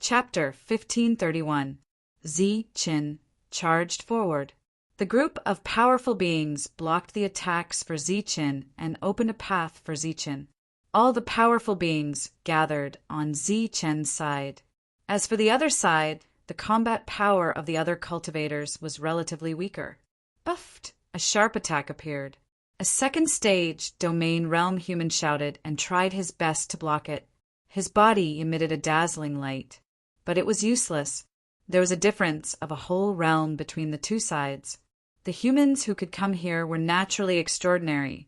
Chapter 1531. Zi Qin charged forward. The group of powerful beings blocked the attacks for Zi Qin and opened a path for Zi Qin. All the powerful beings gathered on Zi Qin's side. As for the other side, the combat power of the other cultivators was relatively weaker. Buffed! A sharp attack appeared. A second stage domain realm human shouted and tried his best to block it. His body emitted a dazzling light. But it was useless. There was a difference of a whole realm between the two sides. The humans who could come here were naturally extraordinary,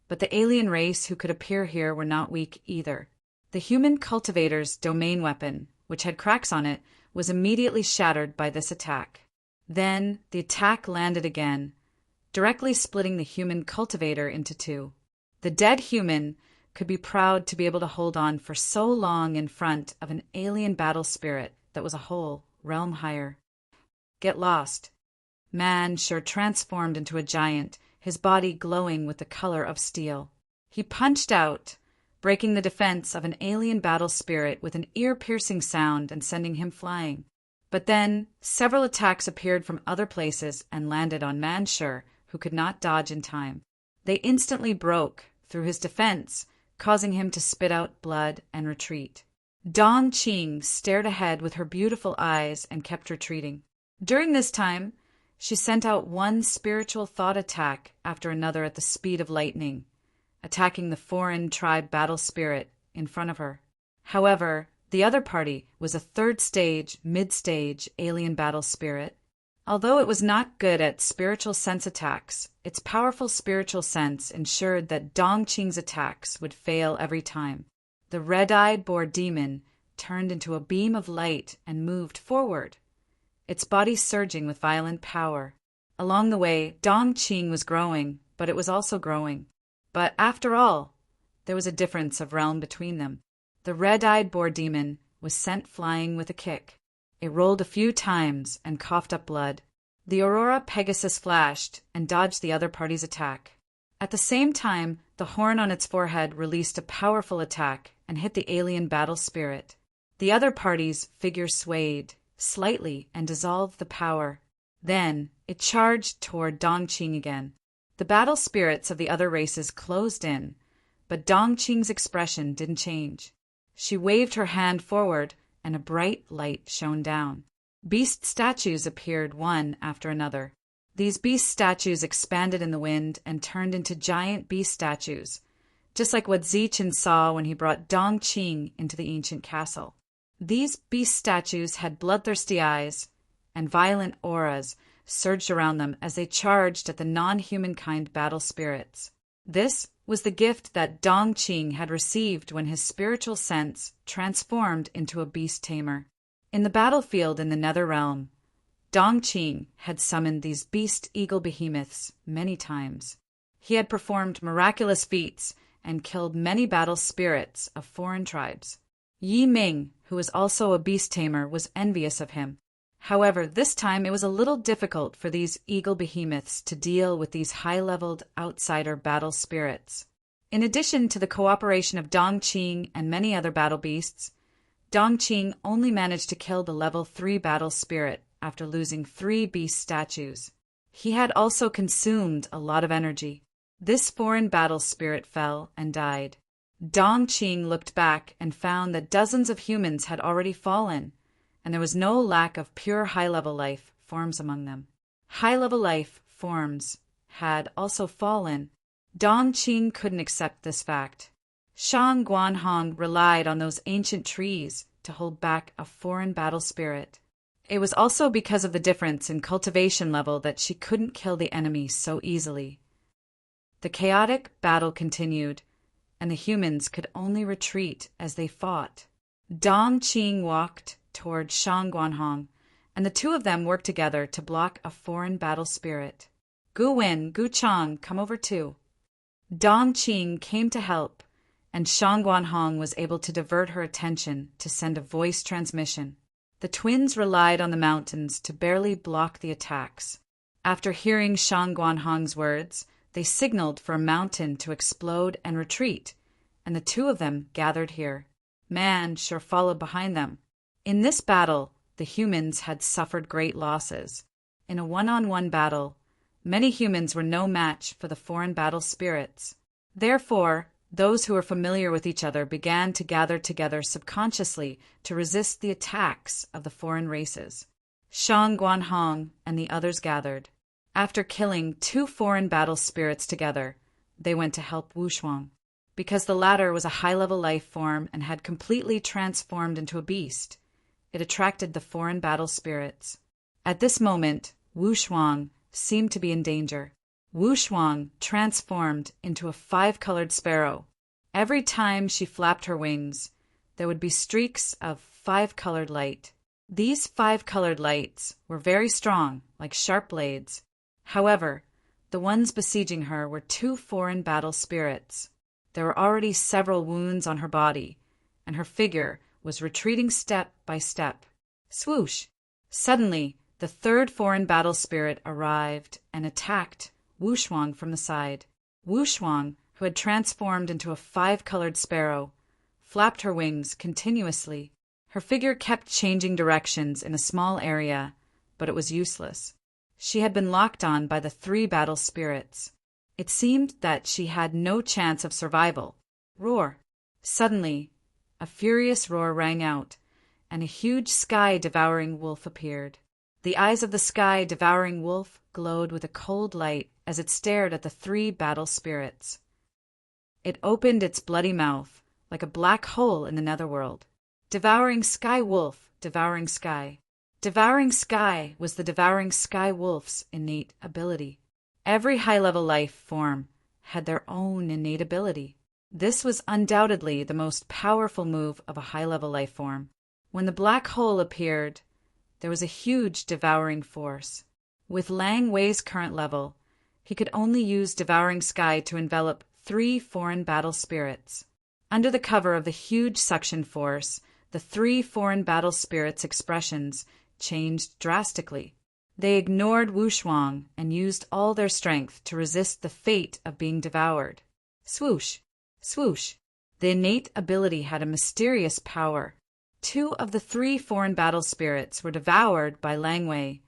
but the alien race who could appear here were not weak either. The human cultivator's domain weapon, which had cracks on it, was immediately shattered by this attack. Then the attack landed again, directly splitting the human cultivator into two. The dead human could be proud to be able to hold on for so long in front of an alien battle spirit that was a whole realm higher. Get lost. Man sure transformed into a giant, his body glowing with the color of steel. He punched out, breaking the defense of an alien battle spirit with an ear-piercing sound and sending him flying. But then several attacks appeared from other places and landed on Manshur, who could not dodge in time. They instantly broke through his defense, causing him to spit out blood and retreat. Dong Qing stared ahead with her beautiful eyes and kept retreating. During this time, she sent out one spiritual thought attack after another at the speed of lightning, attacking the foreign tribe battle spirit in front of her. However, the other party was a third stage, mid-stage alien battle spirit. Although it was not good at spiritual sense attacks, its powerful spiritual sense ensured that Dong Qing's attacks would fail every time. The red-eyed boar demon turned into a beam of light and moved forward, its body surging with violent power. Along the way, Dong Qing was growing, but it was also growing. But after all, there was a difference of realm between them. The red-eyed boar demon was sent flying with a kick. It rolled a few times and coughed up blood. The Aurora Pegasus flashed and dodged the other party's attack. At the same time, the horn on its forehead released a powerful attack and hit the alien battle spirit. The other party's figure swayed slightly and dissolved the power. Then it charged toward Dong Qing again. The battle spirits of the other races closed in, but Dong Qing's expression didn't change. She waved her hand forward, and a bright light shone down. Beast statues appeared one after another. These beast statues expanded in the wind and turned into giant beast statues, just like what Zi Qin saw when he brought Dong Qing into the ancient castle. These beast statues had bloodthirsty eyes, and violent auras surged around them as they charged at the non-humankind battle spirits. This was the gift that Dong Qing had received when his spiritual sense transformed into a beast tamer. In the battlefield in the Nether Realm, Dong Qing had summoned these beast eagle behemoths many times. He had performed miraculous feats and killed many battle spirits of foreign tribes. Yi Ming, who was also a beast tamer, was envious of him. However, this time it was a little difficult for these eagle behemoths to deal with these high-leveled outsider battle spirits. In addition to the cooperation of Dong Qing and many other battle beasts, Dong Qing only managed to kill the level 3 battle spirit after losing 3 beast statues. He had also consumed a lot of energy. This foreign battle spirit fell and died. Dong Qing looked back and found that dozens of humans had already fallen, and there was no lack of pure high-level life forms among them. High-level life forms had also fallen. Dong Qing couldn't accept this fact. Shang Guanhong relied on those ancient trees to hold back a foreign battle spirit. It was also because of the difference in cultivation level that she couldn't kill the enemy so easily. The chaotic battle continued, and the humans could only retreat as they fought. Dong Qing walked toward Shang Guanhong, and the two of them worked together to block a foreign battle spirit. Gu Wen, Gu Chang, come over too. Dong Qing came to help, and Shang Guanhong was able to divert her attention to send a voice transmission. The twins relied on the mountains to barely block the attacks. After hearing Shang Guanhong's words, they signaled for a mountain to explode and retreat, and the two of them gathered here. Man sure followed behind them. In this battle, the humans had suffered great losses. In a one-on-one battle, many humans were no match for the foreign battle spirits. Therefore, those who were familiar with each other began to gather together subconsciously to resist the attacks of the foreign races. Shang Guanhong and the others gathered. After killing 2 foreign battle spirits together, they went to help Wu Shuang. Because the latter was a high-level life form and had completely transformed into a beast, it attracted the foreign battle spirits. At this moment, Wu Shuang seemed to be in danger. Wu Shuang transformed into a 5-colored sparrow. Every time she flapped her wings, there would be streaks of 5-colored light. These 5-colored lights were very strong, like sharp blades. However, the ones besieging her were 2 foreign battle spirits. There were already several wounds on her body, and her figure was retreating step by step. Swoosh! Suddenly, the 3rd foreign battle spirit arrived and attacked Wu Shuang from the side. Wu Shuang, who had transformed into a 5-colored sparrow, flapped her wings continuously. Her figure kept changing directions in a small area, but it was useless. She had been locked on by the 3 battle spirits. It seemed that she had no chance of survival. Roar! Suddenly, a furious roar rang out, and a huge sky-devouring wolf appeared. The eyes of the sky-devouring wolf glowed with a cold light as it stared at the 3 battle spirits. It opened its bloody mouth like a black hole in the netherworld. Devouring Sky Wolf, Devouring Sky. Devouring Sky was the Devouring Sky Wolf's innate ability. Every high-level life form had their own innate ability. This was undoubtedly the most powerful move of a high-level life form. When the black hole appeared, there was a huge devouring force. With Lang Wei's current level, he could only use Devouring Sky to envelop 3 foreign battle spirits. Under the cover of the huge suction force, the 3 foreign battle spirits' expressions changed drastically. They ignored Wu Shuang and used all their strength to resist the fate of being devoured. Swoosh! Swoosh! The innate ability had a mysterious power. 2 of the 3 foreign battle spirits were devoured by Lang Wei,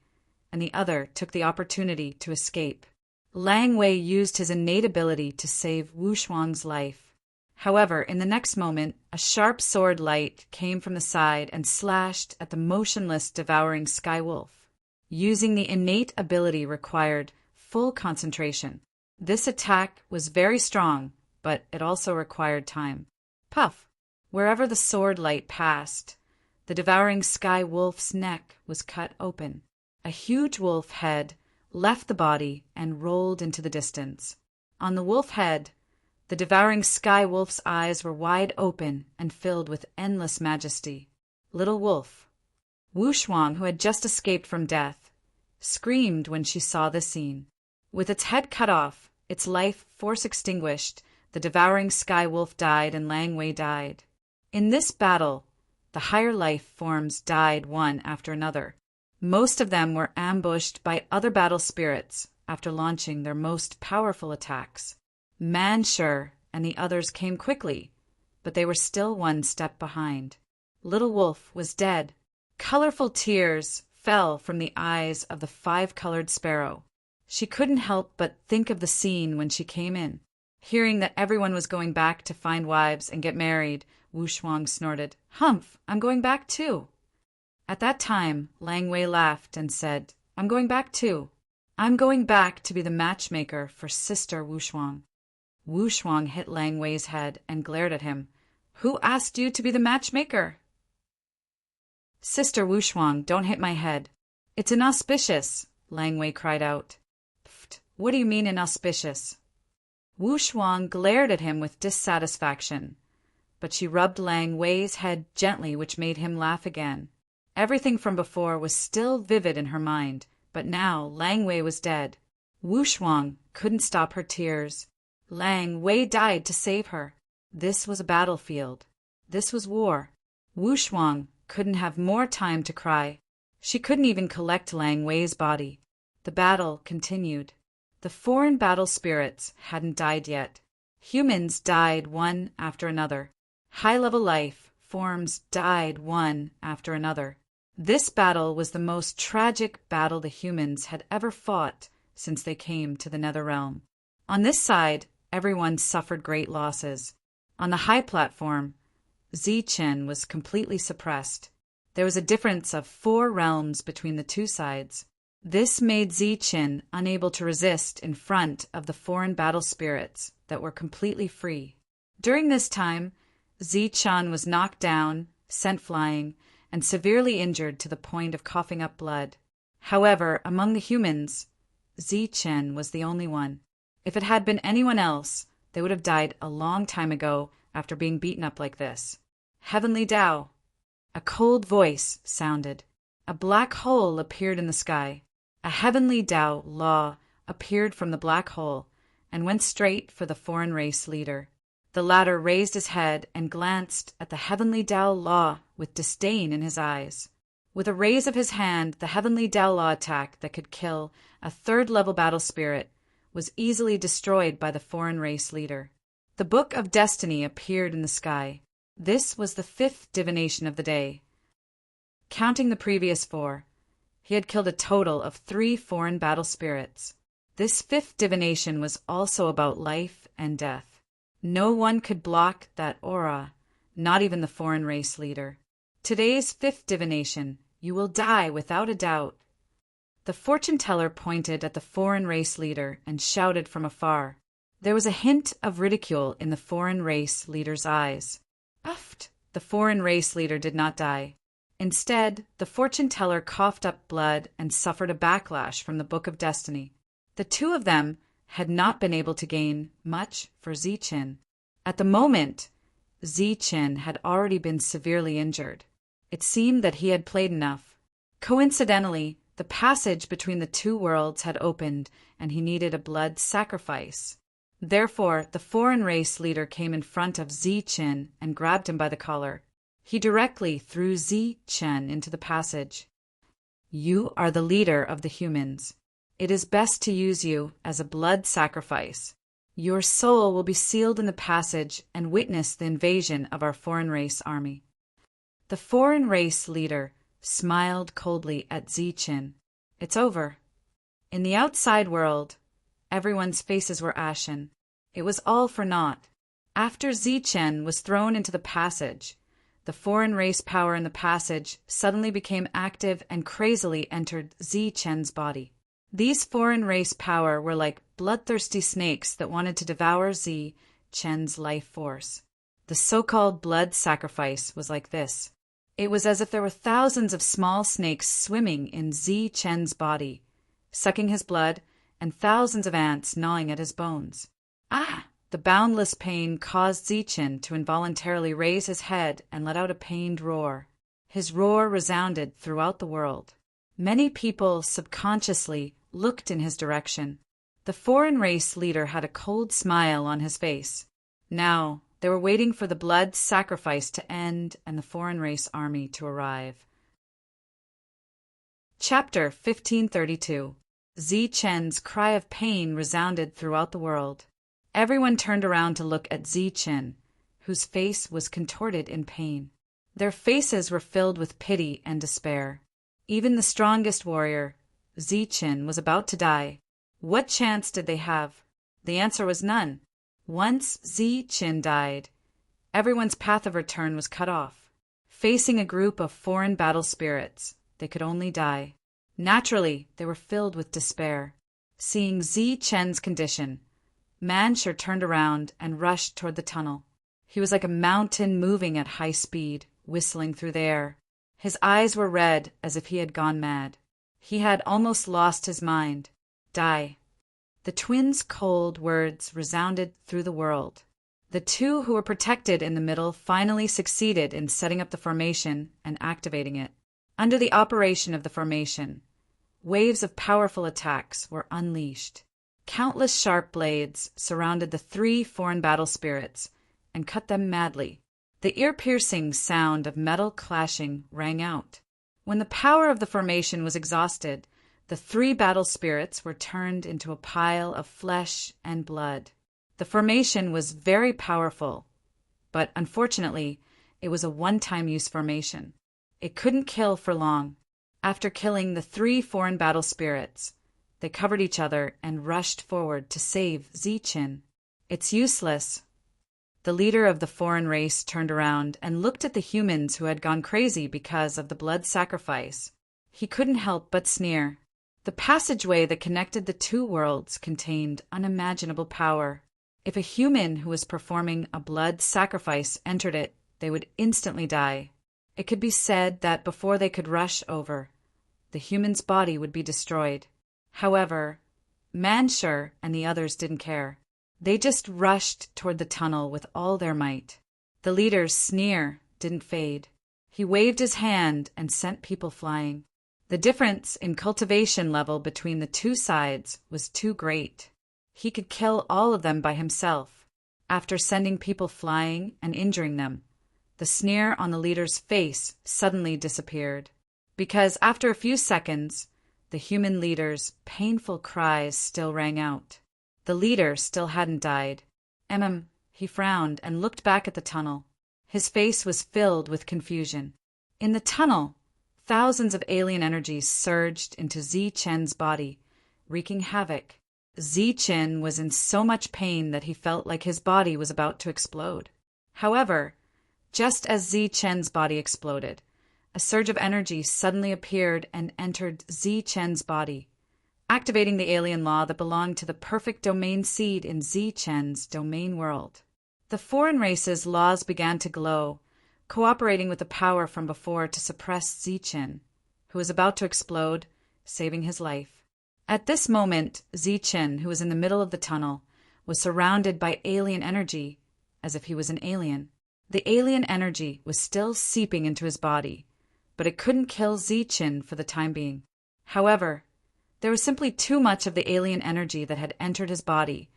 and the other took the opportunity to escape. Lang Wei used his innate ability to save Wu Shuang's life. However, in the next moment, a sharp sword light came from the side and slashed at the motionless devouring Sky Wolf. Using the innate ability required full concentration. This attack was very strong, but it also required time. Puff! Wherever the sword light passed, the devouring Sky Wolf's neck was cut open. A huge wolf head left the body and rolled into the distance. On the wolf head, the devouring Sky Wolf's eyes were wide open and filled with endless majesty. Little Wolf. Wu Shuang, who had just escaped from death, screamed when she saw this scene. With its head cut off, its life force extinguished, the devouring Sky Wolf died and Lang Wei died. In this battle, the higher life forms died one after another. Most of them were ambushed by other battle spirits after launching their most powerful attacks. Manshur and the others came quickly, but they were still 1 step behind. Little Wolf was dead. Colorful tears fell from the eyes of the 5-colored sparrow. She couldn't help but think of the scene when she came in. Hearing that everyone was going back to find wives and get married, Wu Shuang snorted, "Humph, I'm going back too." At that time, Lang Wei laughed and said, "I'm going back too. I'm going back to be the matchmaker for Sister Wu Shuang." Wu Shuang hit Lang Wei's head and glared at him. "Who asked you to be the matchmaker?" "Sister Wu Shuang, don't hit my head. It's inauspicious," Lang Wei cried out. "Pfft, what do you mean inauspicious?" Wu Shuang glared at him with dissatisfaction, but she rubbed Lang Wei's head gently, which made him laugh again. Everything from before was still vivid in her mind, but now Lang Wei was dead. Wu Shuang couldn't stop her tears. Lang Wei died to save her. This was a battlefield. This was war. Wu Shuang couldn't have more time to cry. She couldn't even collect Lang Wei's body. The battle continued. The foreign battle spirits hadn't died yet. Humans died one after another. High-level life forms died one after another. This battle was the most tragic battle the humans had ever fought since they came to the Netherrealm. On this side, everyone suffered great losses. On the high platform, Zichen was completely suppressed. There was a difference of 4 realms between the two sides. This made Zichen unable to resist in front of the foreign battle spirits that were completely free. During this time, Zichen was knocked down, sent flying, and severely injured to the point of coughing up blood. However, among the humans, Zichen was the only one. If it had been anyone else, they would have died a long time ago after being beaten up like this. Heavenly Tao. A cold voice sounded. A black hole appeared in the sky. A heavenly Tao law appeared from the black hole and went straight for the foreign race leader. The latter raised his head and glanced at the heavenly Tao law with disdain in his eyes. With a raise of his hand, the heavenly Tao law attack that could kill a 3rd-level battle spirit was easily destroyed by the foreign race leader. The Book of Destiny appeared in the sky. This was the 5th divination of the day. Counting the previous 4, he had killed a total of 3 foreign battle spirits. This 5th divination was also about life and death. No one could block that aura, not even the foreign race leader. Today's 5th divination, you will die without a doubt. The fortune teller pointed at the foreign race leader and shouted from afar. There was a hint of ridicule in the foreign race leader's eyes. Uft! The foreign race leader did not die. Instead, the fortune teller coughed up blood and suffered a backlash from the Book of Destiny. The two of them had not been able to gain much for Zichen. At the moment, Zichen had already been severely injured. It seemed that he had played enough. Coincidentally, the passage between the two worlds had opened and he needed a blood sacrifice. Therefore, the foreign race leader came in front of Zichen and grabbed him by the collar. He directly threw Zichen into the passage. You are the leader of the humans. It is best to use you as a blood sacrifice. Your soul will be sealed in the passage and witness the invasion of our foreign race army. The foreign race leader smiled coldly at Zichen. It's over. In the outside world, everyone's faces were ashen. It was all for naught. After Zichen was thrown into the passage, the foreign race power in the passage suddenly became active and crazily entered Zichen's body. These foreign race power were like bloodthirsty snakes that wanted to devour Zichen's life force. The so-called blood sacrifice was like this. It was as if there were thousands of small snakes swimming in Zichen's body, sucking his blood, and thousands of ants gnawing at his bones. Ah! The boundless pain caused Zichen to involuntarily raise his head and let out a pained roar. His roar resounded throughout the world. Many people subconsciously looked in his direction. The foreign race leader had a cold smile on his face. Now, they were waiting for the blood sacrifice to end and the foreign race army to arrive. Chapter 1532. Zichen's cry of pain resounded throughout the world. Everyone turned around to look at Zichen, whose face was contorted in pain. Their faces were filled with pity and despair. Even the strongest warrior, Zichen, was about to die. What chance did they have? The answer was none. Once Zichen died, everyone's path of return was cut off. Facing a group of foreign battle spirits, they could only die. Naturally, they were filled with despair. Seeing Zichen's condition, Manshur turned around and rushed toward the tunnel. He was like a mountain moving at high speed, whistling through the air. His eyes were red as if he had gone mad. He had almost lost his mind. Die. The twins' cold words resounded through the world. The two who were protected in the middle finally succeeded in setting up the formation and activating it. Under the operation of the formation, waves of powerful attacks were unleashed. Countless sharp blades surrounded the 3 foreign battle spirits and cut them madly. The ear-piercing sound of metal clashing rang out. When the power of the formation was exhausted, the 3 battle spirits were turned into a pile of flesh and blood. The formation was very powerful, but unfortunately, It was a one-time use formation. It couldn't kill for long. After killing the 3 foreign battle spirits, they covered each other and rushed forward to save Ziqin. It's useless. The leader of the foreign race turned around and looked at the humans who had gone crazy because of the blood sacrifice. He couldn't help but sneer. The passageway that connected the 2 worlds contained unimaginable power. If a human who was performing a blood sacrifice entered it, they would instantly die. It could be said that before they could rush over, the human's body would be destroyed. However, Manshur and the others didn't care. They just rushed toward the tunnel with all their might. The leader's sneer didn't fade. He waved his hand and sent people flying. The difference in cultivation level between the 2 sides was too great. He could kill all of them by himself. After sending people flying and injuring them, the sneer on the leader's face suddenly disappeared. Because after a few seconds, the human leader's painful cries still rang out. The leader still hadn't died. He frowned and looked back at the tunnel. His face was filled with confusion. In the tunnel, thousands of alien energies surged into Ziqin's body, wreaking havoc. Ziqin was in so much pain that he felt like his body was about to explode. However, just as Ziqin's body exploded, a surge of energy suddenly appeared and entered Ziqin's body, activating the alien law that belonged to the perfect domain seed in Ziqin's domain world. The foreign race's laws began to glow, cooperating with the power from before to suppress Ziqin, who was about to explode, saving his life. At this moment, Ziqin, who was in the middle of the tunnel, was surrounded by alien energy, as if he was an alien. The alien energy was still seeping into his body, but it couldn't kill Ziqin for the time being. However, there was simply too much of the alien energy that had entered his body,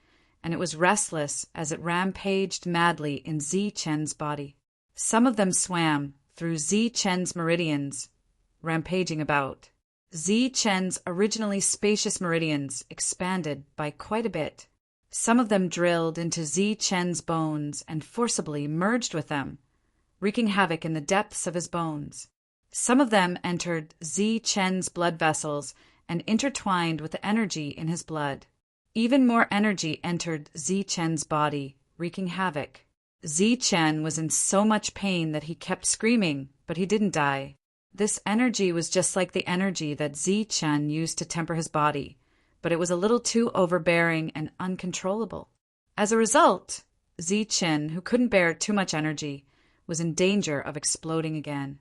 and it was restless as it rampaged madly in Ziqin's body. Some of them swam through Ziqin's meridians, rampaging about. Ziqin's originally spacious meridians expanded by quite a bit. Some of them drilled into Ziqin's bones and forcibly merged with them, wreaking havoc in the depths of his bones. Some of them entered Ziqin's blood vessels and intertwined with the energy in his blood. Even more energy entered Ziqin's body, wreaking havoc. Ziqin was in so much pain that he kept screaming, but he didn't die. This energy was just like the energy that Ziqin used to temper his body, but it was a little too overbearing and uncontrollable. As a result, Ziqin, who couldn't bear too much energy, was in danger of exploding again.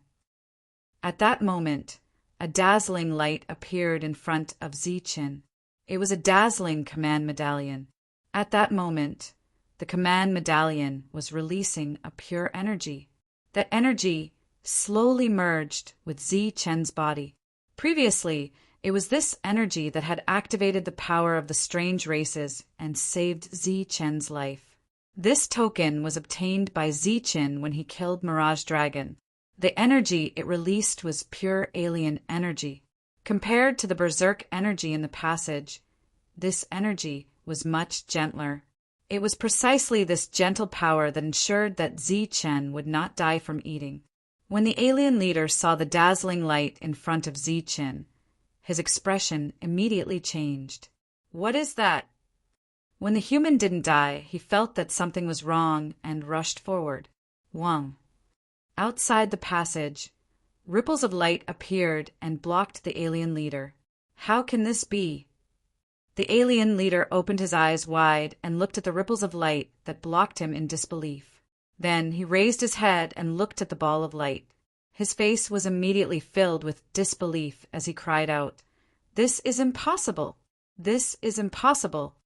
At that moment, a dazzling light appeared in front of Ziqin. It was a dazzling command medallion. At that moment, the command medallion was releasing a pure energy. That energy slowly merged with Ziqin's body. Previously, it was this energy that had activated the power of the strange races and saved Ziqin's life. This token was obtained by Ziqin when he killed Mirage Dragon. The energy it released was pure alien energy. Compared to the berserk energy in the passage, this energy was much gentler. It was precisely this gentle power that ensured that Ziqin would not die from eating. When the alien leader saw the dazzling light in front of Ziqin, his expression immediately changed. "What is that?" When the human didn't die, he felt that something was wrong and rushed forward. Wang. Outside the passage, ripples of light appeared and blocked the alien leader. How can this be? The alien leader opened his eyes wide and looked at the ripples of light that blocked him in disbelief. Then he raised his head and looked at the ball of light. His face was immediately filled with disbelief as he cried out, "This is impossible! This is impossible!"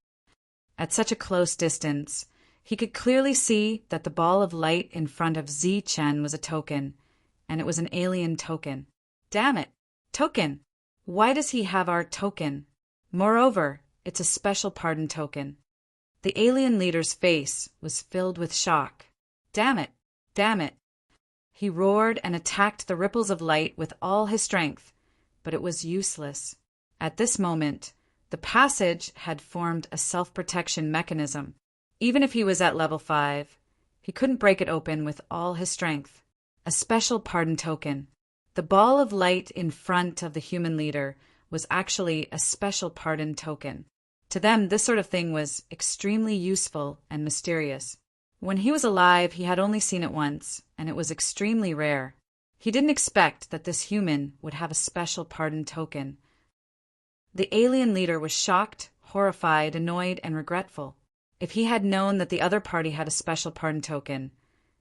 At such a close distance, he could clearly see that the ball of light in front of Ziqin was a token, and it was an alien token. Damn it! Token! Why does he have our token? Moreover, it's a special pardon token. The alien leader's face was filled with shock. Damn it! Damn it! He roared and attacked the ripples of light with all his strength, but it was useless. At this moment, the passage had formed a self-protection mechanism. Even if he was at level 5, he couldn't break it open with all his strength. a special pardon token. The ball of light in front of the human leader was actually a special pardon token. To them, this sort of thing was extremely useful and mysterious. When he was alive, he had only seen it once, and it was extremely rare. He didn't expect that this human would have a special pardon token. The alien leader was shocked, horrified, annoyed, and regretful. If he had known that the other party had a special pardon token,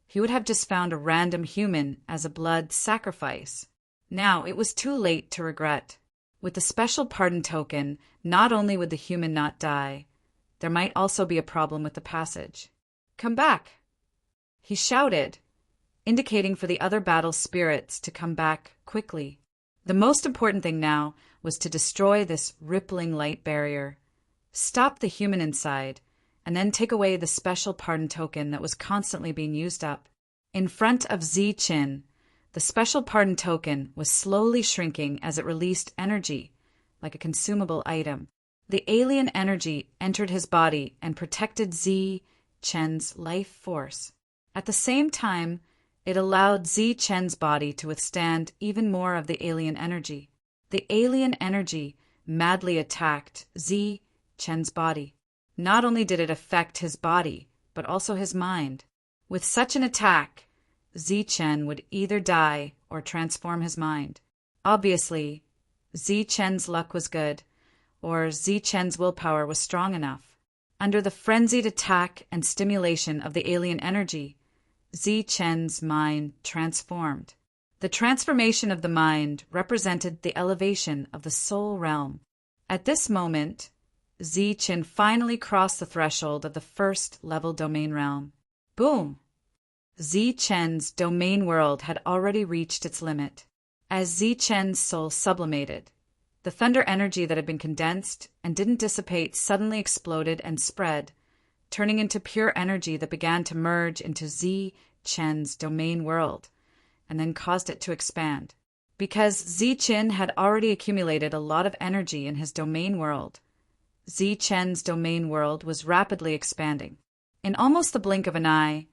he would have just found a random human as a blood sacrifice. Now, it was too late to regret. With the special pardon token, not only would the human not die, there might also be a problem with the passage. "Come back!" he shouted, indicating for the other battle spirits to come back quickly. The most important thing now was to destroy this rippling light barrier, stop the human inside, and then take away the special pardon token that was constantly being used up. In front of Ziqin, the special pardon token was slowly shrinking as it released energy, like a consumable item. The alien energy entered his body and protected Ziqin's life force. At the same time, it allowed Ziqin's body to withstand even more of the alien energy. The alien energy madly attacked Ziqin's body. Not only did it affect his body, but also his mind. With such an attack, Ziqin would either die or transform his mind. Obviously, Ziqin's luck was good, or Ziqin's willpower was strong enough. Under the frenzied attack and stimulation of the alien energy, Ziqin's mind transformed. The transformation of the mind represented the elevation of the soul realm. At this moment, Ziqin finally crossed the threshold of the first-level domain realm. Boom! Ziqin's domain world had already reached its limit. As Ziqin's soul sublimated, the thunder energy that had been condensed and didn't dissipate suddenly exploded and spread, turning into pure energy that began to merge into Ziqin's domain world, and then caused it to expand. Because Ziqin had already accumulated a lot of energy in his domain world, Ziqin's domain world was rapidly expanding. In almost the blink of an eye,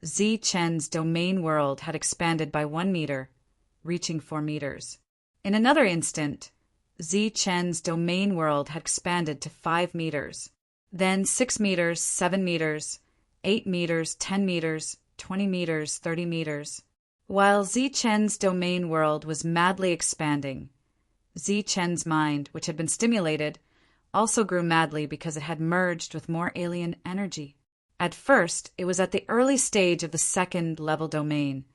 Ziqin's domain world had expanded by 1 meter, reaching 4 meters. In another instant, Ziqin's domain world had expanded to 5 meters, then 6 meters, 7 meters, 8 meters, 10 meters, 20 meters, 30 meters. While Ziqin's domain world was madly expanding, Ziqin's mind, which had been stimulated, also grew madly because it had merged with more alien energy. At first, it was at the early stage of the second-level domain,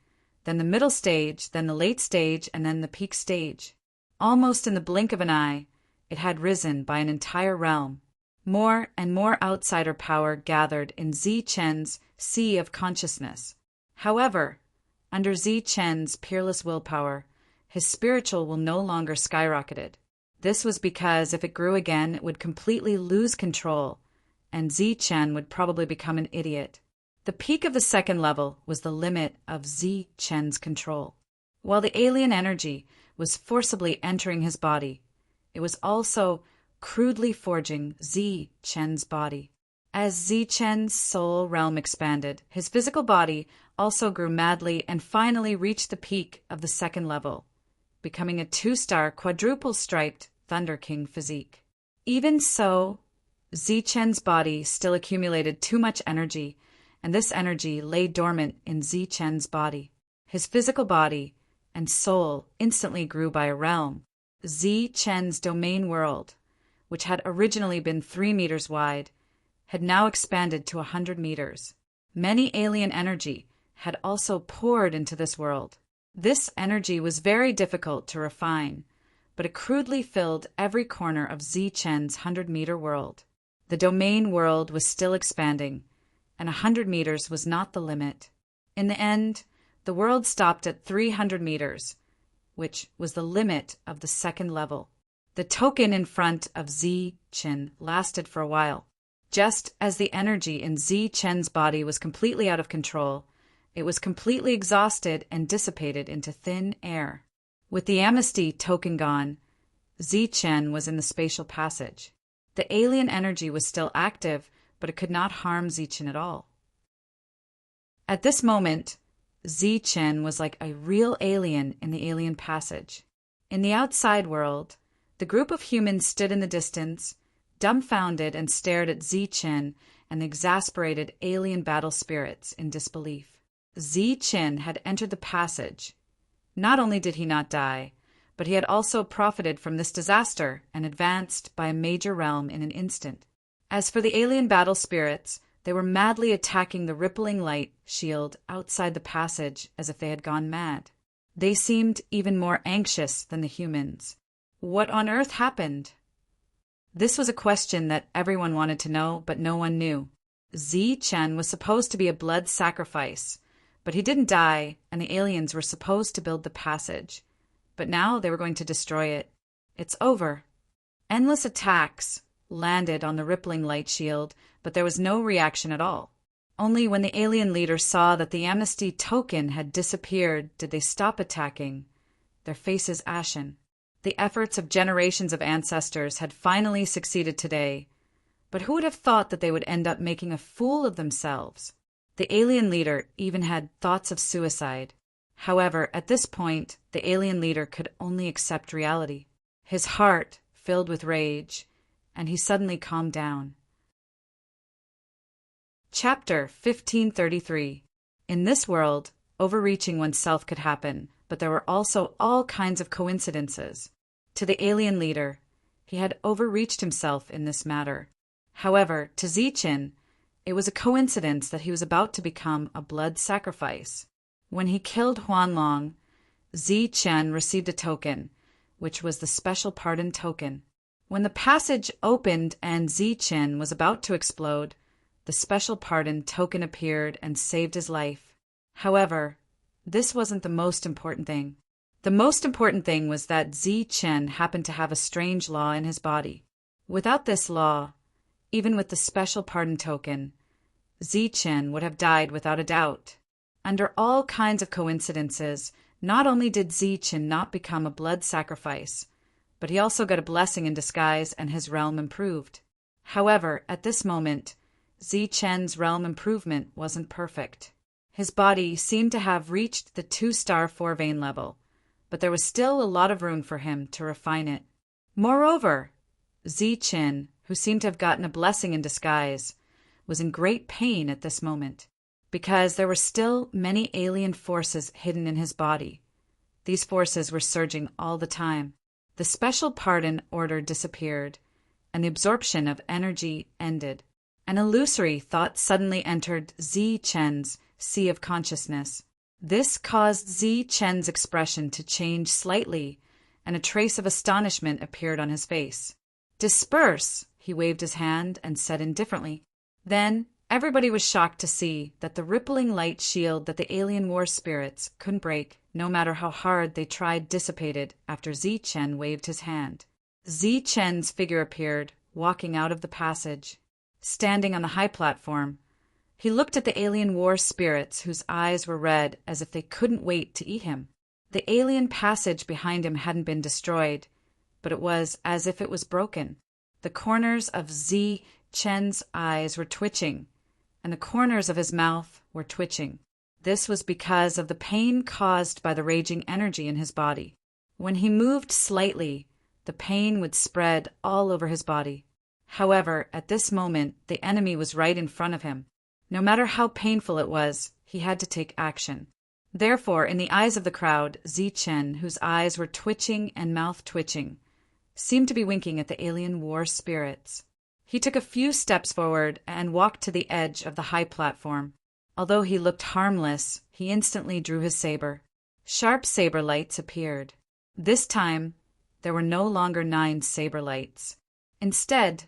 then the middle stage, then the late stage, and then the peak stage. Almost in the blink of an eye, it had risen by an entire realm. More and more outsider power gathered in Ziqin's sea of consciousness. However, under Ziqin's peerless willpower, his spiritual will no longer skyrocketed. This was because if it grew again, it would completely lose control, and Ziqin would probably become an idiot. The peak of the second level was the limit of Ziqin's control. While the alien energy was forcibly entering his body, it was also crudely forging Ziqin's body. As Ziqin's soul realm expanded, his physical body also grew madly and finally reached the peak of the second level, becoming a 2-star quadruple-striped Thunder King physique. Even so, Ziqin's body still accumulated too much energy, and this energy lay dormant in Ziqin's body. His physical body and soul instantly grew by a realm. Ziqin's domain world, which had originally been 3 meters wide, had now expanded to 100 meters. Many alien energy had also poured into this world. This energy was very difficult to refine, but it crudely filled every corner of Ziqin's 100-meter world. The domain world was still expanding, and 100 meters was not the limit. In the end, the world stopped at 300 meters, which was the limit of the second level. The token in front of Ziqin lasted for a while. Just as the energy in Ziqin's body was completely out of control, it was completely exhausted and dissipated into thin air. With the amnesty token gone, Ziqin was in the spatial passage. The alien energy was still active, but it could not harm Ziqin at all. At this moment, Chen was like a real alien in the alien passage. In the outside world, the group of humans stood in the distance, dumbfounded, and stared at Chen and the exasperated alien battle spirits in disbelief. Chen had entered the passage. Not only did he not die, but he had also profited from this disaster and advanced by a major realm in an instant. As for the alien battle spirits, they were madly attacking the rippling light shield outside the passage as if they had gone mad. They seemed even more anxious than the humans. What on earth happened? This was a question that everyone wanted to know, but no one knew. Chen was supposed to be a blood sacrifice, but he didn't die, and the aliens were supposed to build the passage. But now they were going to destroy it. It's over. Endless attacks landed on the rippling light shield, but there was no reaction at all. Only when the alien leader saw that the amnesty token had disappeared did they stop attacking, their faces ashen. The efforts of generations of ancestors had finally succeeded today, but who would have thought that they would end up making a fool of themselves? The alien leader even had thoughts of suicide. However, at this point, the alien leader could only accept reality. His heart filled with rage, and he suddenly calmed down. Chapter 1533. In this world, overreaching oneself could happen, but there were also all kinds of coincidences. To the alien leader, he had overreached himself in this matter. However, to Chen, it was a coincidence that he was about to become a blood sacrifice. When he killed Huanlong, Chen received a token, which was the special pardon token. When the passage opened and Chen was about to explode, the special pardon token appeared and saved his life. However, this wasn't the most important thing. The most important thing was that Chen happened to have a strange law in his body. Without this law, even with the special pardon token, Chen would have died without a doubt. Under all kinds of coincidences, not only did Chen not become a blood sacrifice, but he also got a blessing in disguise and his realm improved. However, at this moment, Chen's realm improvement wasn't perfect. His body seemed to have reached the 2-star 4-vein level, but there was still a lot of room for him to refine it. Moreover, Chen, who seemed to have gotten a blessing in disguise, was in great pain at this moment, because there were still many alien forces hidden in his body. These forces were surging all the time. The special pardon order disappeared, and the absorption of energy ended. An illusory thought suddenly entered Chen's sea of consciousness. This caused Chen's expression to change slightly, and a trace of astonishment appeared on his face. "Disperse!" he waved his hand and said indifferently. Then everybody was shocked to see that the rippling light shield that the alien war spirits couldn't break, no matter how hard they tried, dissipated after Chen waved his hand. Chen's figure appeared, walking out of the passage. Standing on the high platform, he looked at the alien war spirits whose eyes were red as if they couldn't wait to eat him. The alien passage behind him hadn't been destroyed, but it was as if it was broken. The corners of Chen's eyes were twitching, and the corners of his mouth were twitching. This was because of the pain caused by the raging energy in his body. When he moved slightly, the pain would spread all over his body. However, at this moment, the enemy was right in front of him. No matter how painful it was, he had to take action. Therefore, in the eyes of the crowd, Chen, whose eyes were twitching and mouth twitching, seemed to be winking at the alien war spirits. He took a few steps forward and walked to the edge of the high platform. Although he looked harmless, he instantly drew his saber. Sharp saber lights appeared. This time, there were no longer 9 saber lights. Instead,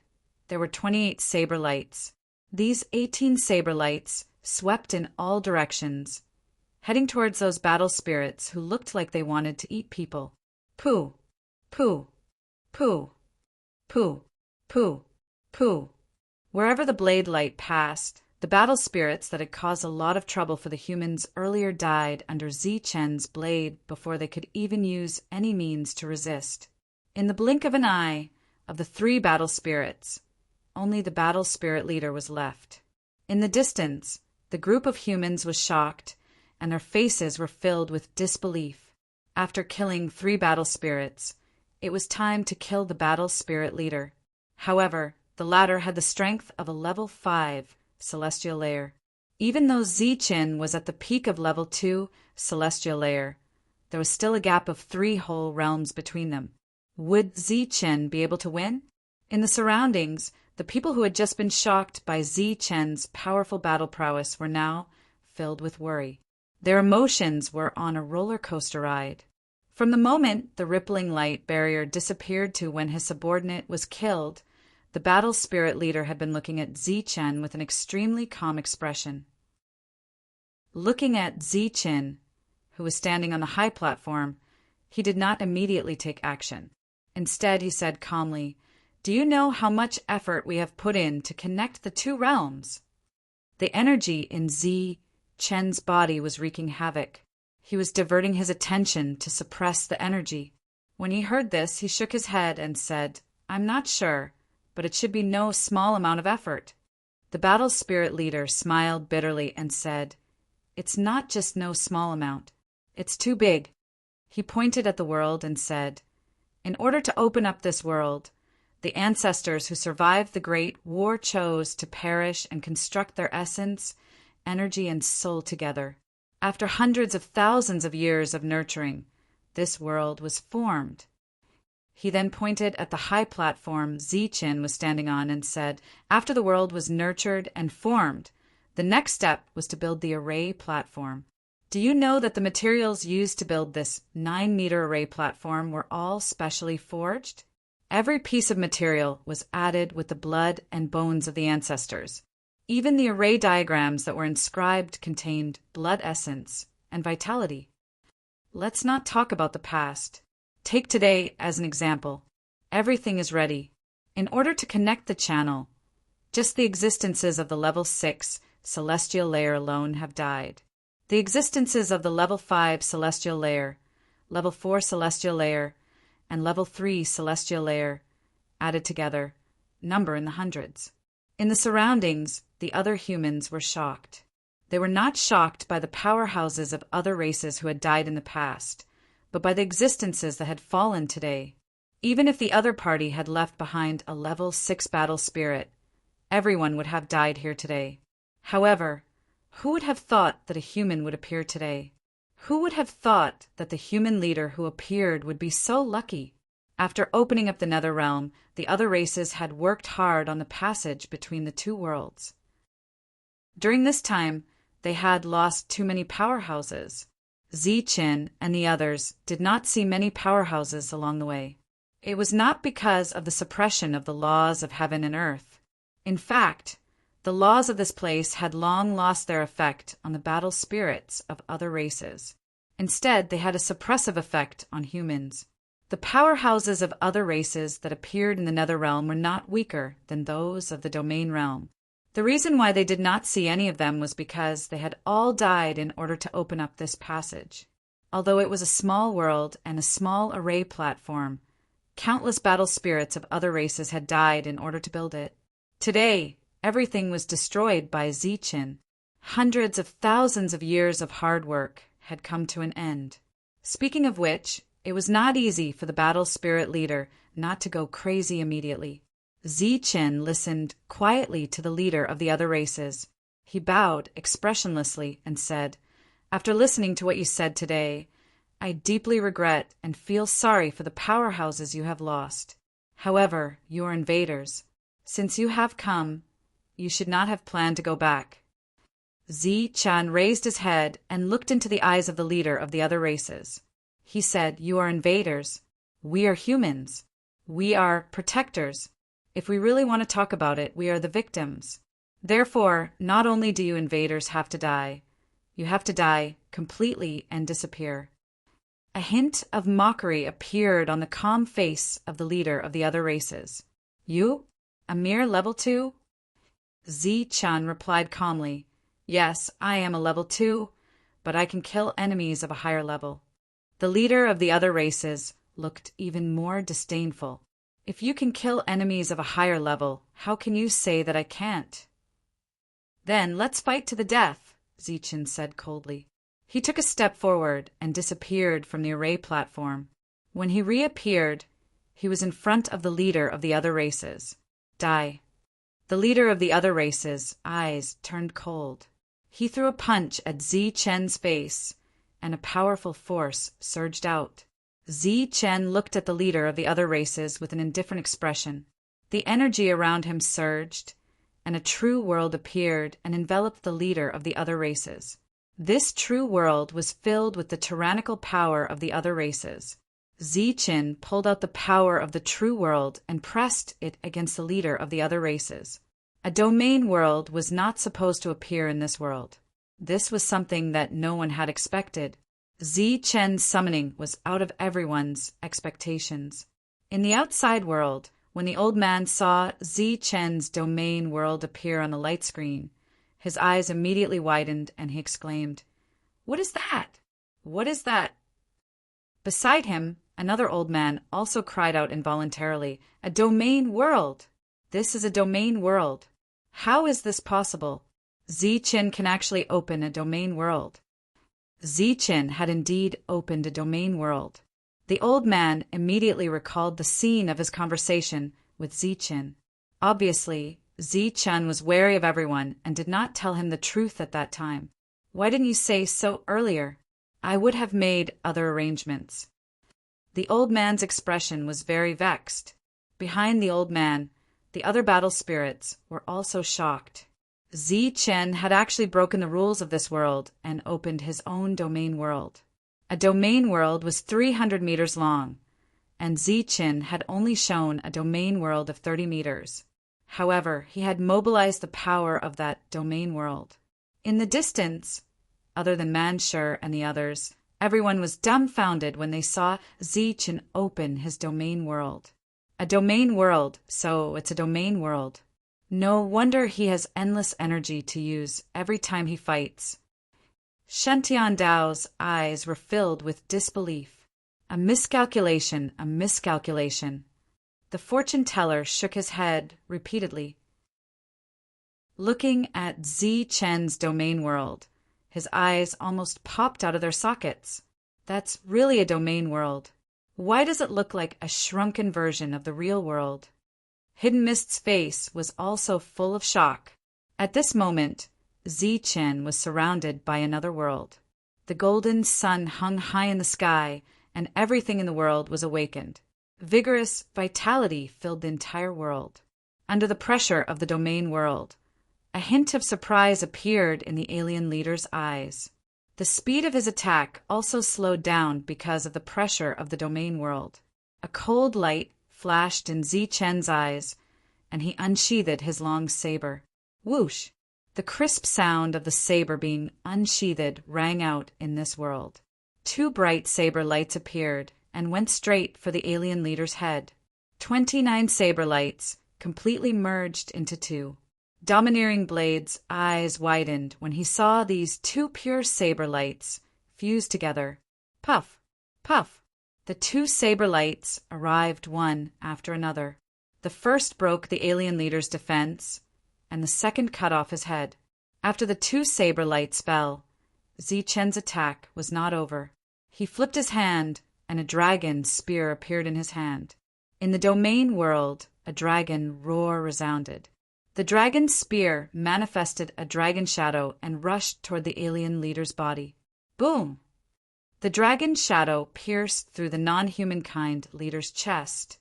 there were 28 saber lights. These 18 saber lights swept in all directions, heading towards those battle spirits who looked like they wanted to eat people. Pooh, pooh, pooh, pooh, pooh, pooh. Wherever the blade light passed, the battle spirits that had caused a lot of trouble for the humans earlier died under Chen's blade before they could even use any means to resist. In the blink of an eye, of the 3 battle spirits, only the battle spirit leader was left. In the distance, the group of humans was shocked and their faces were filled with disbelief. After killing 3 battle spirits, it was time to kill the battle spirit leader. However, the latter had the strength of a level 5 celestial layer. Even though Ziqin was at the peak of level 2 celestial layer, there was still a gap of 3 whole realms between them. Would Ziqin be able to win? In the surroundings, the people who had just been shocked by Ziqin's powerful battle prowess were now filled with worry. Their emotions were on a roller coaster ride. From the moment the rippling light barrier disappeared to when his subordinate was killed, the battle spirit leader had been looking at Ziqin with an extremely calm expression. Looking at Ziqin, who was standing on the high platform, he did not immediately take action. Instead, he said calmly, "Do you know how much effort we have put in to connect the 2 realms?" The energy in Ziqin's body was wreaking havoc. He was diverting his attention to suppress the energy. When he heard this, he shook his head and said, "I'm not sure, but it should be no small amount of effort." The battle spirit leader smiled bitterly and said, "It's not just no small amount. It's too big." He pointed at the world and said, "In order to open up this world, the ancestors who survived the Great War chose to perish and construct their essence, energy, and soul together. After hundreds of thousands of years of nurturing, this world was formed." He then pointed at the high platform Ziqin was standing on and said, "After the world was nurtured and formed, the next step was to build the array platform. Do you know that the materials used to build this 9-meter array platform were all specially forged? Every piece of material was added with the blood and bones of the ancestors. Even the array diagrams that were inscribed contained blood essence and vitality. Let's not talk about the past. Take today as an example. Everything is ready. In order to connect the channel, just the existences of the level 6 celestial layer alone have died. The existences of the level 5 celestial layer, level 4 celestial layer, and level 3 celestial layer, added together, number in the hundreds. In the surroundings, the other humans were shocked. They were not shocked by the powerhouses of other races who had died in the past, but by the existences that had fallen today. Even if the other party had left behind a level 6 battle spirit, everyone would have died here today. However, who would have thought that a human would appear today? Who would have thought that the human leader who appeared would be so lucky? After opening up the nether realm, the other races had worked hard on the passage between the 2 worlds. During this time, they had lost too many powerhouses. Ziqin and the others did not see many powerhouses along the way. It was not because of the suppression of the laws of heaven and earth. In fact, the laws of this place had long lost their effect on the battle spirits of other races. Instead, they had a suppressive effect on humans. The powerhouses of other races that appeared in the nether realm were not weaker than those of the domain realm. The reason why they did not see any of them was because they had all died in order to open up this passage. Although it was a small world and a small array platform, countless battle spirits of other races had died in order to build it. Today, everything was destroyed by Ziqin. Hundreds of thousands of years of hard work had come to an end. Speaking of which, it was not easy for the battle spirit leader not to go crazy immediately. Ziqin listened quietly to the leader of the other races. He bowed expressionlessly and said, "After listening to what you said today, I deeply regret and feel sorry for the powerhouses you have lost. However, you are invaders. Since you have come, you should not have planned to go back." Ziqin raised his head and looked into the eyes of the leader of the other races. He said, "You are invaders. We are humans. We are protectors. If we really want to talk about it, we are the victims. Therefore, not only do you invaders have to die, you have to die completely and disappear." A hint of mockery appeared on the calm face of the leader of the other races. "You? A mere level 2? Ziqin replied calmly, "Yes, I am a level 2, but I can kill enemies of a higher level." The leader of the other races looked even more disdainful. "If you can kill enemies of a higher level, how can you say that I can't?" "Then let's fight to the death," Ziqin said coldly. He took a step forward and disappeared from the array platform. When he reappeared, he was in front of the leader of the other races. Die. The leader of the other races' eyes turned cold. He threw a punch at Zi Chen's face, and a powerful force surged out. Zi Chen looked at the leader of the other races with an indifferent expression. The energy around him surged, and a true world appeared and enveloped the leader of the other races. This true world was filled with the tyrannical power of the other races. Zi Chen pulled out the power of the true world and pressed it against the leader of the other races. A domain world was not supposed to appear in this world. This was something that no one had expected. Zi Chen's summoning was out of everyone's expectations. In the outside world, when the old man saw Zi Chen's domain world appear on the light screen, his eyes immediately widened and he exclaimed, "What is that? What is that?" Beside him, another old man also cried out involuntarily, "A domain world! This is a domain world. How is this possible? Zi Chen can actually open a domain world." Zi Chen had indeed opened a domain world. The old man immediately recalled the scene of his conversation with Zi Chen. Obviously, Zi Chen was wary of everyone and did not tell him the truth at that time. "Why didn't you say so earlier? I would have made other arrangements." The old man's expression was very vexed. Behind the old man, the other battle spirits were also shocked. Zi Chen had actually broken the rules of this world and opened his own domain world. A domain world was 300 meters long, and Zi Chen had only shown a domain world of 30 meters. However, he had mobilized the power of that domain world. In the distance, other than Manshur and the others, everyone was dumbfounded when they saw Zi Chen open his domain world. A domain world, so it's a domain world. No wonder he has endless energy to use every time he fights. Shen Dao's eyes were filled with disbelief. A miscalculation, a miscalculation. The fortune teller shook his head repeatedly. Looking at Zi Chen's domain world, his eyes almost popped out of their sockets. That's really a domain world. Why does it look like a shrunken version of the real world? Hidden Mist's face was also full of shock. At this moment, Zi Chen was surrounded by another world. The golden sun hung high in the sky, and everything in the world was awakened. Vigorous vitality filled the entire world. Under the pressure of the domain world, a hint of surprise appeared in the alien leader's eyes. The speed of his attack also slowed down because of the pressure of the domain world. A cold light flashed in Zi Chen's eyes, and he unsheathed his long saber. Whoosh! The crisp sound of the saber being unsheathed rang out in this world. 2 bright saber lights appeared and went straight for the alien leader's head. 29 saber lights completely merged into 2. Domineering Blade's eyes widened when he saw these 2 pure saber lights fused together. Puff! Puff! The 2 saber lights arrived one after another. The first broke the alien leader's defense, and the second cut off his head. After the 2 saber lights fell, Zi Chen's attack was not over. He flipped his hand, and a dragon spear appeared in his hand. In the domain world, a dragon roar resounded. The dragon's spear manifested a dragon shadow and rushed toward the alien leader's body. Boom! The dragon's shadow pierced through the non-humankind leader's chest,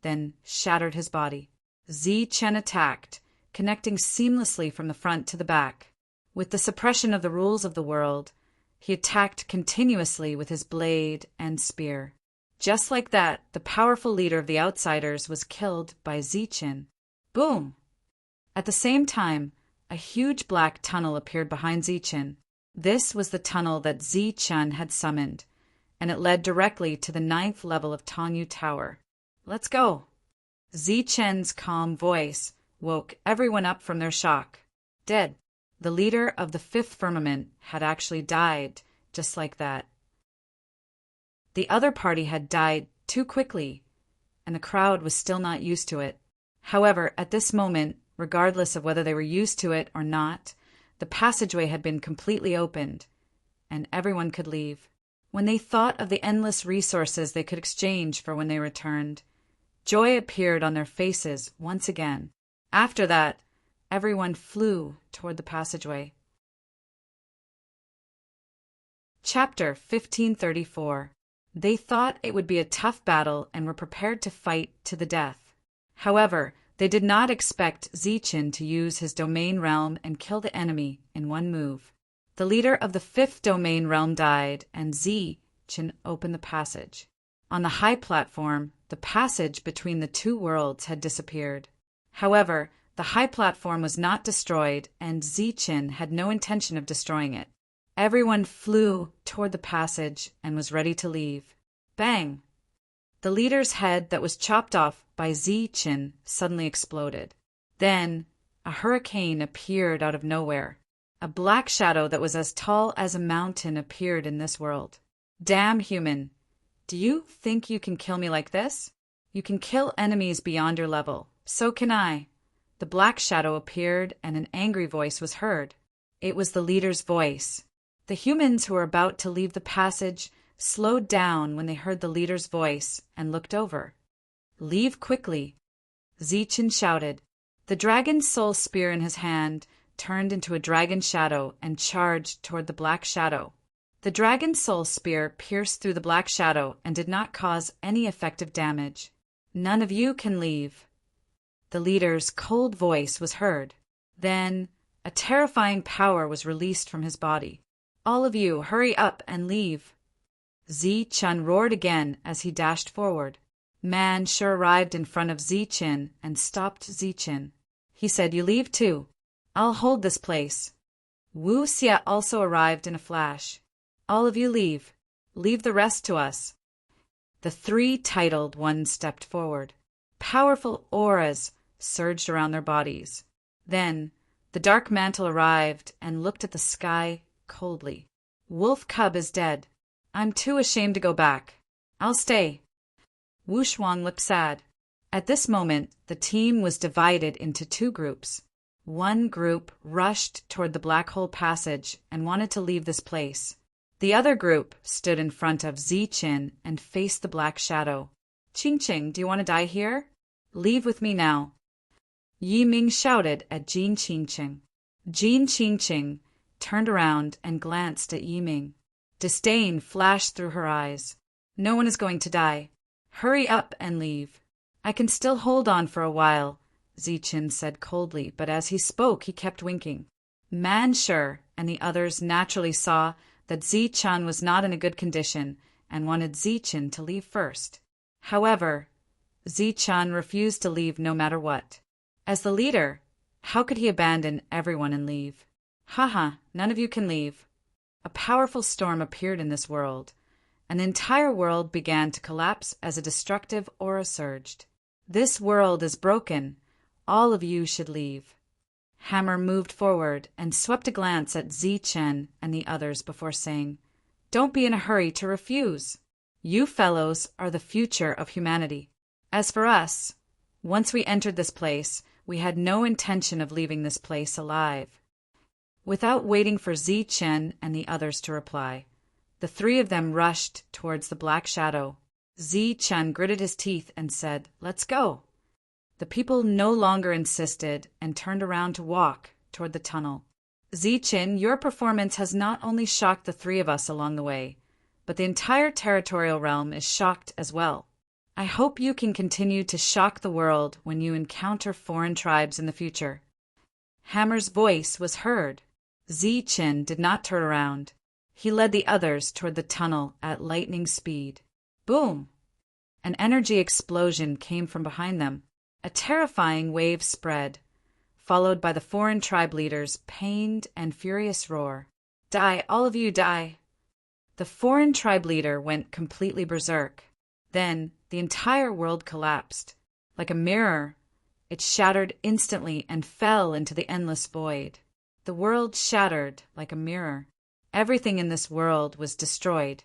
then shattered his body. Zi Chen attacked, connecting seamlessly from the front to the back. With the suppression of the rules of the world, he attacked continuously with his blade and spear. Just like that, the powerful leader of the outsiders was killed by Zi Chen. Boom! At the same time, a huge black tunnel appeared behind Zi Chen. This was the tunnel that Zi Chen had summoned, and it led directly to the 9th level of Tongyu Tower. Let's go! Zi Chen's calm voice woke everyone up from their shock. Dead. The leader of the 5th firmament had actually died, just like that. The other party had died too quickly, and the crowd was still not used to it. However, at this moment, regardless of whether they were used to it or not, the passageway had been completely opened, and everyone could leave. When they thought of the endless resources they could exchange for when they returned, joy appeared on their faces once again. After that, everyone flew toward the passageway. Chapter 1534. They thought it would be a tough battle and were prepared to fight to the death. However, they did not expect Zichen to use his domain realm and kill the enemy in one move. The leader of the 5th domain realm died, and Zichen opened the passage. On the high platform, the passage between the two worlds had disappeared. However, the high platform was not destroyed, and Zichen had no intention of destroying it. Everyone flew toward the passage and was ready to leave. Bang! The leader's head that was chopped off by Zichen suddenly exploded. Then, a hurricane appeared out of nowhere. A black shadow that was as tall as a mountain appeared in this world. Damn human! Do you think you can kill me like this? You can kill enemies beyond your level. So can I. The black shadow appeared and an angry voice was heard. It was the leader's voice. The humans who were about to leave the passage slowed down when they heard the leader's voice and looked over. Leave quickly, Zichen shouted. The dragon's soul spear in his hand turned into a dragon shadow and charged toward the black shadow. The dragon's soul spear pierced through the black shadow and did not cause any effective damage. None of you can leave. The leader's cold voice was heard. Then, a terrifying power was released from his body. All of you, hurry up and leave. Zichen roared again as he dashed forward. Man sure arrived in front of Zichen and stopped Zichen. He said, "You leave too. I'll hold this place." Wu Xia also arrived in a flash. "All of you leave. Leave the rest to us." The 3 titled ones stepped forward. Powerful auras surged around their bodies. Then, the dark mantle arrived and looked at the sky coldly. "Wolf Cub is dead. I'm too ashamed to go back. I'll stay." Wu Shuang looked sad. At this moment, the team was divided into 2 groups. One group rushed toward the black hole passage and wanted to leave this place. The other group stood in front of Zichen and faced the black shadow. "Qingqing, do you want to die here? Leave with me now." Yi Ming shouted at Jin Qingqing. Jin Qingqing turned around and glanced at Yi Ming. Disdain flashed through her eyes. "No one is going to die. Hurry up and leave." "I can still hold on for a while," Zichen said coldly, but as he spoke he kept winking. Manshur and the others naturally saw that Zichen was not in a good condition and wanted Zichen to leave first. However, Zichen refused to leave no matter what. As the leader, how could he abandon everyone and leave? Haha, none of you can leave. A powerful storm appeared in this world, and the entire world began to collapse as a destructive aura surged. "This world is broken. All of you should leave." Hammer moved forward and swept a glance at Zichen and the others before saying, "Don't be in a hurry to refuse. You fellows are the future of humanity. As for us, once we entered this place, we had no intention of leaving this place alive." Without waiting for Zichen and the others to reply, the 3 of them rushed towards the black shadow. Zichen gritted his teeth and said, "Let's go." The people no longer insisted and turned around to walk toward the tunnel. "Zichen, your performance has not only shocked the 3 of us along the way, but the entire territorial realm is shocked as well. I hope you can continue to shock the world when you encounter foreign tribes in the future." Hammer's voice was heard. Zichen did not turn around. He led the others toward the tunnel at lightning speed. Boom! An energy explosion came from behind them. A terrifying wave spread, followed by the foreign tribe leaders' pained and furious roar. "Die, all of you die!" The foreign tribe leader went completely berserk. Then the entire world collapsed. Like a mirror, it shattered instantly and fell into the endless void. The world shattered like a mirror. Everything in this world was destroyed.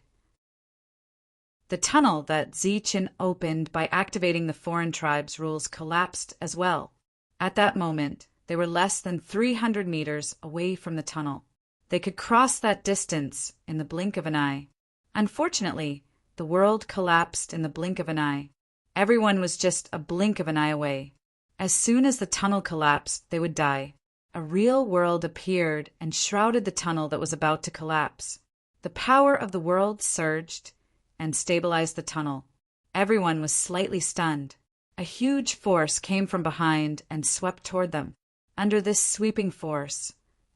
The tunnel that Zichen opened by activating the foreign tribe's rules collapsed as well. At that moment, they were less than 300 meters away from the tunnel. They could cross that distance in the blink of an eye. Unfortunately, the world collapsed in the blink of an eye. Everyone was just a blink of an eye away. As soon as the tunnel collapsed, they would die. A real world appeared and shrouded the tunnel that was about to collapse. The power of the world surged and stabilized the tunnel. Everyone was slightly stunned. A huge force came from behind and swept toward them. Under this sweeping force,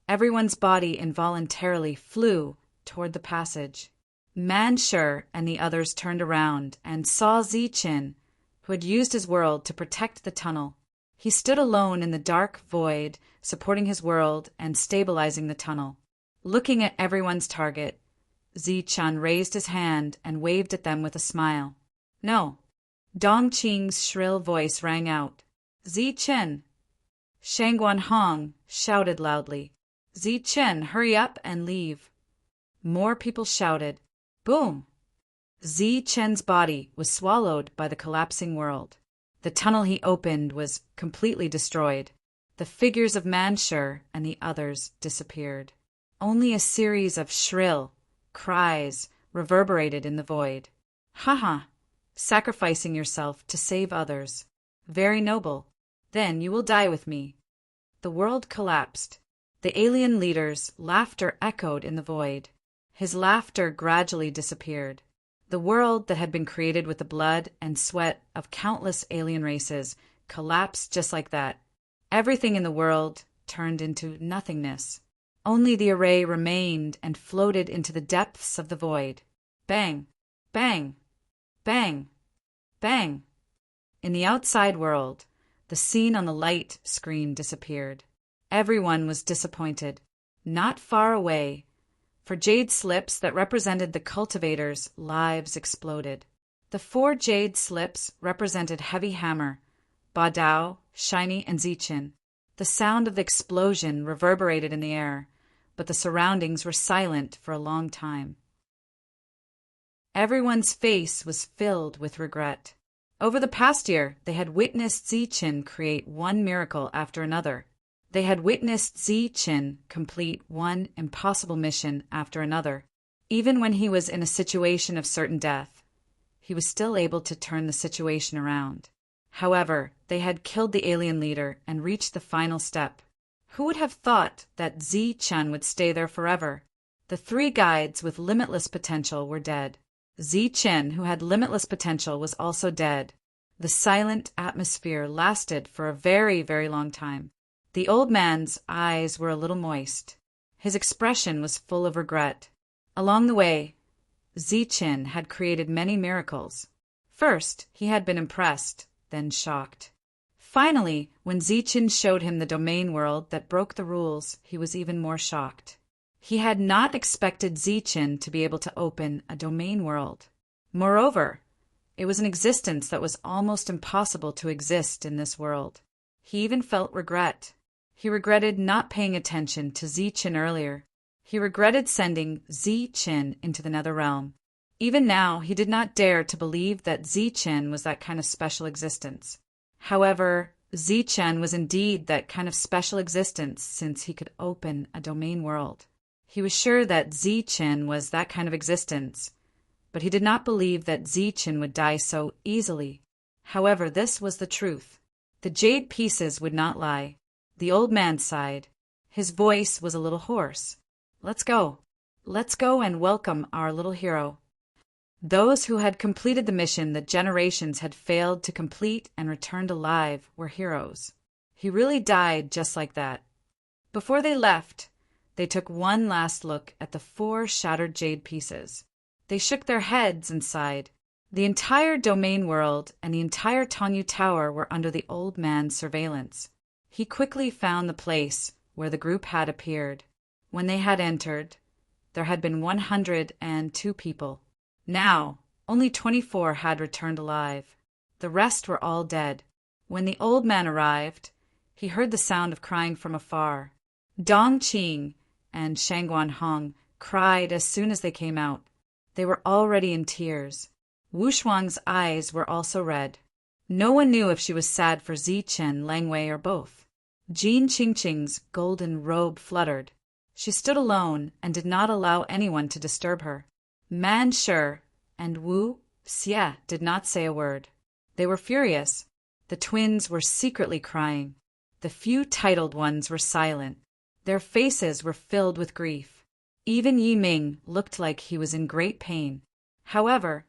everyone's body involuntarily flew toward the passage. Manshur and the others turned around and saw Ziqin, who had used his world to protect the tunnel. He stood alone in the dark void, supporting his world and stabilizing the tunnel. Looking at everyone's target, Ziqin raised his hand and waved at them with a smile. No. Dongqing's shrill voice rang out. Ziqin! Shangguan Hong shouted loudly. Ziqin, hurry up and leave. More people shouted. Boom! Ziqin's body was swallowed by the collapsing world. The tunnel he opened was completely destroyed. The figures of Manshur and the others disappeared. Only a series of shrill cries reverberated in the void. Haha, sacrificing yourself to save others. Very noble. Then you will die with me. The world collapsed. The alien leader's laughter echoed in the void. His laughter gradually disappeared. The world that had been created with the blood and sweat of countless alien races collapsed just like that. Everything in the world turned into nothingness. Only the array remained and floated into the depths of the void. Bang! Bang! Bang! Bang! In the outside world, the scene on the light screen disappeared. Everyone was disappointed. Not far away, for jade slips that represented the cultivators' lives exploded. The 4 jade slips represented Heavy Hammer, Ba Dao, Shiny, and Ziqin. The sound of the explosion reverberated in the air, but the surroundings were silent for a long time. Everyone's face was filled with regret. Over the past year, they had witnessed Ziqin create one miracle after another. They had witnessed Ziqin complete one impossible mission after another. Even when he was in a situation of certain death, he was still able to turn the situation around. However, they had killed the alien leader and reached the final step. Who would have thought that Ziqin would stay there forever? The 3 guides with limitless potential were dead. Ziqin, who had limitless potential, was also dead. The silent atmosphere lasted for a very, very long time. The old man's eyes were a little moist. His expression was full of regret. Along the way, Ziqin had created many miracles. First, he had been impressed, then shocked. Finally, when Ziqin showed him the domain world that broke the rules, he was even more shocked. He had not expected Ziqin to be able to open a domain world. Moreover, it was an existence that was almost impossible to exist in this world. He even felt regret. He regretted not paying attention to Ziqin earlier. He regretted sending Ziqin into the nether realm. Even now, he did not dare to believe that Ziqin was that kind of special existence. However, Ziqin was indeed that kind of special existence since he could open a domain world. He was sure that Ziqin was that kind of existence, but he did not believe that Ziqin would die so easily. However, this was the truth. The jade pieces would not lie. The old man sighed. His voice was a little hoarse. Let's go. Let's go and welcome our little hero. Those who had completed the mission that generations had failed to complete and returned alive were heroes. He really died just like that. Before they left, they took one last look at the 4 shattered jade pieces. They shook their heads and sighed. The entire domain world and the entire Tongyu Tower were under the old man's surveillance. He quickly found the place where the group had appeared. When they had entered, there had been 102 people. Now, only 24 had returned alive. The rest were all dead. When the old man arrived, he heard the sound of crying from afar. Dongqing and Shangguan Hong cried as soon as they came out. They were already in tears. Wu Shuang's eyes were also red. No one knew if she was sad for Ziqin, Lang Wei, or both. Jean Qingqing's golden robe fluttered. She stood alone and did not allow anyone to disturb her. Man Shi and Wu Xie did not say a word. They were furious. The twins were secretly crying. The few titled ones were silent. Their faces were filled with grief. Even Yi Ming looked like he was in great pain. However,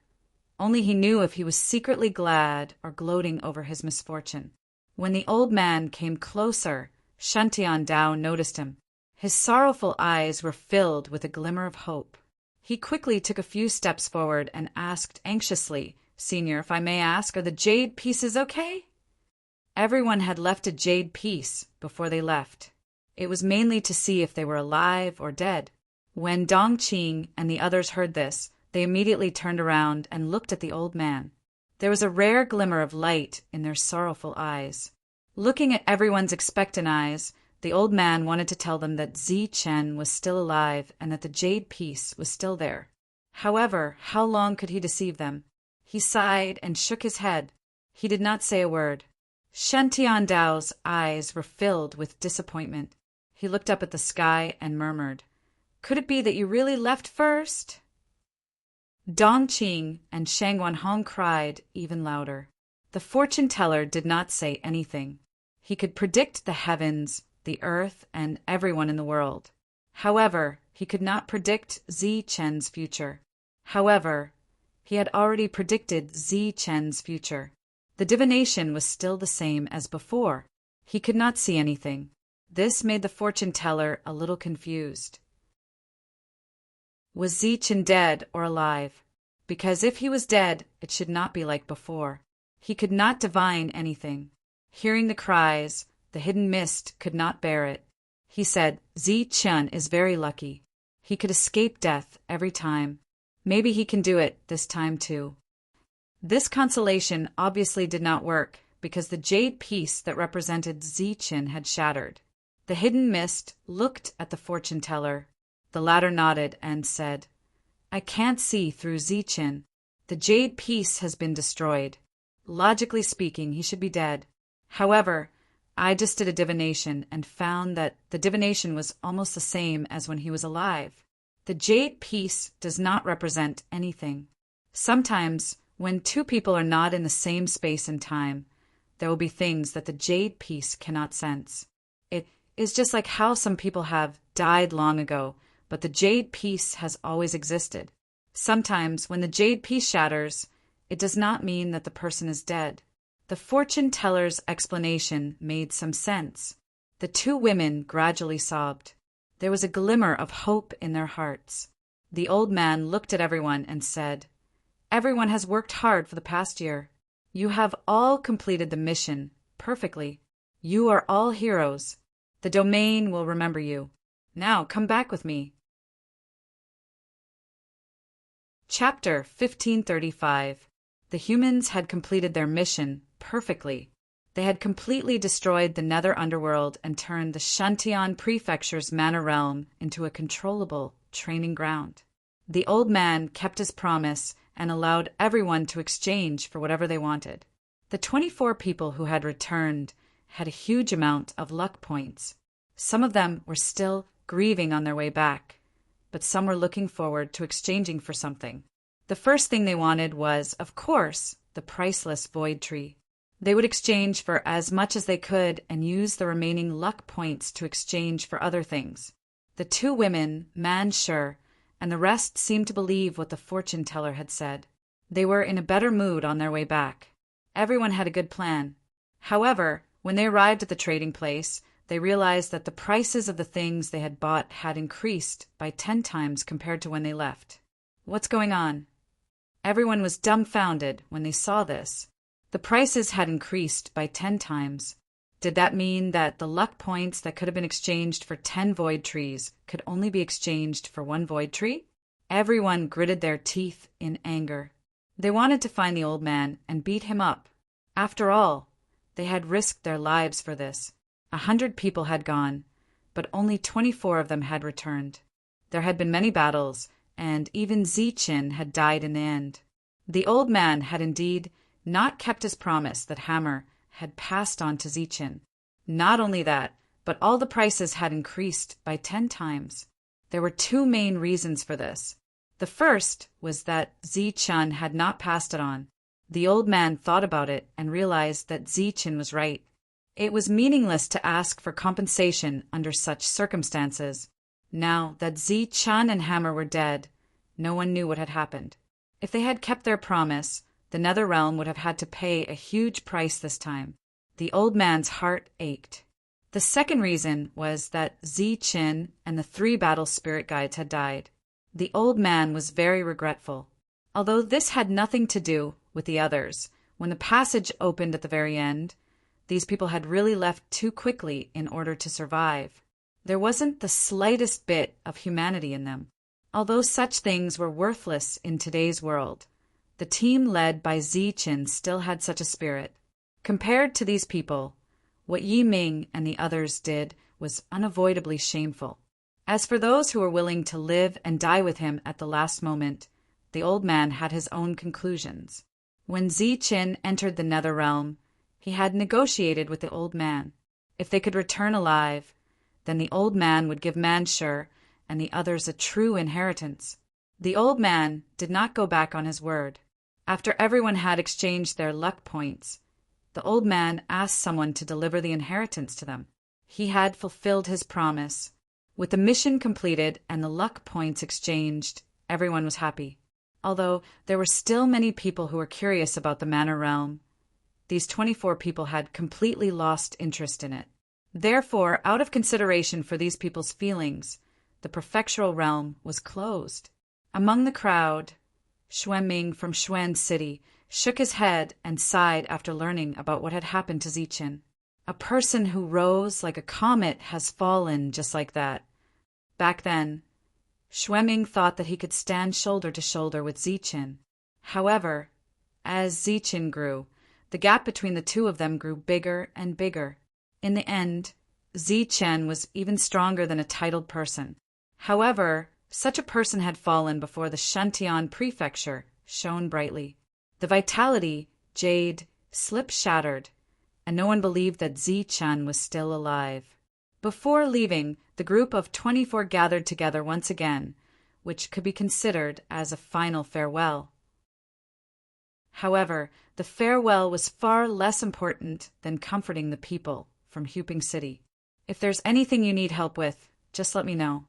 only he knew if he was secretly glad or gloating over his misfortune. When the old man came closer, Shantian Dao noticed him. His sorrowful eyes were filled with a glimmer of hope. He quickly took a few steps forward and asked anxiously, "Senior, if I may ask, are the jade pieces okay?" Everyone had left a jade piece before they left. It was mainly to see if they were alive or dead. When Dongqing and the others heard this, they immediately turned around and looked at the old man. There was a rare glimmer of light in their sorrowful eyes. Looking at everyone's expectant eyes, the old man wanted to tell them that Zichen was still alive and that the jade piece was still there. However, how long could he deceive them? He sighed and shook his head. He did not say a word. Shantian Dao's eyes were filled with disappointment. He looked up at the sky and murmured, "Could it be that you really left first?" Dongqing and Shang Wanhong cried even louder. The fortune teller did not say anything. He could predict the heavens, the earth, and everyone in the world. However, he could not predict Zichen's future. However, he had already predicted Zichen's future. The divination was still the same as before. He could not see anything. This made the fortune teller a little confused. Was Zichen dead or alive? Because if he was dead, it should not be like before. He could not divine anything. Hearing the cries, the hidden mist could not bear it. He said, "Zichen is very lucky. He could escape death every time. Maybe he can do it this time too." This consolation obviously did not work because the jade piece that represented Zichen had shattered. The hidden mist looked at the fortune teller. The latter nodded and said, "I can't see through Zichen. The jade piece has been destroyed. Logically speaking, he should be dead. However, I just did a divination and found that the divination was almost the same as when he was alive. The jade piece does not represent anything. Sometimes, when two people are not in the same space and time, there will be things that the jade piece cannot sense. It is just like how some people have died long ago, but the jade piece has always existed. Sometimes, when the jade piece shatters, it does not mean that the person is dead." The fortune teller's explanation made some sense. The two women gradually sobbed. There was a glimmer of hope in their hearts. The old man looked at everyone and said, "Everyone has worked hard for the past year. You have all completed the mission perfectly. You are all heroes. The domain will remember you. Now come back with me." Chapter 1535. The humans had completed their mission perfectly. They had completely destroyed the nether underworld and turned the Shantian Prefecture's Manor Realm into a controllable training ground. The old man kept his promise and allowed everyone to exchange for whatever they wanted. The 24 people who had returned had a huge amount of luck points. Some of them were still grieving on their way back, but some were looking forward to exchanging for something. The first thing they wanted was, of course, the priceless void tree. They would exchange for as much as they could and use the remaining luck points to exchange for other things. The two women, Man Shi, and the rest seemed to believe what the fortune teller had said. They were in a better mood on their way back. Everyone had a good plan. However, when they arrived at the trading place, they realized that the prices of the things they had bought had increased by 10 times compared to when they left. What's going on? Everyone was dumbfounded when they saw this. The prices had increased by 10 times. Did that mean that the luck points that could have been exchanged for 10 void trees could only be exchanged for 1 void tree? Everyone gritted their teeth in anger. They wanted to find the old man and beat him up. After all, they had risked their lives for this. 100 people had gone, but only 24 of them had returned. There had been many battles, and even Zichen had died in the end. The old man had indeed not kept his promise that Hammer had passed on to Zichen. Not only that, but all the prices had increased by 10 times. There were two main reasons for this. The first was that Zichen had not passed it on. The old man thought about it and realized that Zichen was right. It was meaningless to ask for compensation under such circumstances. Now that Zichen and Hammer were dead, no one knew what had happened. If they had kept their promise, the Nether Realm would have had to pay a huge price this time. The old man's heart ached. The second reason was that Zichen and the 3 battle spirit guides had died. The old man was very regretful. Although this had nothing to do with the others, when the passage opened at the very end, these people had really left too quickly in order to survive. There wasn't the slightest bit of humanity in them. Although such things were worthless in today's world, the team led by Zichen still had such a spirit. Compared to these people, what Yi Ming and the others did was unavoidably shameful. As for those who were willing to live and die with him at the last moment, the old man had his own conclusions. When Zichen entered the Nether Realm, he had negotiated with the old man. If they could return alive, then the old man would give Manshur and the others a true inheritance. The old man did not go back on his word. After everyone had exchanged their luck points, the old man asked someone to deliver the inheritance to them. He had fulfilled his promise. With the mission completed and the luck points exchanged, everyone was happy. Although there were still many people who were curious about the Manor Realm, these 24 people had completely lost interest in it. Therefore, out of consideration for these people's feelings, the prefectural realm was closed. Among the crowd, Xueming from Xuan City shook his head and sighed after learning about what had happened to Zichen. A person who rose like a comet has fallen just like that. Back then, Xueming thought that he could stand shoulder to shoulder with Zichen. However, as Zichen grew, the gap between the two of them grew bigger and bigger. In the end, Zichen was even stronger than a titled person. However, such a person had fallen before the Shantian prefecture shone brightly. The vitality, jade, slip shattered, and no one believed that Zichen was still alive. Before leaving, the group of 24 gathered together once again, which could be considered as a final farewell. However, the farewell was far less important than comforting the people from Huping City. If there's anything you need help with, just let me know.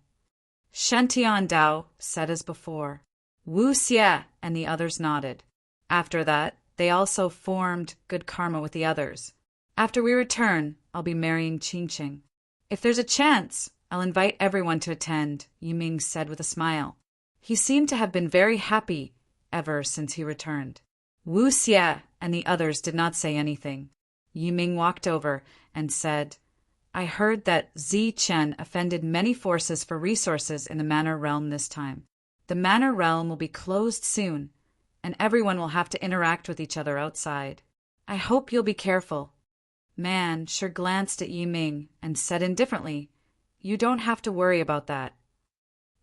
Shantian Dao said as before. Wu Xie and the others nodded. After that, they also formed good karma with the others. After we return, I'll be marrying Qingqing. If there's a chance, I'll invite everyone to attend, Yiming said with a smile. He seemed to have been very happy ever since he returned. Wu Xie and the others did not say anything. Yiming walked over and said, I heard that Zichen offended many forces for resources in the Manor Realm this time. The Manor Realm will be closed soon, and everyone will have to interact with each other outside. I hope you'll be careful. Man sure glanced at Yiming and said indifferently, You don't have to worry about that.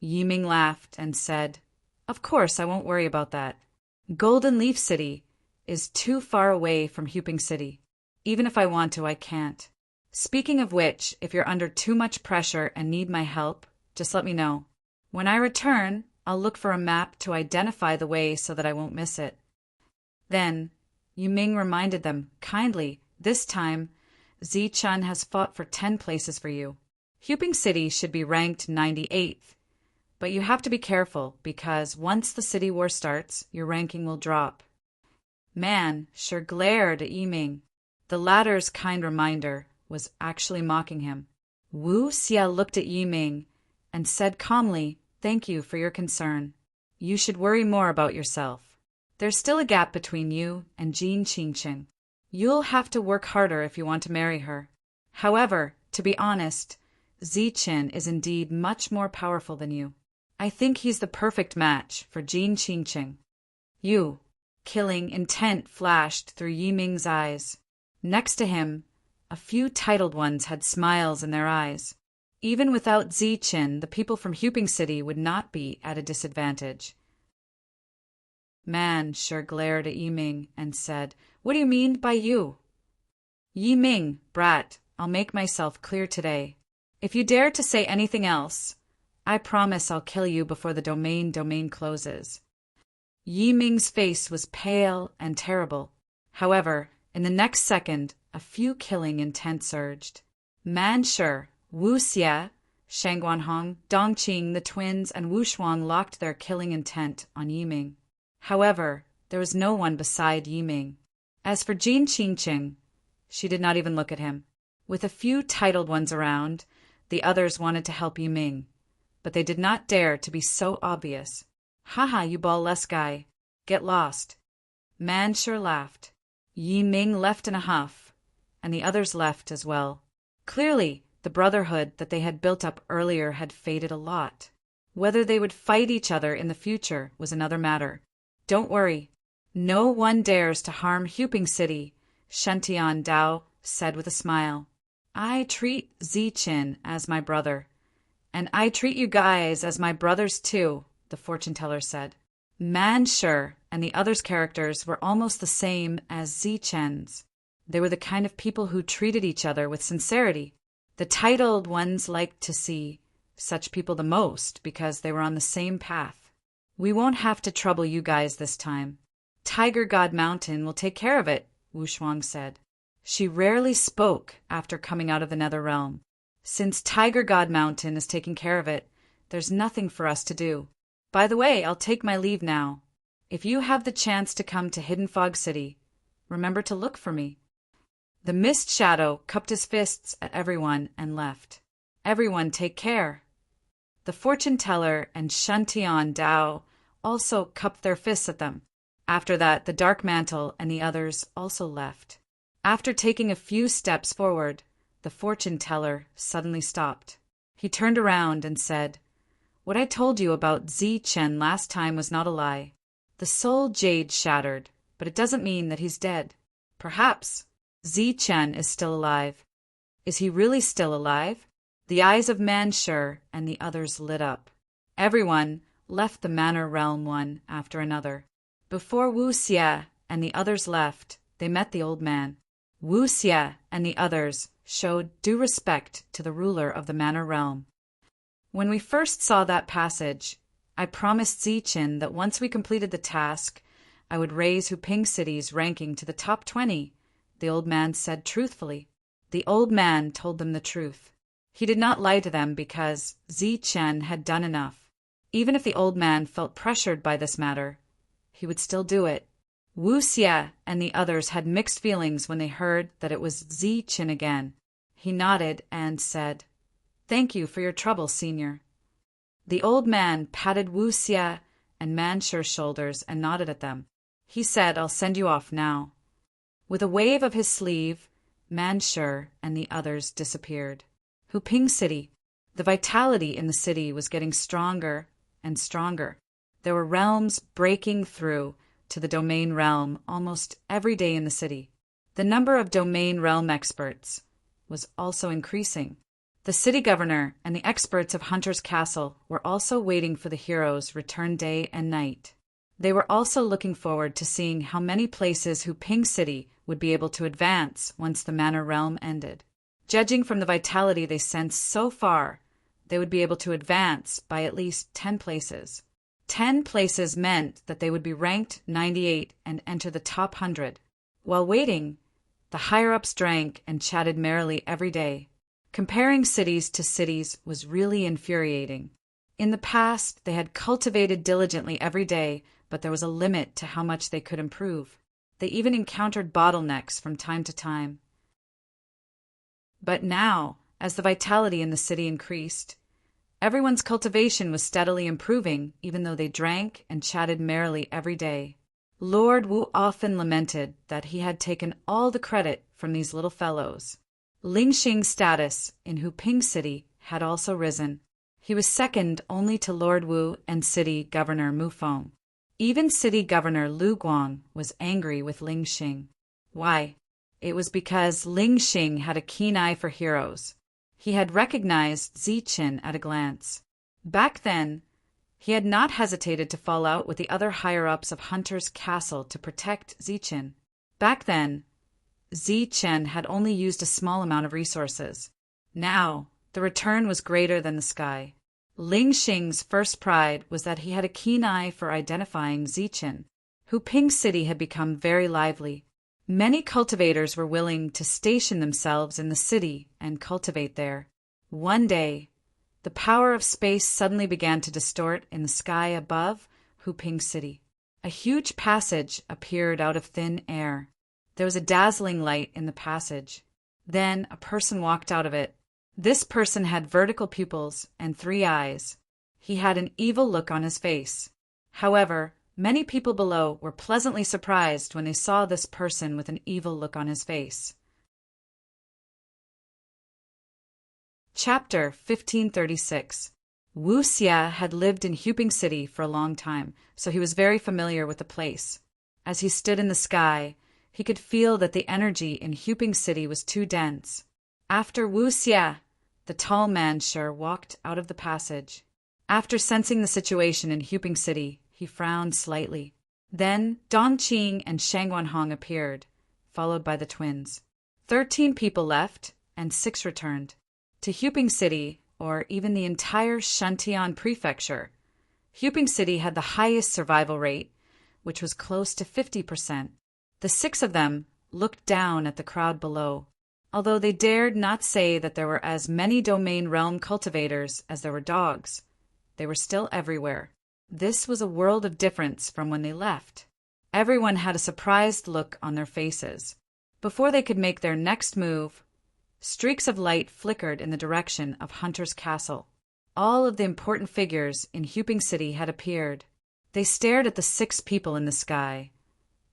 Yiming laughed and said, Of course I won't worry about that. Golden Leaf City is too far away from Huping City. Even if I want to, I can't. Speaking of which, if you're under too much pressure and need my help, just let me know. When I return, I'll look for a map to identify the way so that I won't miss it. Then, Yiming reminded them, kindly, this time, Zichen has fought for 10 places for you. Huping City should be ranked 98th, but you have to be careful because once the city war starts, your ranking will drop. Man sure glared at Yiming. The latter's kind reminder was actually mocking him. Wu Xie looked at Yiming and said calmly, Thank you for your concern. You should worry more about yourself. There's still a gap between you and Jean Qingqing. You'll have to work harder if you want to marry her. However, to be honest, Zichen is indeed much more powerful than you. I think he's the perfect match for Jean Qingqing. You, killing intent flashed through Yiming's eyes. Next to him, a few titled ones had smiles in their eyes. Even without Zichen, the people from Huping City would not be at a disadvantage. Man sure glared at Yiming and said, What do you mean by you? Yiming, brat, I'll make myself clear today. If you dare to say anything else, I promise I'll kill you before the domain closes. Yi Ming's face was pale and terrible. However, in the next second, a few killing intent surged. Man Shi, Wu Xie, Shang Guanhong, Dong Qing, the twins, and Wu Shuang locked their killing intent on Yi Ming. However, there was no one beside Yi Ming. As for Jin Qingqing, she did not even look at him. With a few titled ones around, the others wanted to help Yi Ming, but they did not dare to be so obvious. Haha, you ball-less guy. Get lost. Man Shi laughed. Yi Ming left in a huff, and the others left as well. Clearly, the brotherhood that they had built up earlier had faded a lot. Whether they would fight each other in the future was another matter. Don't worry. No one dares to harm Huping City, Shantian Dao said with a smile. I treat Ziqin as my brother. And I treat you guys as my brothers too, the fortune teller said. Man Shi and the others' characters were almost the same as Ziqin's. They were the kind of people who treated each other with sincerity. The titled ones liked to see such people the most because they were on the same path. We won't have to trouble you guys this time. Tiger God Mountain will take care of it, Wu Shuang said. She rarely spoke after coming out of the Nether Realm. Since Tiger God Mountain is taking care of it, there's nothing for us to do. By the way, I'll take my leave now. If you have the chance to come to Hidden Fog City, remember to look for me. The Mist Shadow cupped his fists at everyone and left. Everyone take care. The fortune teller and Shantian Dao also cupped their fists at them. After that, the Dark Mantle and the others also left. After taking a few steps forward, the fortune teller suddenly stopped. He turned around and said, What I told you about Ziqin last time was not a lie. The soul jade shattered, but it doesn't mean that he's dead. Perhaps Ziqin is still alive. Is he really still alive? The eyes of Man Shi and the others lit up. Everyone left the manor realm one after another. Before Wu Xie and the others left, they met the old man. Wu Xie and the others showed due respect to the ruler of the manor realm. When we first saw that passage, I promised Ziqin that once we completed the task, I would raise Huping City's ranking to the top 20, the old man said truthfully. The old man told them the truth. He did not lie to them because Ziqin had done enough. Even if the old man felt pressured by this matter, he would still do it. Wu Xie and the others had mixed feelings when they heard that it was Ziqin again. He nodded and said, Thank you for your trouble, senior. The old man patted Wu Xie and Man Shi's shoulders and nodded at them. He said, I'll send you off now. With a wave of his sleeve, Man Shi and the others disappeared. Huping City. The vitality in the city was getting stronger and stronger. There were realms breaking through to the domain realm almost every day in the city. The number of domain realm experts was also increasing. The city governor and the experts of Hunter's Castle were also waiting for the heroes' return day and night. They were also looking forward to seeing how many places Huping City would be able to advance once the manor realm ended. Judging from the vitality they sensed so far, they would be able to advance by at least 10 places. 10 places meant that they would be ranked 98 and enter the top 100. While waiting, the higher-ups drank and chatted merrily every day. Comparing cities to cities was really infuriating. In the past, they had cultivated diligently every day, but there was a limit to how much they could improve. They even encountered bottlenecks from time to time. But now, as the vitality in the city increased, everyone's cultivation was steadily improving, even though they drank and chatted merrily every day. Lord Wu often lamented that he had taken all the credit from these little fellows. Ling Xing's status in Huping City had also risen. He was second only to Lord Wu and City Governor Mu Feng. Even City Governor Lu Guang was angry with Ling Xing. Why? It was because Ling Xing had a keen eye for heroes. He had recognized Ziqin at a glance. Back then, he had not hesitated to fall out with the other higher-ups of Hunter's Castle to protect Ziqin. Back then, Chen had only used a small amount of resources. Now, the return was greater than the sky. Ling Xing's first pride was that he had a keen eye for identifying Chen. Huping City had become very lively. Many cultivators were willing to station themselves in the city and cultivate there. One day, the power of space suddenly began to distort in the sky above Huping City. A huge passage appeared out of thin air. There was a dazzling light in the passage. Then a person walked out of it. This person had vertical pupils and 3 eyes. He had an evil look on his face. However, many people below were pleasantly surprised when they saw this person with an evil look on his face. Chapter 1536. Wu Xia had lived in Huping City for a long time, so he was very familiar with the place. As he stood in the sky, he could feel that the energy in Huping City was too dense. After Wu Xia, the tall man sure walked out of the passage. After sensing the situation in Huping City, he frowned slightly. Then Dongqing and Shang Wanhong appeared, followed by the twins. 13 people left, and 6 returned. To Huping City, or even the entire Shantian prefecture, Huping City had the highest survival rate, which was close to 50%. The 6 of them looked down at the crowd below. Although they dared not say that there were as many domain realm cultivators as there were dogs, they were still everywhere. This was a world of difference from when they left. Everyone had a surprised look on their faces. Before they could make their next move, streaks of light flickered in the direction of Hunter's castle. All of the important figures in Huping City had appeared. They stared at the 6 people in the sky,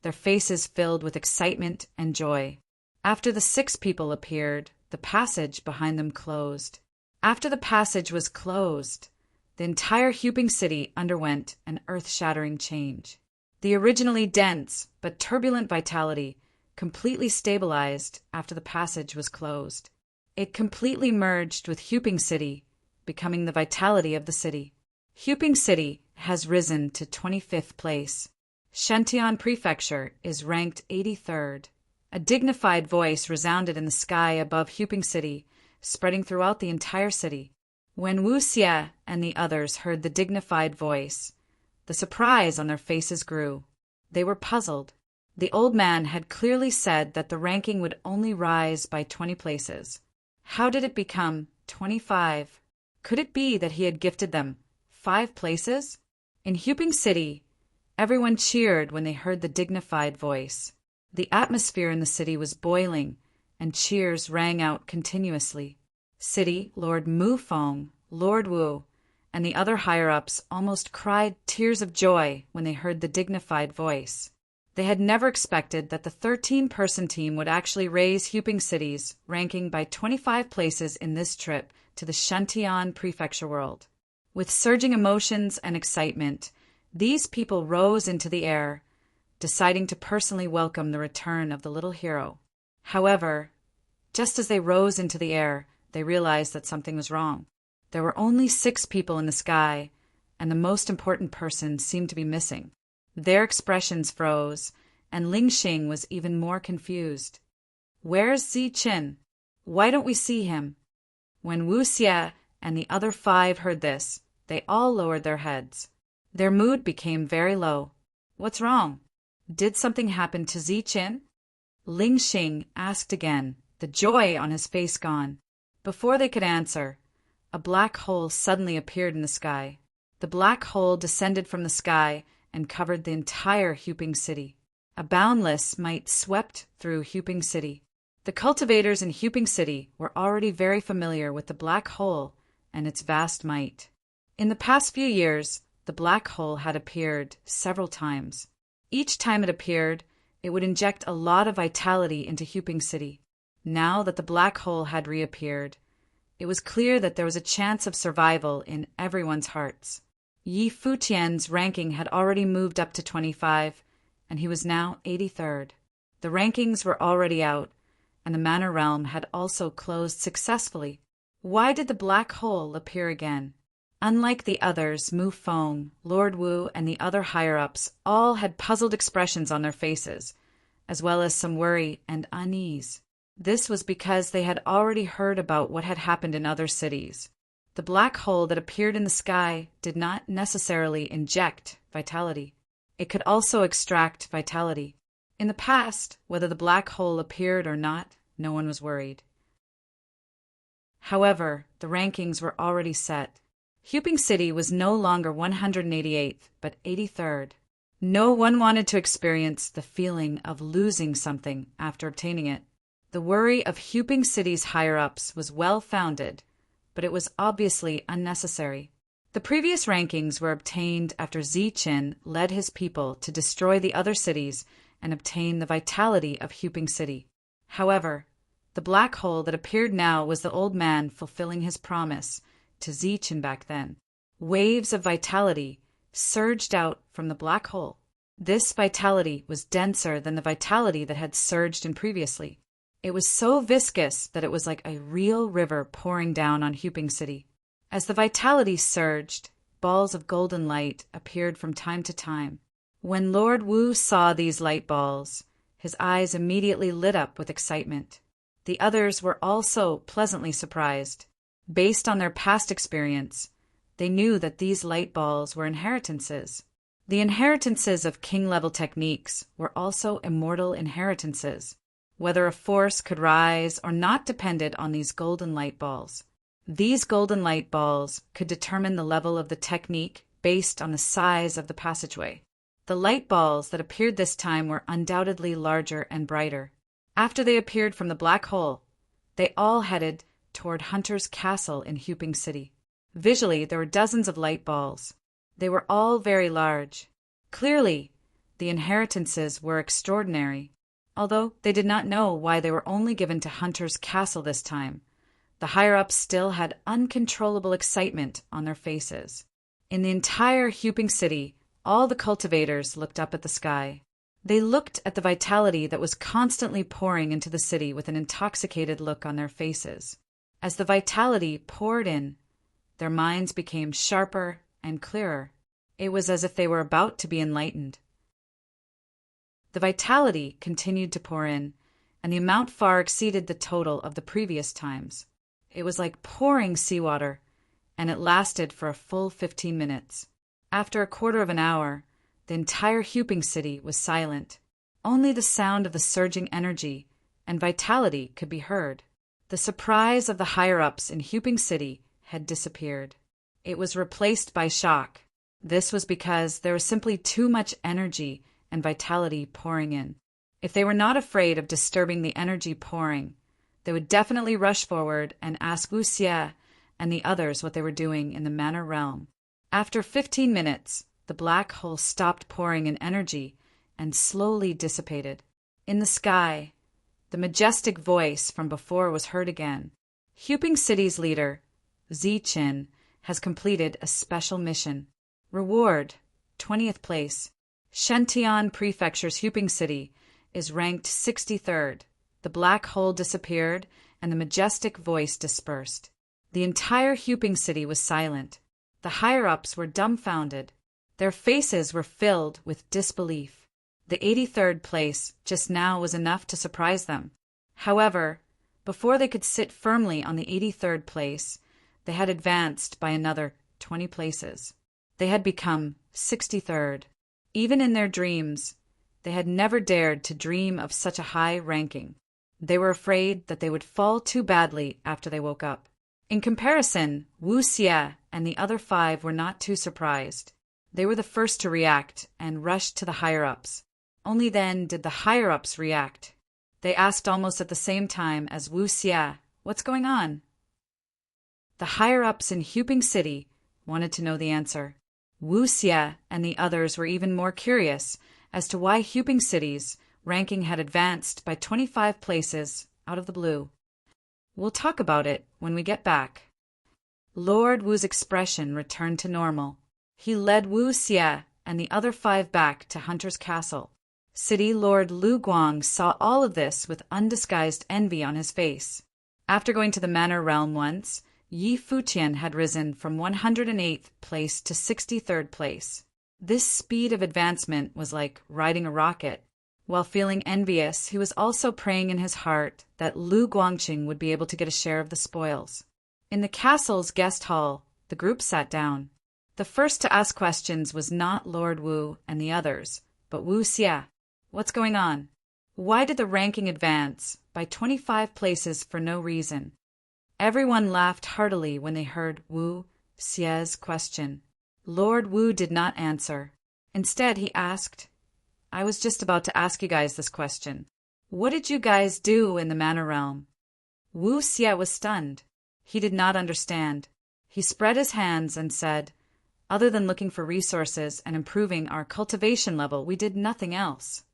their faces filled with excitement and joy. After the 6 people appeared, the passage behind them closed. After the passage was closed, the entire Huping City underwent an earth-shattering change. The originally dense but turbulent vitality completely stabilized after the passage was closed. It completely merged with Huping City, becoming the vitality of the city. Huping City has risen to 25th place. Shantian Prefecture is ranked 83rd. A dignified voice resounded in the sky above Huping City, spreading throughout the entire city. When Wu Xia and the others heard the dignified voice, the surprise on their faces grew. They were puzzled. The old man had clearly said that the ranking would only rise by 20 places. How did it become 25? Could it be that he had gifted them 5 places? In Huping City, everyone cheered when they heard the dignified voice. The atmosphere in the city was boiling, and cheers rang out continuously. City Lord Mu Feng, Lord Wu, and the other higher-ups almost cried tears of joy when they heard the dignified voice. They had never expected that the 13-person team would actually raise Huping City's ranking by 25 places in this trip to the Shantian Prefecture world. With surging emotions and excitement, these people rose into the air, deciding to personally welcome the return of the little hero. However, just as they rose into the air, they realized that something was wrong. There were only 6 people in the sky, and the most important person seemed to be missing. Their expressions froze, and Ling Xing was even more confused. Where's Chen? Why don't we see him? When Wu Xia and the other 5 heard this, they all lowered their heads. Their mood became very low. What's wrong? Did something happen to Chen? Ling Xing asked again, the joy on his face gone. Before they could answer, a black hole suddenly appeared in the sky. The black hole descended from the sky and covered the entire Huping City. A boundless might swept through Huping City. The cultivators in Huping City were already very familiar with the black hole and its vast might. In the past few years, the black hole had appeared several times. Each time it appeared, it would inject a lot of vitality into Huping City. Now that the black hole had reappeared, it was clear that there was a chance of survival in everyone's hearts. Yi Futian's ranking had already moved up to 25, and he was now 83rd. The rankings were already out, and the Manor Realm had also closed successfully. Why did the black hole appear again? Unlike the others, Mu Feng, Lord Wu, and the other higher-ups all had puzzled expressions on their faces, as well as some worry and unease. This was because they had already heard about what had happened in other cities. The black hole that appeared in the sky did not necessarily inject vitality. It could also extract vitality. In the past, whether the black hole appeared or not, no one was worried. However, the rankings were already set. Huping City was no longer 188th, but 83rd. No one wanted to experience the feeling of losing something after obtaining it. The worry of Huping City's higher-ups was well-founded, but it was obviously unnecessary. The previous rankings were obtained after Ziqin led his people to destroy the other cities and obtain the vitality of Huping City. However, the black hole that appeared now was the old man fulfilling his promise to Ziqin back then. Waves of vitality surged out from the black hole. This vitality was denser than the vitality that had surged in previously. It was so viscous that it was like a real river pouring down on Huping City. As the vitality surged, balls of golden light appeared from time to time. When Lord Wu saw these light balls, his eyes immediately lit up with excitement. The others were also pleasantly surprised. Based on their past experience, they knew that these light balls were inheritances. The inheritances of king-level techniques were also immortal inheritances. Whether a force could rise or not depended on these golden light balls. These golden light balls could determine the level of the technique based on the size of the passageway. The light balls that appeared this time were undoubtedly larger and brighter. After they appeared from the black hole, they all headed toward Hunter's Castle in Huping City. Visually, there were dozens of light balls. They were all very large. Clearly, the inheritances were extraordinary. Although they did not know why they were only given to Hunter's Castle this time, the higher-ups still had uncontrollable excitement on their faces. In the entire Huping City, all the cultivators looked up at the sky. They looked at the vitality that was constantly pouring into the city with an intoxicated look on their faces. As the vitality poured in, their minds became sharper and clearer. It was as if they were about to be enlightened. The vitality continued to pour in, and the amount far exceeded the total of the previous times. It was like pouring seawater, and it lasted for a full 15 minutes. After a quarter of an hour, the entire Huping City was silent. Only the sound of the surging energy and vitality could be heard. The surprise of the higher-ups in Huping City had disappeared. It was replaced by shock. This was because there was simply too much energy and vitality pouring in. If they were not afraid of disturbing the energy pouring, they would definitely rush forward and ask Wu Xie and the others what they were doing in the Manor Realm. After 15 minutes, the black hole stopped pouring in energy and slowly dissipated. In the sky, the majestic voice from before was heard again. Huping City's leader, Ziqin, has completed a special mission. Reward, 20th place. Shentian Prefecture's Huping City is ranked 63rd. The black hole disappeared, and the majestic voice dispersed. The entire Huping City was silent. The higher-ups were dumbfounded. Their faces were filled with disbelief. The 83rd place just now was enough to surprise them. However, before they could sit firmly on the 83rd place, they had advanced by another 20 places. They had become 63rd. Even in their dreams, they had never dared to dream of such a high ranking. They were afraid that they would fall too badly after they woke up. In comparison, Wu Xie and the other 5 were not too surprised. They were the first to react and rushed to the higher-ups. Only then did the higher-ups react. They asked almost at the same time as Wu Xie, "What's going on?" The higher-ups in Huping City wanted to know the answer. Wu Xie and the others were even more curious as to why Huping City's ranking had advanced by 25 places out of the blue. We'll talk about it when we get back. Lord Wu's expression returned to normal. He led Wu Xie and the other 5 back to Hunter's Castle. City Lord Lu Guang saw all of this with undisguised envy on his face. After going to the Manor Realm once, Yi Fuqian had risen from 108th place to 63rd place. This speed of advancement was like riding a rocket. While feeling envious, he was also praying in his heart that Lu Guangqing would be able to get a share of the spoils. In the castle's guest hall, the group sat down. The first to ask questions was not Lord Wu and the others, but Wu Xie. What's going on? Why did the ranking advance by 25 places for no reason? Everyone laughed heartily when they heard Wu Xie's question. Lord Wu did not answer. Instead, he asked, I was just about to ask you guys this question. What did you guys do in the Manor Realm? Wu Xie was stunned. He did not understand. He spread his hands and said, other than looking for resources and improving our cultivation level, we did nothing else.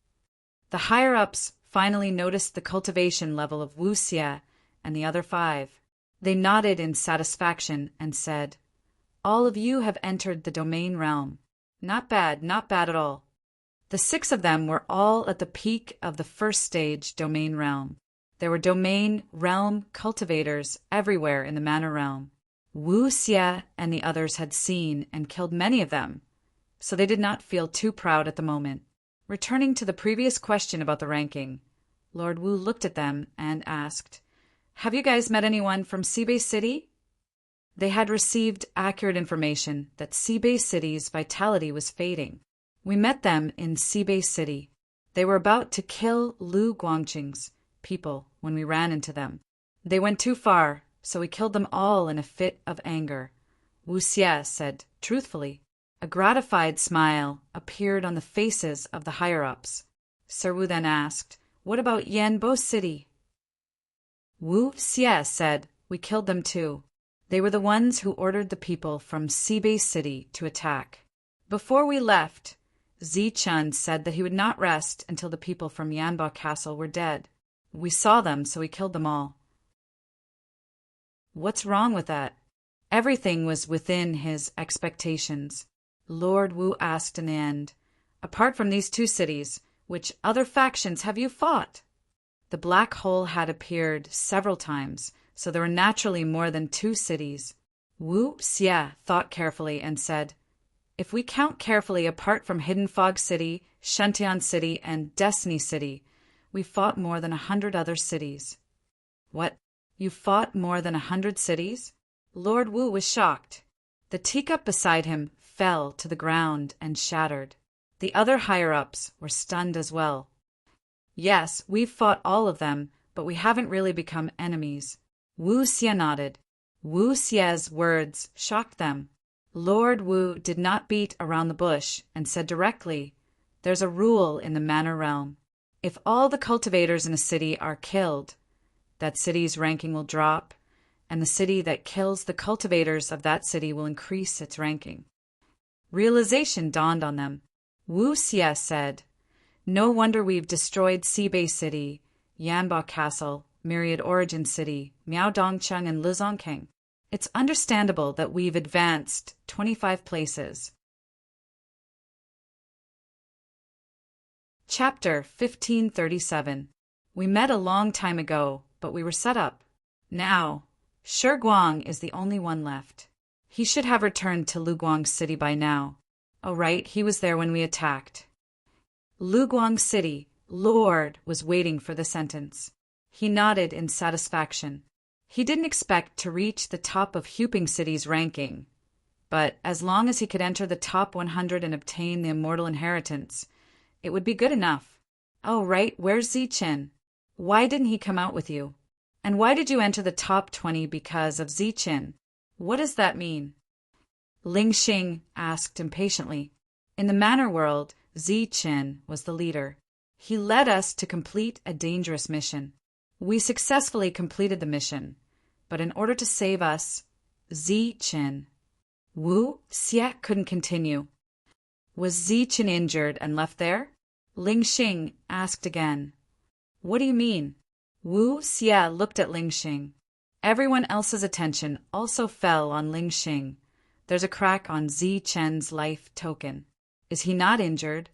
The higher-ups finally noticed the cultivation level of Wu Xie and the other 5. They nodded in satisfaction and said, all of you have entered the domain realm. Not bad at all. The 6 of them were all at the peak of the first stage domain realm. There were domain realm cultivators everywhere in the Manor Realm. Wu Xie and the others had seen and killed many of them, so they did not feel too proud at the moment. Returning to the previous question about the ranking, Lord Wu looked at them and asked, have you guys met anyone from Seabay City? They had received accurate information that Seabay City's vitality was fading. We met them in Seabay City. They were about to kill Lu Guangqing's people when we ran into them. They went too far, so we killed them all in a fit of anger, Wu Xie said truthfully. A gratified smile appeared on the faces of the higher-ups. Sir Wu then asked, what about Yanbo City? Wu Xie said, we killed them too. They were the ones who ordered the people from Seabay City to attack. Before we left, Zichun said that he would not rest until the people from Yanbo Castle were dead. We saw them, so we killed them all. What's wrong with that? Everything was within his expectations. Lord Wu asked in the end, apart from these 2 cities, which other factions have you fought? The black hole had appeared several times, so there were naturally more than 2 cities. Wu Xie thought carefully and said, if we count carefully apart from Hidden Fog City, Shentian City, and Destiny City, we fought more than 100 other cities. What? You fought more than 100 cities? Lord Wu was shocked. The teacup beside him fell to the ground and shattered. The other higher-ups were stunned as well. Yes, we've fought all of them, but we haven't really become enemies. Wu Xie nodded. Wu Xie's words shocked them. Lord Wu did not beat around the bush and said directly, there's a rule in the Manor Realm. If all the cultivators in a city are killed, that city's ranking will drop, and the city that kills the cultivators of that city will increase its ranking. Realization dawned on them. Wu Xie said, no wonder we've destroyed Seabay City, Yanbo Castle, Myriad Origin City, Miaodongcheng, and Lizongkeng. It's understandable that we've advanced 25 places. Chapter 1537. We met a long time ago, but we were set up. Now, Shi Guang is the only one left. He should have returned to Luguang City by now. Oh right, he was there when we attacked. Luguang City, Lord, was waiting for the sentence. He nodded in satisfaction. He didn't expect to reach the top of Huping City's ranking, but as long as he could enter the top 100 and obtain the immortal inheritance, it would be good enough. Oh right, where's Zichen? Why didn't he come out with you? And why did you enter the top 20 because of Zichen? What does that mean? Ling Xing asked impatiently. In the Manor World, Zichen was the leader. He led us to complete a dangerous mission. We successfully completed the mission, but in order to save us, Zichen. Wu Xie couldn't continue. Was Zichen injured and left there? Ling Xing asked again. What do you mean? Wu Xie looked at Ling Xing. Everyone else's attention also fell on Ling Xing. There's a crack on Zichen's life token. Is he not injured?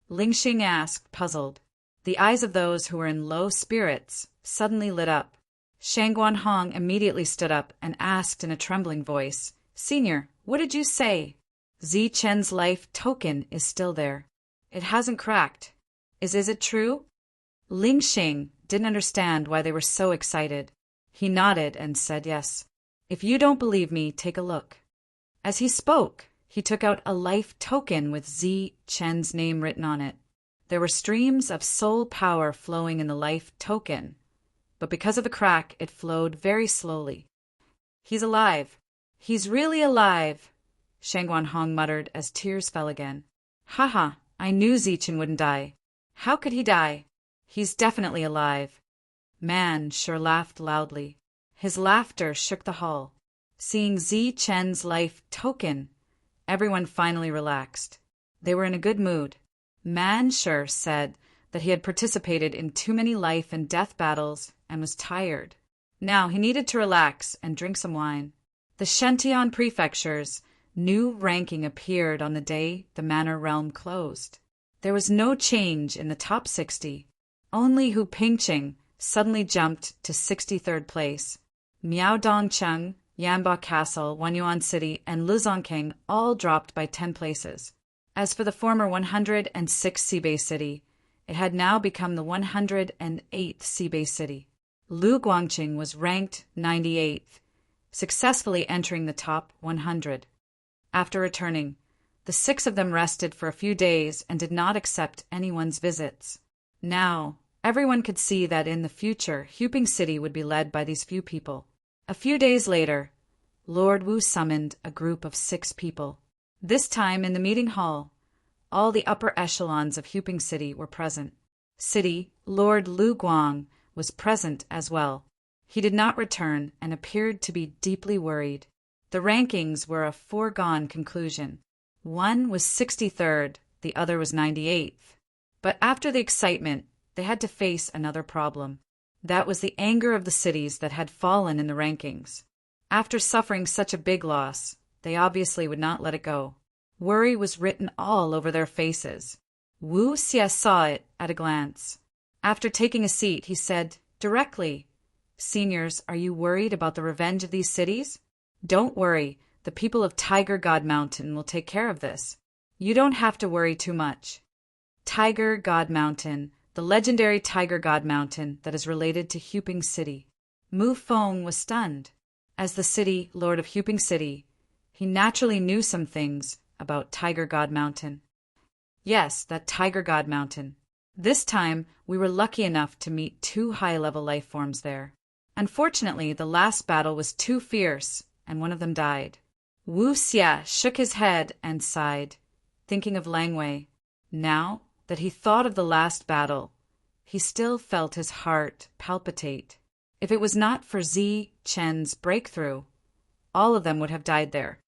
Ling Xing asked, puzzled. The eyes of those who were in low spirits suddenly lit up. Shangguan Hong immediately stood up and asked in a trembling voice, Senior, what did you say? Zichen's life token is still there. It hasn't cracked. Is it true? Ling Xing didn't understand why they were so excited. He nodded and said yes. If you don't believe me, take a look. As he spoke, he took out a life token with Zi Chen's name written on it. There were streams of soul power flowing in the life token, but because of the crack, it flowed very slowly. He's alive. He's really alive, Shang Guanhong muttered as tears fell again. Haha, I knew Zichen wouldn't die. How could he die? He's definitely alive. Man sure laughed loudly. His laughter shook the hall. Seeing Zi Chen's life token, everyone finally relaxed. They were in a good mood. Man sure said that he had participated in too many life and death battles and was tired. Now he needed to relax and drink some wine. The Shantian Prefecture's new ranking appeared on the day the Manor Realm closed. There was no change in the top 60. Only Hu Pingqing suddenly jumped to 63rd place. Miao Dongcheng, Yanba Castle, Wanyuan City, and Luzongking all dropped by 10 places. As for the former 106th Seabase city, it had now become the 108th Seabase city. Lu Guangqing was ranked 98th, successfully entering the top 100. After returning, the 6 of them rested for a few days and did not accept anyone's visits. Now, everyone could see that in the future, Huping City would be led by these few people. A few days later, Lord Wu summoned a group of 6 people. This time in the meeting hall, all the upper echelons of Huping City were present. Lord Lu Guang was present as well. He did not return and appeared to be deeply worried. The rankings were a foregone conclusion. One was 63rd, the other was 98th. But after the excitement, they had to face another problem. That was the anger of the cities that had fallen in the rankings. After suffering such a big loss, they obviously would not let it go. Worry was written all over their faces. Wu Xie saw it at a glance. After taking a seat, he said directly, "Seniors, are you worried about the revenge of these cities? Don't worry, the people of Tiger God Mountain will take care of this. You don't have to worry too much." Tiger God Mountain, the legendary Tiger God Mountain that is related to Huping City. Mu Feng was stunned. As the city lord of Huping City, he naturally knew some things about Tiger God Mountain. Yes, that Tiger God Mountain. This time, we were lucky enough to meet 2 high-level life forms there. Unfortunately, the last battle was too fierce, and one of them died. Wu Xie shook his head and sighed, thinking of Lang Wei. Now that he thought of the last battle, he still felt his heart palpitate. If it was not for Zi Chen's breakthrough, all of them would have died there.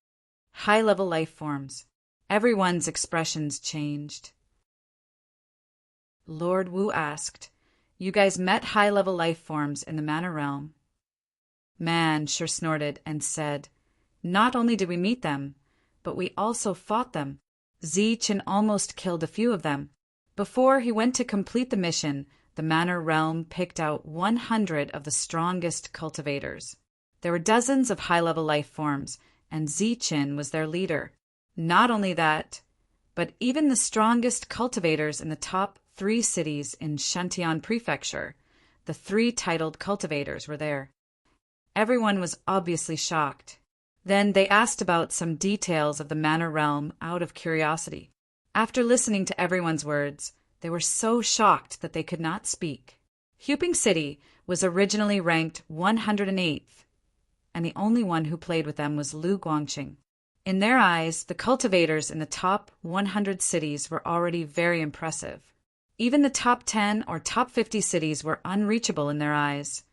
High-level life forms. Everyone's expressions changed. Lord Wu asked, "You guys met high-level life forms in the Manor Realm?" Man sure snorted and said, "Not only did we meet them, but we also fought them. Zi Chen almost killed a few of them. Before he went to complete the mission, the Manor Realm picked out 100 of the strongest cultivators. There were dozens of high-level life forms, and Zi Chen was their leader. Not only that, but even the strongest cultivators in the top 3 cities in Shantian Prefecture, the 3 titled cultivators, were there." Everyone was obviously shocked. Then they asked about some details of the Manor Realm out of curiosity. After listening to everyone's words, they were so shocked that they could not speak. Huping City was originally ranked 108th, and the only one who played with them was Lu Guangqing. In their eyes, the cultivators in the top 100 cities were already very impressive. Even the top 10 or top 50 cities were unreachable in their eyes,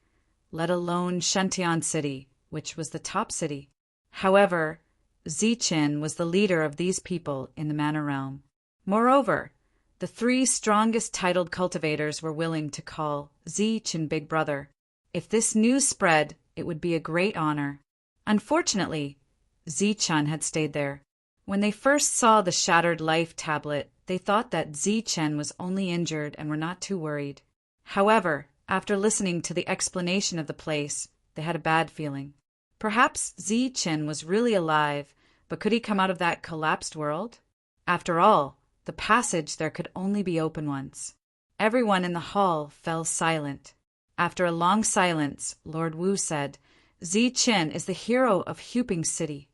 let alone Shantian City, which was the top city. However, Zi Chen was the leader of these people in the Manor Realm. Moreover, the 3 strongest titled cultivators were willing to call Zi Chen Big Brother. If this news spread, it would be a great honor. Unfortunately, Zi Chen had stayed there. When they first saw the shattered life tablet, they thought that Zi Chen was only injured and were not too worried. However, after listening to the explanation of the place, they had a bad feeling. Perhaps Zi Chen was really alive, but could he come out of that collapsed world? After all, the passage there could only be open once. Everyone in the hall fell silent. After a long silence, Lord Wu said, "Ziqin is the hero of Huping City."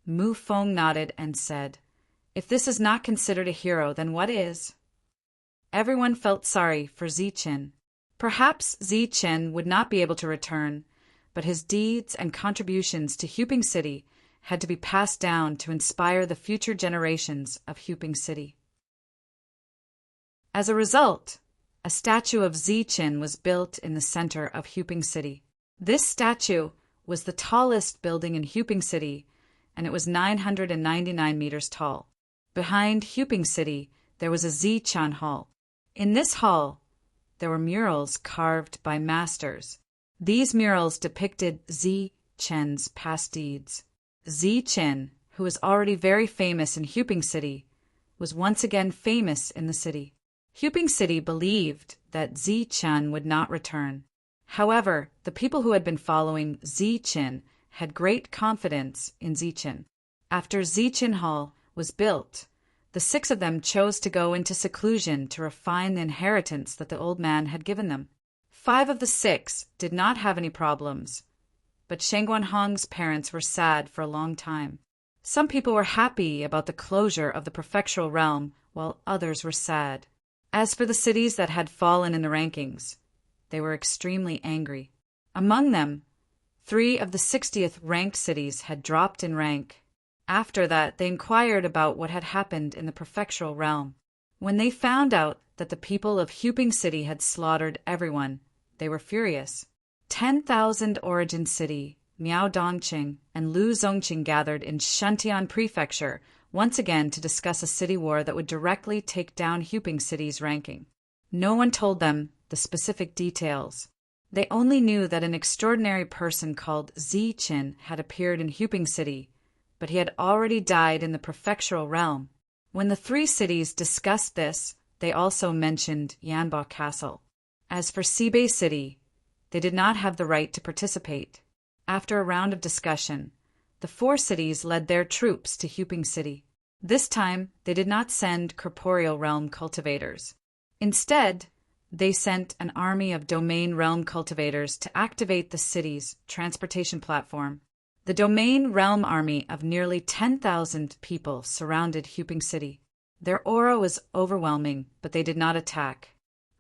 Mu Feng nodded and said, "If this is not considered a hero, then what is?" Everyone felt sorry for Ziqin. Perhaps Ziqin would not be able to return, but his deeds and contributions to Huping City had to be passed down to inspire the future generations of Huping City. As a result, a statue of Ziqin was built in the center of Huping City. This statue was the tallest building in Huping City, and it was 999 meters tall. Behind Huping City, there was a Ziqian Hall. In this hall, there were murals carved by masters. These murals depicted Ziqin's past deeds. Ziqin, who was already very famous in Huping City, was once again famous in the city. Huping City believed that Ziqin would not return. However, the people who had been following Ziqin had great confidence in Ziqin. After Ziqin Hall was built, the 6 of them chose to go into seclusion to refine the inheritance that the old man had given them. 5 of the 6 did not have any problems, but Sheng Guanhong's parents were sad for a long time. Some people were happy about the closure of the prefectural realm, while others were sad. As for the cities that had fallen in the rankings, they were extremely angry. Among them, 3 of the 60th ranked cities had dropped in rank. After that, they inquired about what had happened in the prefectural realm. When they found out that the people of Huping City had slaughtered everyone, they were furious. 10,000 Origin City, Miao Dongqing, and Lu Zongqing gathered in Shentian Prefecture once again to discuss a city war that would directly take down Huping City's ranking. No one told them the specific details. They only knew that an extraordinary person called Ziqin had appeared in Huping City, but he had already died in the prefectural realm. When the 3 cities discussed this, they also mentioned Yanbo Castle. As for Sibei City, they did not have the right to participate. After a round of discussion, the 4 cities led their troops to Huping City. This time, they did not send corporeal realm cultivators. Instead, they sent an army of domain realm cultivators to activate the city's transportation platform. The domain realm army of nearly 10,000 people surrounded Huping City. Their aura was overwhelming, but they did not attack.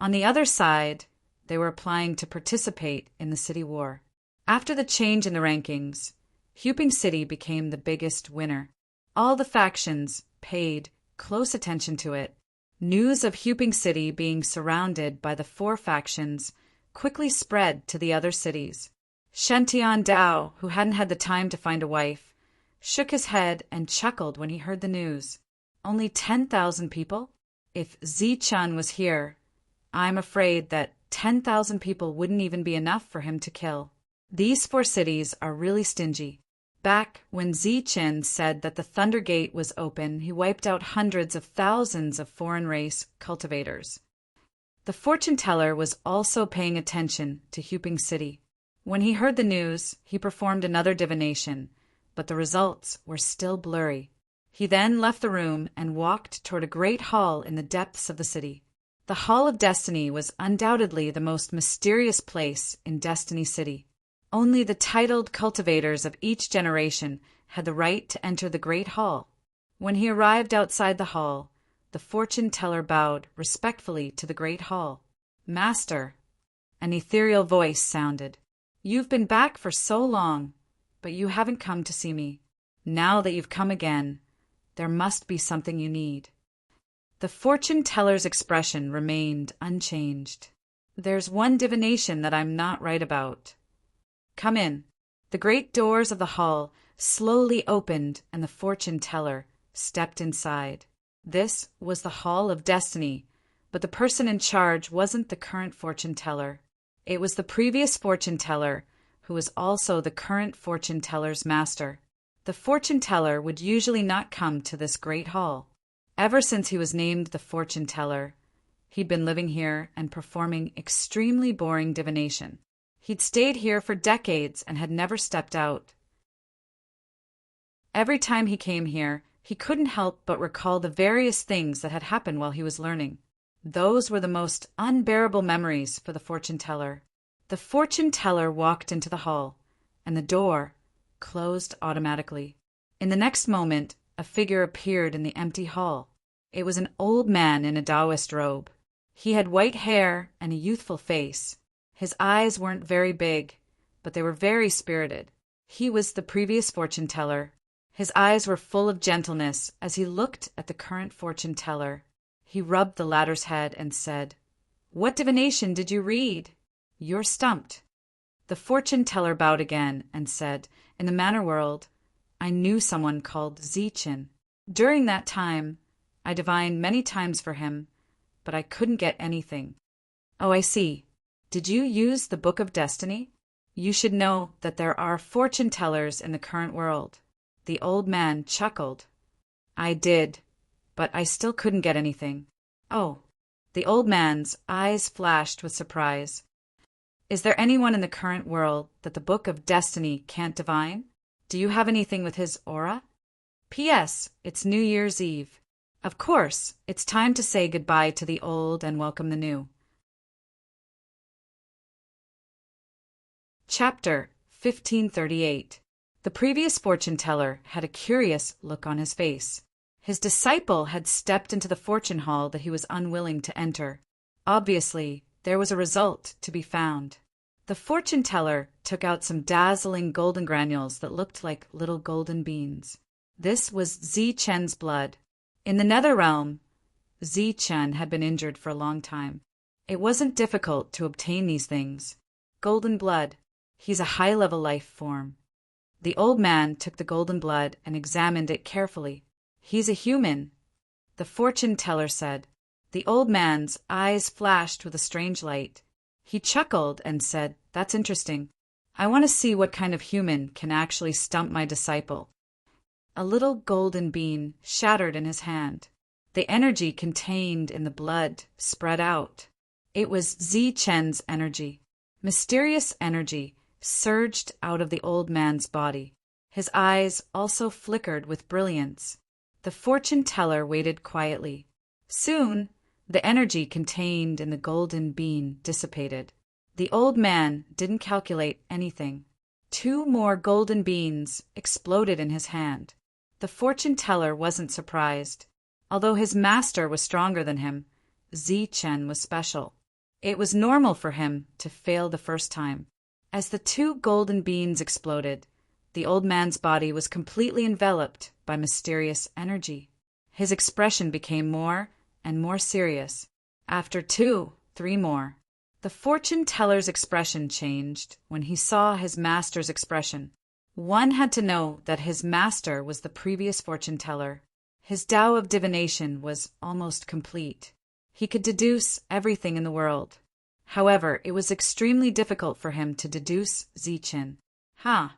On the other side, they were applying to participate in the city war. After the change in the rankings, Huping City became the biggest winner. All the factions paid close attention to it. News of Huping City being surrounded by the 4 factions quickly spread to the other cities. Shentian Dao, who hadn't had the time to find a wife, shook his head and chuckled when he heard the news. Only 10,000 people? If Ziqin was here, I'm afraid that 10,000 people wouldn't even be enough for him to kill. These 4 cities are really stingy. Back when Ziqin said that the Thunder Gate was open, he wiped out hundreds of thousands of foreign race cultivators. The fortune teller was also paying attention to Huping City. When he heard the news, he performed another divination, but the results were still blurry. He then left the room and walked toward a great hall in the depths of the city. The Hall of Destiny was undoubtedly the most mysterious place in Destiny City. Only the titled cultivators of each generation had the right to enter the great hall. When he arrived outside the hall, the fortune teller bowed respectfully to the great hall. "Master," an ethereal voice sounded. "You've been back for so long, but you haven't come to see me. Now that you've come again, there must be something you need." The fortune teller's expression remained unchanged. "There's one divination that I'm not right about." "Come in." The great doors of the hall slowly opened and the fortune teller stepped inside. This was the Hall of Destiny, but the person in charge wasn't the current fortune teller. It was the previous fortune teller, who was also the current fortune teller's master. The fortune teller would usually not come to this great hall. Ever since he was named the fortune teller, he'd been living here and performing extremely boring divination. He'd stayed here for decades and had never stepped out. Every time he came here, he couldn't help but recall the various things that had happened while he was learning. Those were the most unbearable memories for the fortune teller. The fortune teller walked into the hall, and the door closed automatically. In the next moment, a figure appeared in the empty hall. It was an old man in a Taoist robe. He had white hair and a youthful face. His eyes weren't very big, but they were very spirited. He was the previous fortune teller. His eyes were full of gentleness as he looked at the current fortune teller. He rubbed the latter's head and said, "What divination did you read? You're stumped." The fortune teller bowed again and said, "In the manor world, I knew someone called Zichin. During that time, I divined many times for him, but I couldn't get anything." "Oh, I see. Did you use the Book of Destiny? You should know that there are fortune tellers in the current world." The old man chuckled. "I did, but I still couldn't get anything." "Oh." The old man's eyes flashed with surprise. "Is there anyone in the current world that the Book of Destiny can't divine? Do you have anything with his aura? P.S. It's New Year's Eve. Of course, it's time to say goodbye to the old and welcome the new." Chapter 1538. The previous fortune teller had a curious look on his face. His disciple had stepped into the fortune hall that he was unwilling to enter. Obviously, there was a result to be found. The fortune teller took out some dazzling golden granules that looked like little golden beans. This was Zichen's blood. In the nether realm, Zichen had been injured for a long time. It wasn't difficult to obtain these things. Golden blood. He's a high-level life form. The old man took the golden blood and examined it carefully. "He's a human," the fortune teller said. The old man's eyes flashed with a strange light. He chuckled and said, "That's interesting. I want to see what kind of human can actually stump my disciple." A little golden bean shattered in his hand. The energy contained in the blood spread out. It was Zichen's energy. Mysterious energy surged out of the old man's body. His eyes also flickered with brilliance. The fortune teller waited quietly. Soon, the energy contained in the golden bean dissipated. The old man didn't calculate anything. 2 more golden beans exploded in his hand. The fortune teller wasn't surprised. Although his master was stronger than him, Zichen was special. It was normal for him to fail the first time. As the 2 golden beans exploded, the old man's body was completely enveloped by mysterious energy. His expression became more and more serious. After 2, 3 more. The fortune teller's expression changed when he saw his master's expression. One had to know that his master was the previous fortune teller. His Tao of divination was almost complete. He could deduce everything in the world. However, it was extremely difficult for him to deduce Zichin. "Ha!"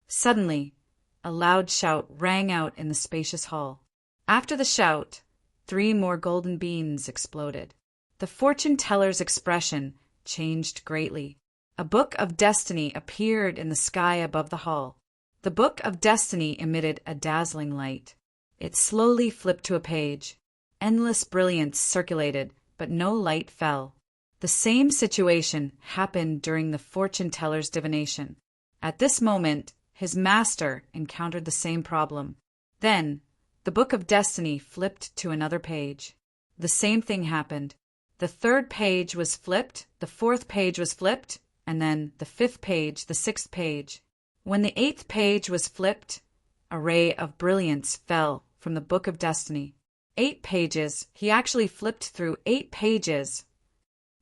Suddenly, a loud shout rang out in the spacious hall. After the shout, 3 more golden beans exploded. The fortune teller's expression changed greatly. A book of destiny appeared in the sky above the hall. The book of destiny emitted a dazzling light. It slowly flipped to a page. Endless brilliance circulated, but no light fell. The same situation happened during the fortune teller's divination. At this moment, his master encountered the same problem. Then, the book of destiny flipped to another page. The same thing happened. The 3rd page was flipped, the 4th page was flipped, and then the 5th page, the 6th page. When the 8th page was flipped, a ray of brilliance fell from the book of destiny. 8 pages. He actually flipped through 8 pages.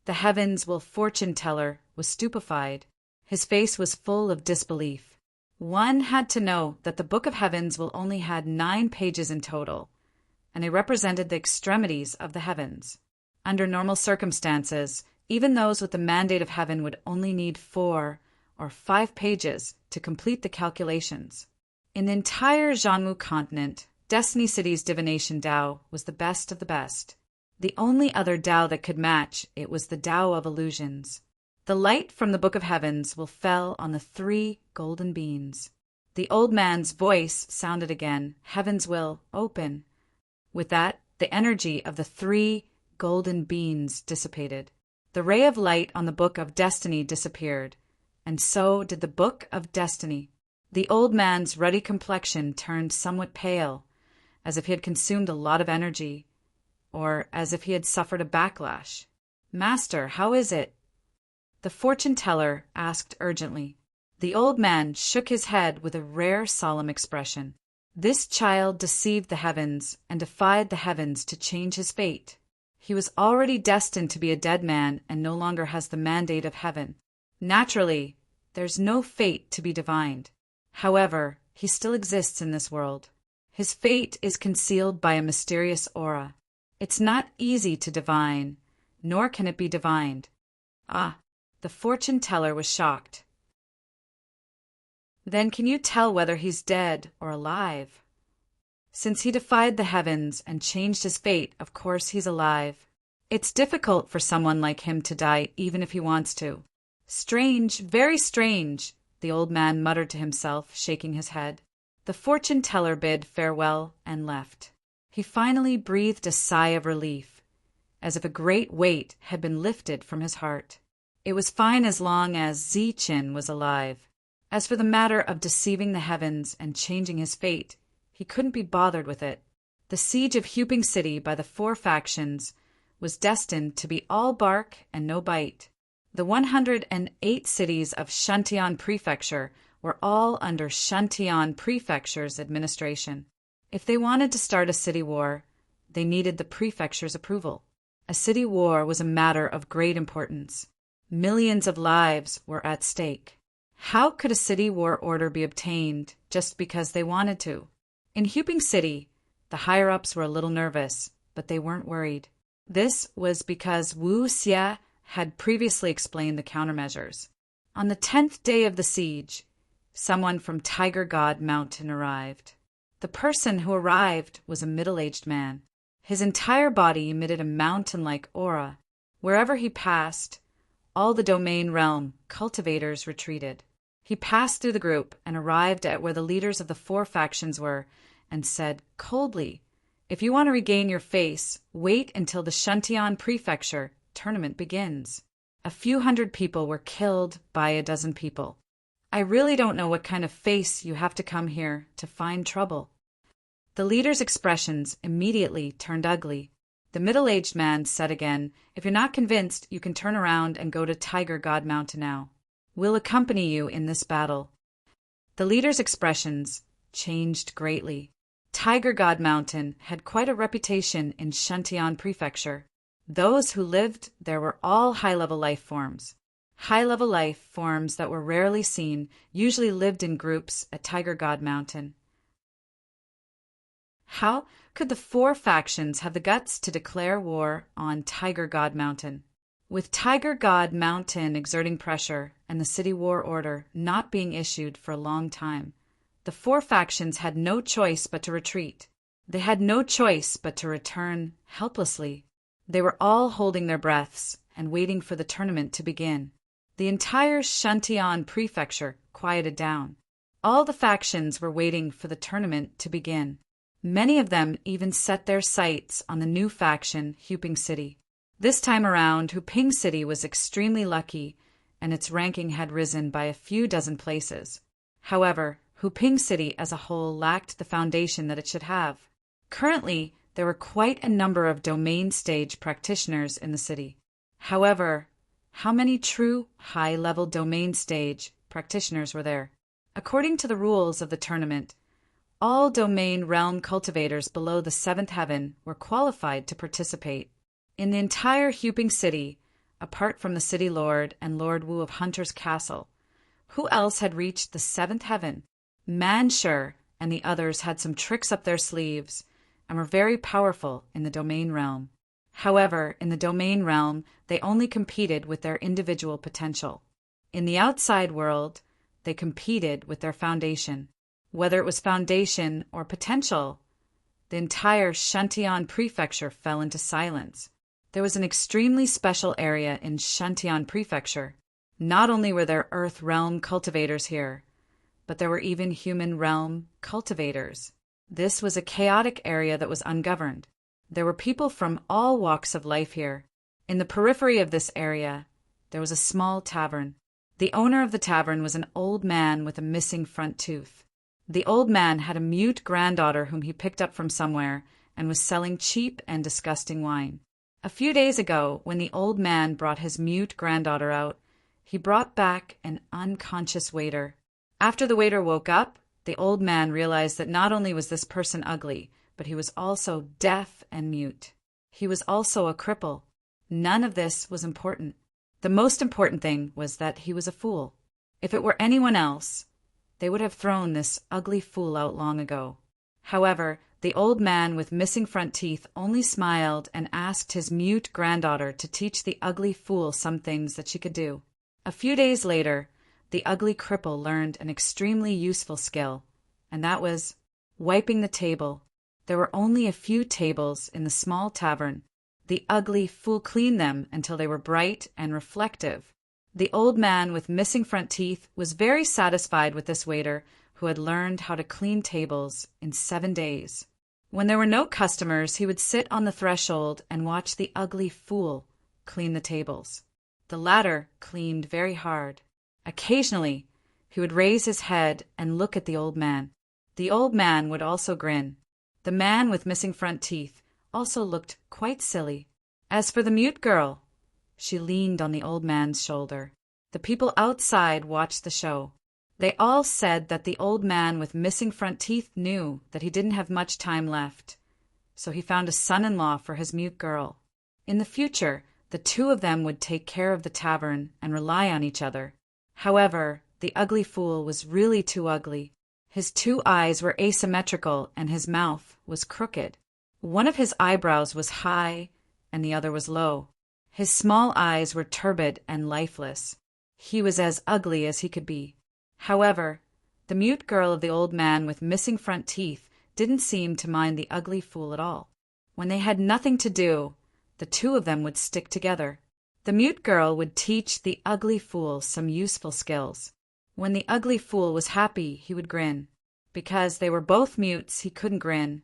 The heavens will fortune teller was stupefied. His face was full of disbelief. One had to know that the Book of Heavens will only had 9 pages in total, and they represented the extremities of the heavens. Under normal circumstances, even those with the mandate of heaven would only need 4 or 5 pages to complete the calculations. In the entire Zhanmu continent, Destiny City's divination Tao was the best of the best. The only other Tao that could match it was the Tao of illusions. The light from the Book of Heavens fell on the 3 golden beans. The old man's voice sounded again, "Heavens will open." With that, the energy of the 3 golden beans dissipated. The ray of light on the Book of Destiny disappeared, and so did the Book of Destiny. The old man's ruddy complexion turned somewhat pale, as if he had consumed a lot of energy, or as if he had suffered a backlash. "Master, how is it?" the fortune-teller asked urgently. The old man shook his head with a rare solemn expression. This child deceived the heavens and defied the heavens to change his fate. He was already destined to be a dead man and no longer has the mandate of heaven. Naturally, there's no fate to be divined. However, he still exists in this world. His fate is concealed by a mysterious aura. It's not easy to divine, nor can it be divined. Ah, the fortune-teller was shocked. Then can you tell whether he's dead or alive? Since he defied the heavens and changed his fate, of course he's alive. It's difficult for someone like him to die even if he wants to. Strange, very strange, the old man muttered to himself, shaking his head. The fortune-teller bid farewell and left. He finally breathed a sigh of relief, as if a great weight had been lifted from his heart. It was fine as long as Ziqin was alive. As for the matter of deceiving the heavens and changing his fate, he couldn't be bothered with it. The siege of Huping City by the 4 factions was destined to be all bark and no bite. The 108 cities of Shantian Prefecture were all under Shantian Prefecture's administration. If they wanted to start a city war, they needed the prefecture's approval. A city war was a matter of great importance. Millions of lives were at stake. How could a city war order be obtained just because they wanted to? In Huping City, the higher-ups were a little nervous, but they weren't worried. This was because Wu Xie had previously explained the countermeasures. On the 10th day of the siege, someone from Tiger God Mountain arrived. The person who arrived was a middle-aged man. His entire body emitted a mountain-like aura. Wherever he passed, all the domain realm cultivators retreated. He passed through the group and arrived at where the leaders of the 4 factions were and said coldly, "If you want to regain your face, wait until the Shantian Prefecture tournament begins." A few hundred people were killed by a dozen people. I really don't know what kind of face you have to come here to find trouble. The leader's expressions immediately turned ugly. The middle-aged man said again, "If you're not convinced, you can turn around and go to Tiger God Mountain now. We'll accompany you in this battle." The leader's expressions changed greatly. Tiger God Mountain had quite a reputation in Shantian Prefecture. Those who lived there were all high-level life forms. High-level life forms that were rarely seen usually lived in groups at Tiger God Mountain. How could the 4 factions have the guts to declare war on Tiger God Mountain? With Tiger God Mountain exerting pressure and the city war order not being issued for a long time, the 4 factions had no choice but to retreat. They had no choice but to return helplessly. They were all holding their breaths and waiting for the tournament to begin. The entire Shantian Prefecture quieted down. All the factions were waiting for the tournament to begin. Many of them even set their sights on the new faction, Huping City. This time around, Huping City was extremely lucky, and its ranking had risen by a few dozen places. However, Huping City as a whole lacked the foundation that it should have. Currently, there were quite a number of domain stage practitioners in the city. However, how many true high-level domain stage practitioners were there? According to the rules of the tournament, all domain realm cultivators below the 7th heaven were qualified to participate. In the entire Huping City, apart from the city lord and Lord Wu of Hunter's Castle, who else had reached the 7th heaven? Manshur and the others had some tricks up their sleeves and were very powerful in the domain realm. However, in the domain realm, they only competed with their individual potential. In the outside world, they competed with their foundation. Whether it was foundation or potential, the entire Shantian Prefecture fell into silence. There was an extremely special area in Shantian Prefecture. Not only were there Earth Realm cultivators here, but there were even Human Realm cultivators. This was a chaotic area that was ungoverned. There were people from all walks of life here. In the periphery of this area, there was a small tavern. The owner of the tavern was an old man with a missing front tooth. The old man had a mute granddaughter whom he picked up from somewhere and was selling cheap and disgusting wine. A few days ago, when the old man brought his mute granddaughter out, he brought back an unconscious waiter. After the waiter woke up, the old man realized that not only was this person ugly, but he was also deaf and mute. He was also a cripple. None of this was important. The most important thing was that he was a fool. If it were anyone else, they would have thrown this ugly fool out long ago. However, the old man with missing front teeth only smiled and asked his mute granddaughter to teach the ugly fool some things that she could do. A few days later, the ugly cripple learned an extremely useful skill, and that was wiping the table. There were only a few tables in the small tavern. The ugly fool cleaned them until they were bright and reflective. The old man with missing front teeth was very satisfied with this waiter who had learned how to clean tables in 7 days. When there were no customers, he would sit on the threshold and watch the ugly fool clean the tables. The latter cleaned very hard. Occasionally, he would raise his head and look at the old man. The old man would also grin. The man with missing front teeth also looked quite silly. As for the mute girl, she leaned on the old man's shoulder. The people outside watched the show. They all said that the old man with missing front teeth knew that he didn't have much time left, so he found a son-in-law for his mute girl. In the future, the two of them would take care of the tavern and rely on each other. However, the ugly fool was really too ugly. His 2 eyes were asymmetrical and his mouth was crooked. One of his eyebrows was high and the other was low. His small eyes were turbid and lifeless. He was as ugly as he could be. However, the mute girl of the old man with missing front teeth didn't seem to mind the ugly fool at all. When they had nothing to do, the two of them would stick together. The mute girl would teach the ugly fool some useful skills. When the ugly fool was happy, he would grin. Because they were both mutes, he couldn't grin.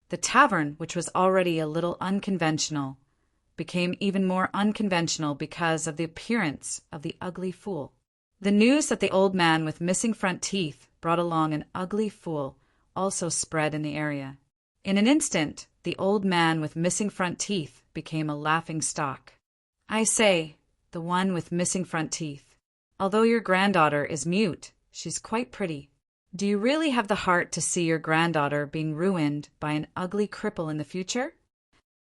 The tavern, which was already a little unconventional, became even more unconventional because of the appearance of the ugly fool. The news that the old man with missing front teeth brought along an ugly fool also spread in the area. In an instant, the old man with missing front teeth became a laughing stock. I say, the one with missing front teeth. Although your granddaughter is mute, she's quite pretty. Do you really have the heart to see your granddaughter being ruined by an ugly cripple in the future?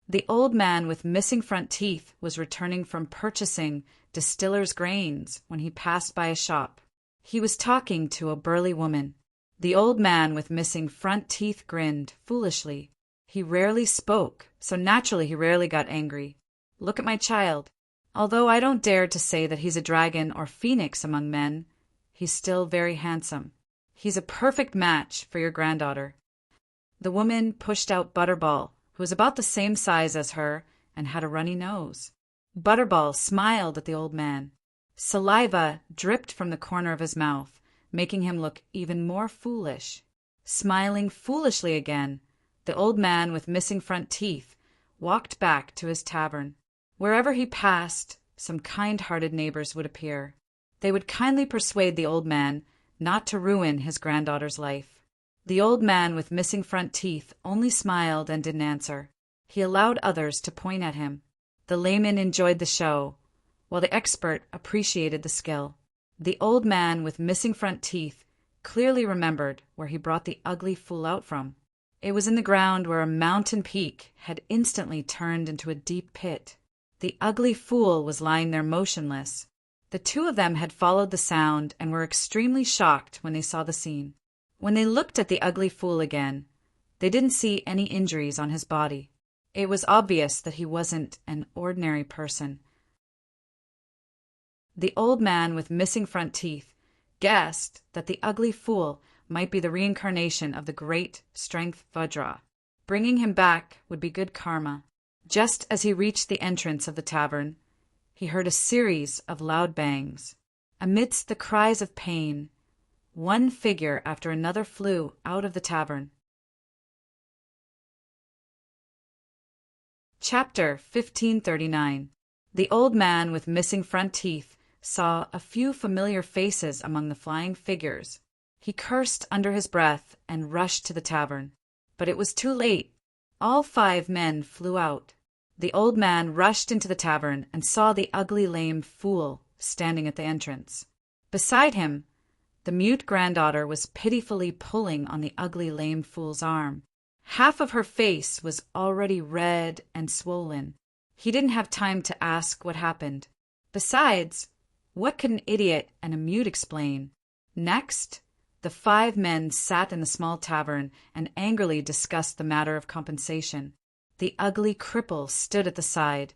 The old man with missing front teeth was returning from purchasing distiller's grains when he passed by a shop. He was talking to a burly woman. The old man with missing front teeth grinned foolishly. He rarely spoke, so naturally he rarely got angry. Look at my child. Although I don't dare to say that he's a dragon or phoenix among men, he's still very handsome. He's a perfect match for your granddaughter. The woman pushed out Butterball, who was about the same size as her and had a runny nose. Butterball smiled at the old man. Saliva dripped from the corner of his mouth, making him look even more foolish. Smiling foolishly again, the old man with missing front teeth walked back to his tavern. Wherever he passed, some kind-hearted neighbors would appear. They would kindly persuade the old man not to ruin his granddaughter's life. The old man with missing front teeth only smiled and didn't answer. He allowed others to point at him. The layman enjoyed the show, while the expert appreciated the skill. The old man with missing front teeth clearly remembered where he brought the ugly fool out from. It was in the ground where a mountain peak had instantly turned into a deep pit. The ugly fool was lying there motionless. The two of them had followed the sound and were extremely shocked when they saw the scene. When they looked at the ugly fool again, they didn't see any injuries on his body. It was obvious that he wasn't an ordinary person. The old man with missing front teeth guessed that the ugly fool might be the reincarnation of the great strength Vajra. Bringing him back would be good karma. Just as he reached the entrance of the tavern, he heard a series of loud bangs. Amidst the cries of pain, one figure after another flew out of the tavern. Chapter 1539. The old man with missing front teeth saw a few familiar faces among the flying figures. He cursed under his breath and rushed to the tavern. But it was too late. All 5 men flew out. The old man rushed into the tavern and saw the ugly lame fool standing at the entrance. Beside him, the mute granddaughter was pitifully pulling on the ugly lame fool's arm. Half of her face was already red and swollen. He didn't have time to ask what happened. Besides, what could an idiot and a mute explain? Next, the 5 men sat in the small tavern and angrily discussed the matter of compensation. The ugly cripple stood at the side,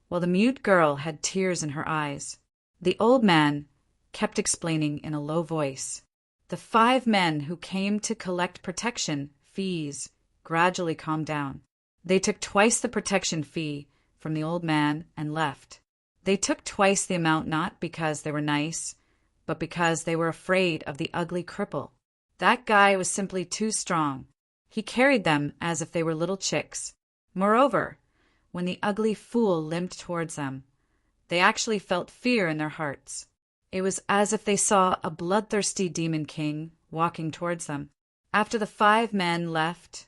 while the mute girl had tears in her eyes. The old man kept explaining in a low voice. The 5 men who came to collect protection fees gradually calmed down. They took twice the protection fee from the old man and left. They took twice the amount not because they were nice, but because they were afraid of the ugly cripple. That guy was simply too strong. He carried them as if they were little chicks. Moreover, when the ugly fool limped towards them, they actually felt fear in their hearts. It was as if they saw a bloodthirsty demon king walking towards them. After the 5 men left,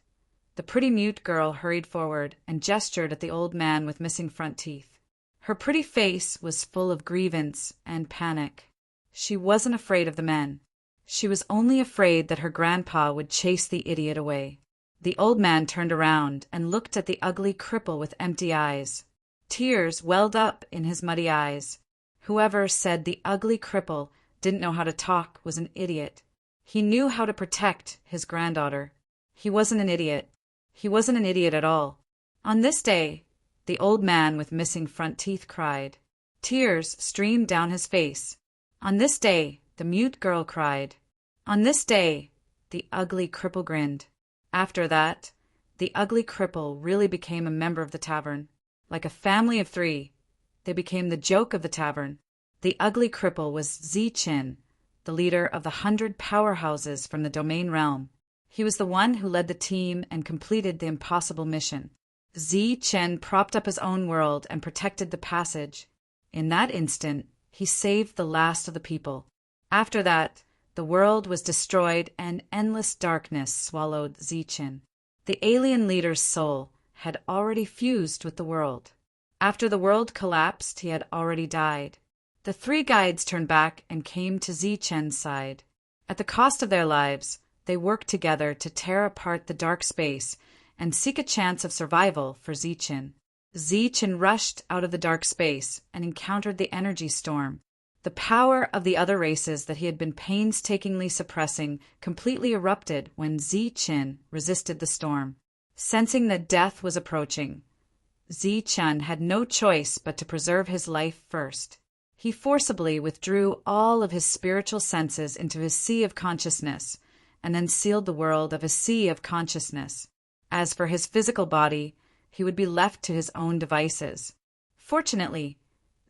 the pretty mute girl hurried forward and gestured at the old man with missing front teeth. Her pretty face was full of grievance and panic. She wasn't afraid of the men. She was only afraid that her grandpa would chase the idiot away. The old man turned around and looked at the ugly cripple with empty eyes. Tears welled up in his muddy eyes. Whoever said the ugly cripple didn't know how to talk was an idiot. He knew how to protect his granddaughter. He wasn't an idiot. He wasn't an idiot at all. On this day, the old man with missing front teeth cried. Tears streamed down his face. On this day, the mute girl cried. On this day, the ugly cripple grinned. After that, the ugly cripple really became a member of the tavern. Like a family of 3, they became the joke of the tavern. The ugly cripple was Zi-Chin, the leader of the 100 powerhouses from the domain realm. He was the one who led the team and completed the impossible mission. Zi-Chen propped up his own world and protected the passage. In that instant, he saved the last of the people. After that, the world was destroyed and endless darkness swallowed Zi-Chen. The alien leader's soul had already fused with the world. After the world collapsed, he had already died. The 3 guides turned back and came to Zi-Chen's side. At the cost of their lives, they worked together to tear apart the dark space and seek a chance of survival for Zi-Chen. Zi-Chen rushed out of the dark space and encountered the energy storm. The power of the other races that he had been painstakingly suppressing completely erupted when Zi-Chen resisted the storm. Sensing that death was approaching, Zi-Chen had no choice but to preserve his life first. He forcibly withdrew all of his spiritual senses into his sea of consciousness, and then sealed the world of his sea of consciousness. As for his physical body, he would be left to his own devices. Fortunately,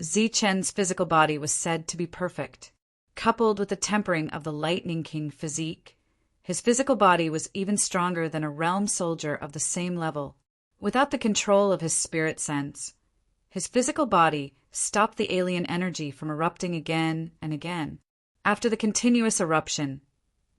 Zi-Chen's physical body was said to be perfect. Coupled with the tempering of the Lightning King physique, his physical body was even stronger than a realm soldier of the same level. Without the control of his spirit sense, his physical body stopped the alien energy from erupting again and again. After the continuous eruption,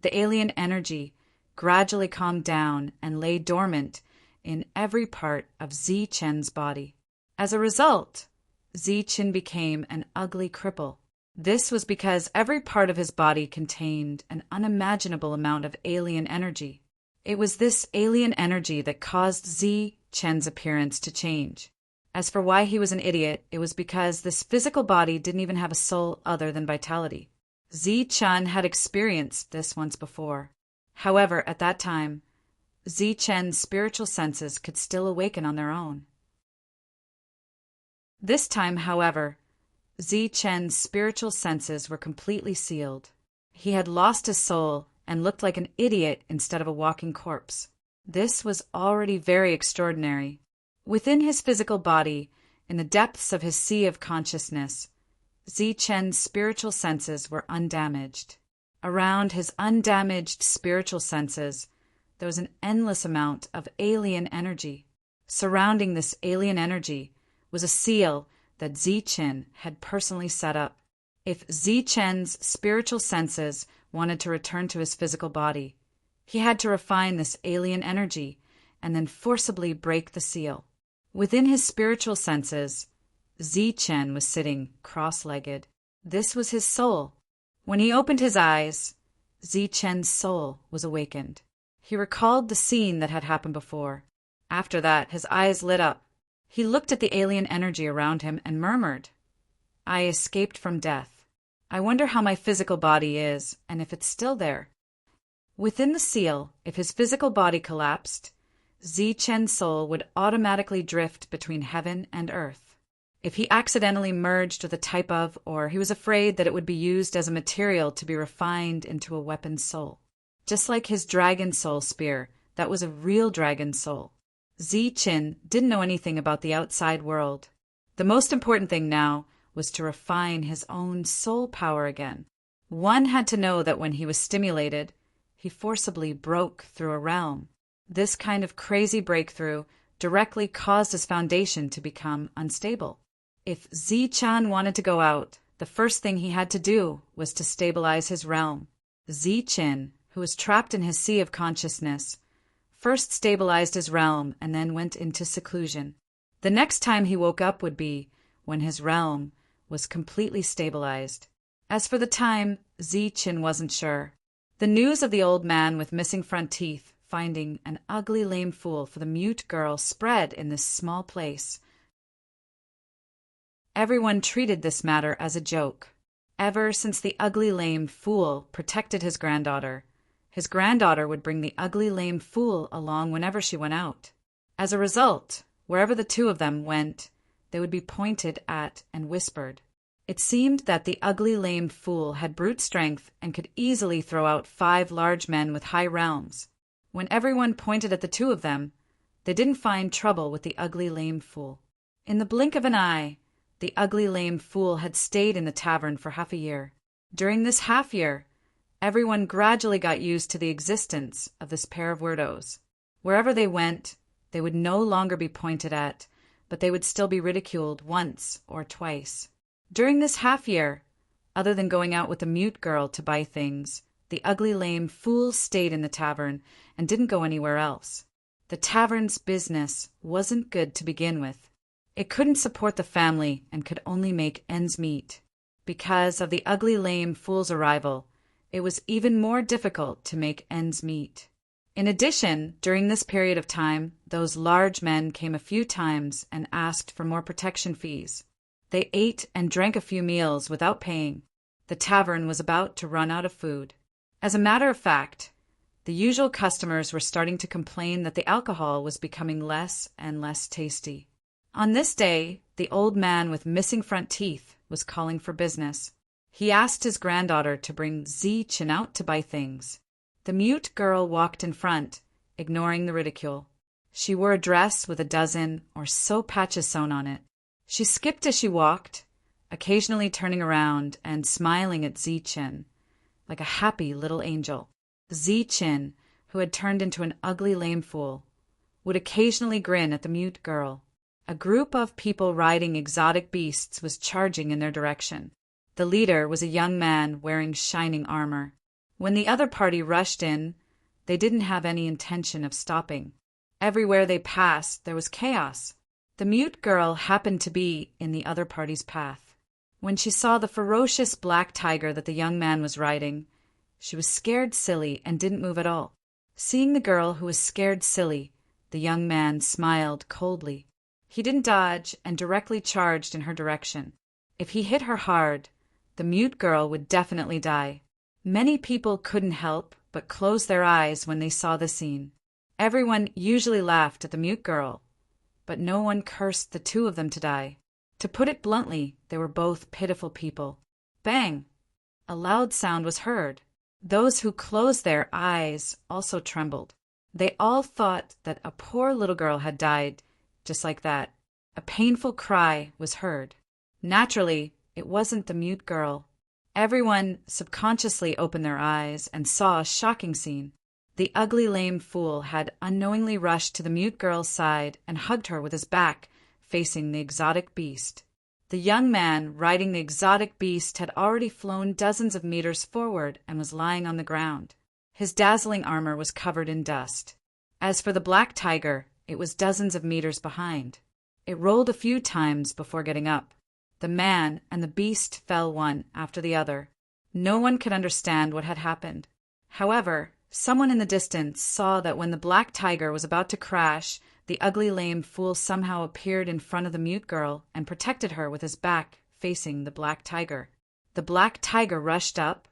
the alien energy gradually calmed down and lay dormant in every part of Zi-Chen's body. As a result, Zi-Chen became an ugly cripple. This was because every part of his body contained an unimaginable amount of alien energy. It was this alien energy that caused Zi-Chen's appearance to change. As for why he was an idiot, it was because this physical body didn't even have a soul other than vitality. Zi-Chen had experienced this once before. However, at that time, Zi-Chen's spiritual senses could still awaken on their own. This time, however, Zi-Chen's spiritual senses were completely sealed. He had lost his soul and looked like an idiot instead of a walking corpse. This was already very extraordinary. Within his physical body, in the depths of his sea of consciousness, Zi-Chen's spiritual senses were undamaged. Around his undamaged spiritual senses, there was an endless amount of alien energy. Surrounding this alien energy was a seal that Zichen had personally set up. If Zichen's spiritual senses wanted to return to his physical body, he had to refine this alien energy and then forcibly break the seal. Within his spiritual senses, Zichen was sitting cross-legged. This was his soul. When he opened his eyes, Zichen's soul was awakened. He recalled the scene that had happened before. After that, his eyes lit up. He looked at the alien energy around him and murmured, "I escaped from death. I wonder how my physical body is, and if it's still there." Within the seal, if his physical body collapsed, Zichen's soul would automatically drift between heaven and earth. If he accidentally merged with a type of, or he was afraid that it would be used as a material to be refined into a weapon soul. Just like his dragon soul spear, that was a real dragon soul. Zichen didn't know anything about the outside world. The most important thing now was to refine his own soul power again. One had to know that when he was stimulated, he forcibly broke through a realm. This kind of crazy breakthrough directly caused his foundation to become unstable. If Zichan wanted to go out, the first thing he had to do was to stabilize his realm. Zichen, who was trapped in his sea of consciousness, first stabilized his realm and then went into seclusion. The next time he woke up would be when his realm was completely stabilized. As for the time, Zichen wasn't sure. The news of the old man with missing front teeth finding an ugly lame fool for the mute girl spread in this small place. Everyone treated this matter as a joke. Ever since the ugly lame fool protected his granddaughter would bring the ugly lame fool along whenever she went out. As a result, wherever the two of them went, they would be pointed at and whispered. It seemed that the ugly lame fool had brute strength and could easily throw out 5 large men with high realms. When everyone pointed at the two of them, they didn't find trouble with the ugly lame fool. In the blink of an eye, the ugly lame fool had stayed in the tavern for half a year. During this half year, everyone gradually got used to the existence of this pair of weirdos. Wherever they went, they would no longer be pointed at, but they would still be ridiculed once or twice. During this half year, other than going out with the mute girl to buy things, the ugly lame fool stayed in the tavern and didn't go anywhere else. The tavern's business wasn't good to begin with. It couldn't support the family and could only make ends meet. Because of the ugly lame fool's arrival, it was even more difficult to make ends meet. In addition, during this period of time, those large men came a few times and asked for more protection fees. They ate and drank a few meals without paying. The tavern was about to run out of food. As a matter of fact, the usual customers were starting to complain that the alcohol was becoming less and less tasty. On this day, the old man with missing front teeth was calling for business. He asked his granddaughter to bring Zichen out to buy things. The mute girl walked in front, ignoring the ridicule. She wore a dress with a dozen or so patches sewn on it. She skipped as she walked, occasionally turning around and smiling at Zichen, like a happy little angel. Zichen, who had turned into an ugly lame fool, would occasionally grin at the mute girl. A group of people riding exotic beasts was charging in their direction. The leader was a young man wearing shining armor. When the other party rushed in, they didn't have any intention of stopping. Everywhere they passed, there was chaos. The mute girl happened to be in the other party's path. When she saw the ferocious black tiger that the young man was riding, she was scared silly and didn't move at all. Seeing the girl who was scared silly, the young man smiled coldly. He didn't dodge and directly charged in her direction. If he hit her hard, the mute girl would definitely die. Many people couldn't help but close their eyes when they saw the scene. Everyone usually laughed at the mute girl, but no one cursed the two of them to die. To put it bluntly, they were both pitiful people. Bang! A loud sound was heard. Those who closed their eyes also trembled. They all thought that a poor little girl had died, just like that. A painful cry was heard. Naturally, it wasn't the mute girl. Everyone subconsciously opened their eyes and saw a shocking scene. The ugly lame fool had unknowingly rushed to the mute girl's side and hugged her with his back, facing the exotic beast. The young man riding the exotic beast had already flown dozens of meters forward and was lying on the ground. His dazzling armor was covered in dust. As for the black tiger, it was dozens of meters behind. It rolled a few times before getting up. The man and the beast fell one after the other. No one could understand what had happened. However, someone in the distance saw that when the black tiger was about to crash, the ugly lame fool somehow appeared in front of the mute girl and protected her with his back facing the black tiger. The black tiger rushed up,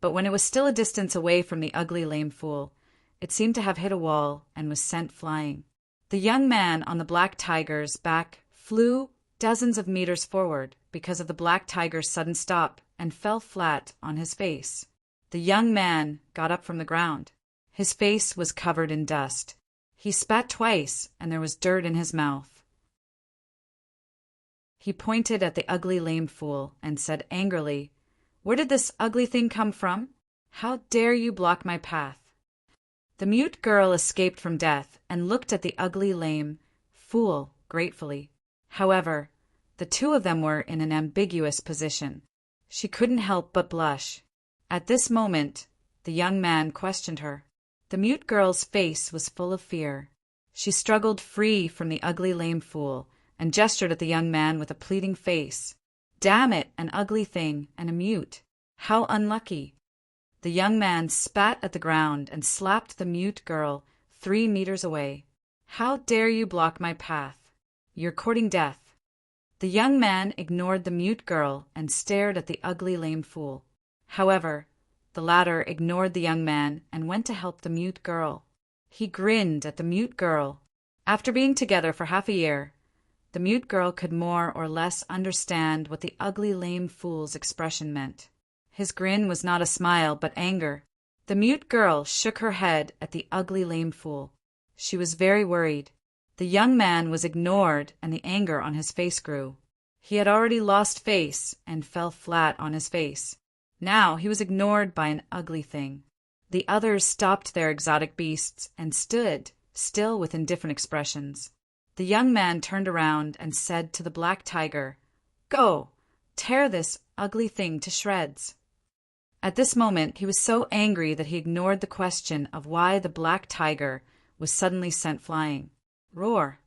but when it was still a distance away from the ugly lame fool, it seemed to have hit a wall and was sent flying. The young man on the black tiger's back flew dozens of meters forward because of the black tiger's sudden stop and fell flat on his face. The young man got up from the ground. His face was covered in dust. He spat twice, and there was dirt in his mouth. He pointed at the ugly lame fool and said angrily, "Where did this ugly thing come from? How dare you block my path?" The mute girl escaped from death and looked at the ugly lame fool gratefully. However, the two of them were in an ambiguous position. She couldn't help but blush. At this moment, the young man questioned her. The mute girl's face was full of fear. She struggled free from the ugly lame fool and gestured at the young man with a pleading face. "Damn it, an ugly thing and a mute. How unlucky." The young man spat at the ground and slapped the mute girl 3 meters away. "How dare you block my path? You're courting death." The young man ignored the mute girl and stared at the ugly lame fool. However, the latter ignored the young man and went to help the mute girl. He grinned at the mute girl. After being together for half a year, the mute girl could more or less understand what the ugly lame fool's expression meant. His grin was not a smile but anger. The mute girl shook her head at the ugly lame fool. She was very worried. The young man was ignored and the anger on his face grew. He had already lost face and fell flat on his face. Now he was ignored by an ugly thing. The others stopped their exotic beasts and stood still with indifferent expressions. The young man turned around and said to the black tiger, "Go, tear this ugly thing to shreds." At this moment he was so angry that he ignored the question of why the black tiger was suddenly sent flying. Roar.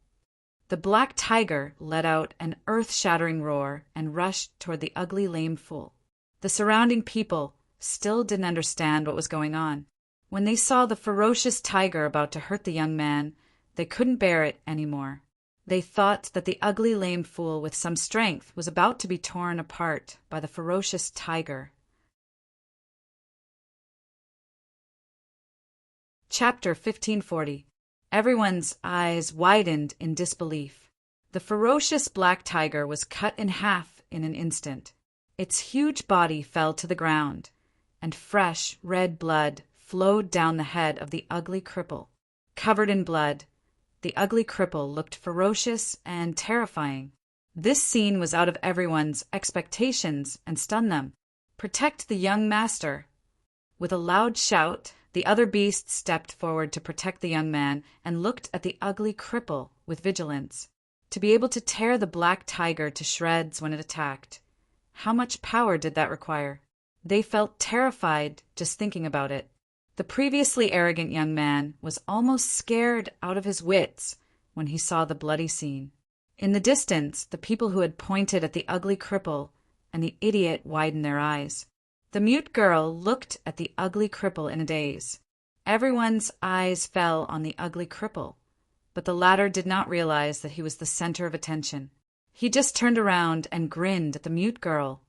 The black tiger let out an earth-shattering roar and rushed toward the ugly lame fool. The surrounding people still didn't understand what was going on. When they saw the ferocious tiger about to hurt the young man, they couldn't bear it anymore. They thought that the ugly lame fool with some strength was about to be torn apart by the ferocious tiger. Chapter 1540. Everyone's eyes widened in disbelief. The ferocious black tiger was cut in half in an instant. Its huge body fell to the ground, and fresh red blood flowed down the head of the ugly cripple. Covered in blood, the ugly cripple looked ferocious and terrifying. This scene was out of everyone's expectations and stunned them. "Protect the young master!" With a loud shout, the other beasts stepped forward to protect the young man and looked at the ugly cripple with vigilance. To be able to tear the black tiger to shreds when it attacked, how much power did that require? They felt terrified just thinking about it. The previously arrogant young man was almost scared out of his wits when he saw the bloody scene. In the distance, the people who had pointed at the ugly cripple and the idiot widened their eyes. The mute girl looked at the ugly cripple in a daze. Everyone's eyes fell on the ugly cripple, but the latter did not realize that he was the center of attention. He just turned around and grinned at the mute girl,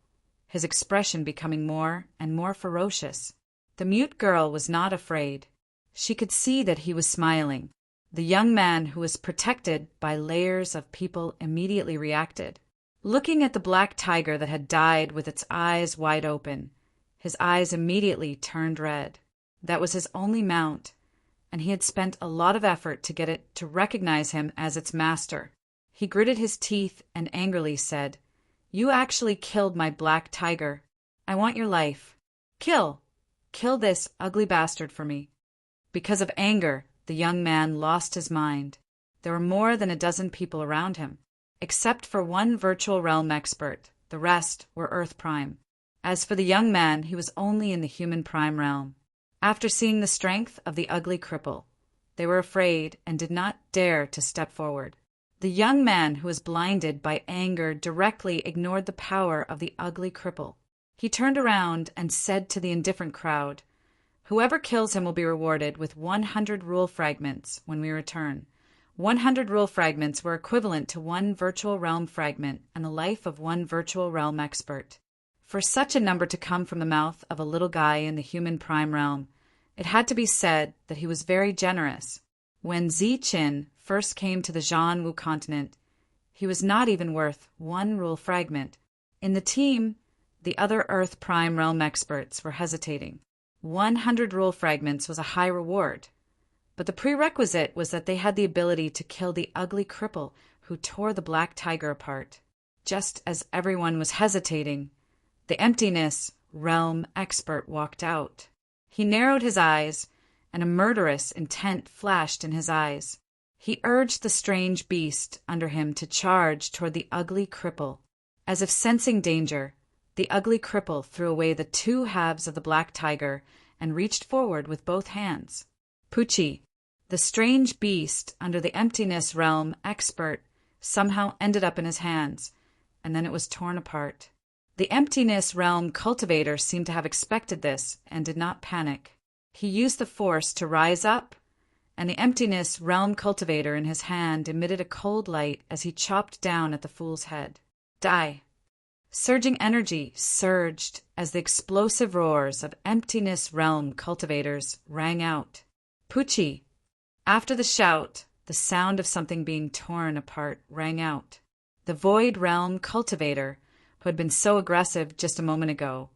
his expression becoming more and more ferocious. The mute girl was not afraid. She could see that he was smiling. The young man who was protected by layers of people immediately reacted. Looking at the black tiger that had died with its eyes wide open, his eyes immediately turned red. That was his only mount, and he had spent a lot of effort to get it to recognize him as its master. He gritted his teeth and angrily said, "You actually killed my black tiger. I want your life. Kill this ugly bastard for me." Because of anger, the young man lost his mind. There were more than a dozen people around him. Except for one virtual realm expert, the rest were Earth Prime. As for the young man, he was only in the human prime realm. After seeing the strength of the ugly cripple, they were afraid and did not dare to step forward. The young man, who was blinded by anger, directly ignored the power of the ugly cripple. He turned around and said to the indifferent crowd, "Whoever kills him will be rewarded with 100 rule fragments when we return." 100 rule fragments were equivalent to one virtual realm fragment and the life of one virtual realm expert. For such a number to come from the mouth of a little guy in the human prime realm, it had to be said that he was very generous. When Ziqin first came to the Zhanwu continent, he was not even worth one rule fragment. In the team, the other Earth Prime Realm experts were hesitating. 100 rule fragments was a high reward, but the prerequisite was that they had the ability to kill the ugly cripple who tore the black tiger apart. Just as everyone was hesitating, the Emptiness Realm expert walked out. He narrowed his eyes, and a murderous intent flashed in his eyes. He urged the strange beast under him to charge toward the ugly cripple. As if sensing danger, the ugly cripple threw away the two halves of the black tiger and reached forward with both hands. Pucci, the strange beast under the Emptiness Realm expert, somehow ended up in his hands, and then it was torn apart. The Emptiness Realm cultivator seemed to have expected this and did not panic. He used the force to rise up, and the Emptiness Realm cultivator in his hand emitted a cold light as he chopped down at the fool's head. Die! Surging energy surged as the explosive roars of Emptiness Realm cultivators rang out. Pucci! After the shout, the sound of something being torn apart rang out. The Void Realm cultivator, who had been so aggressive just a moment ago,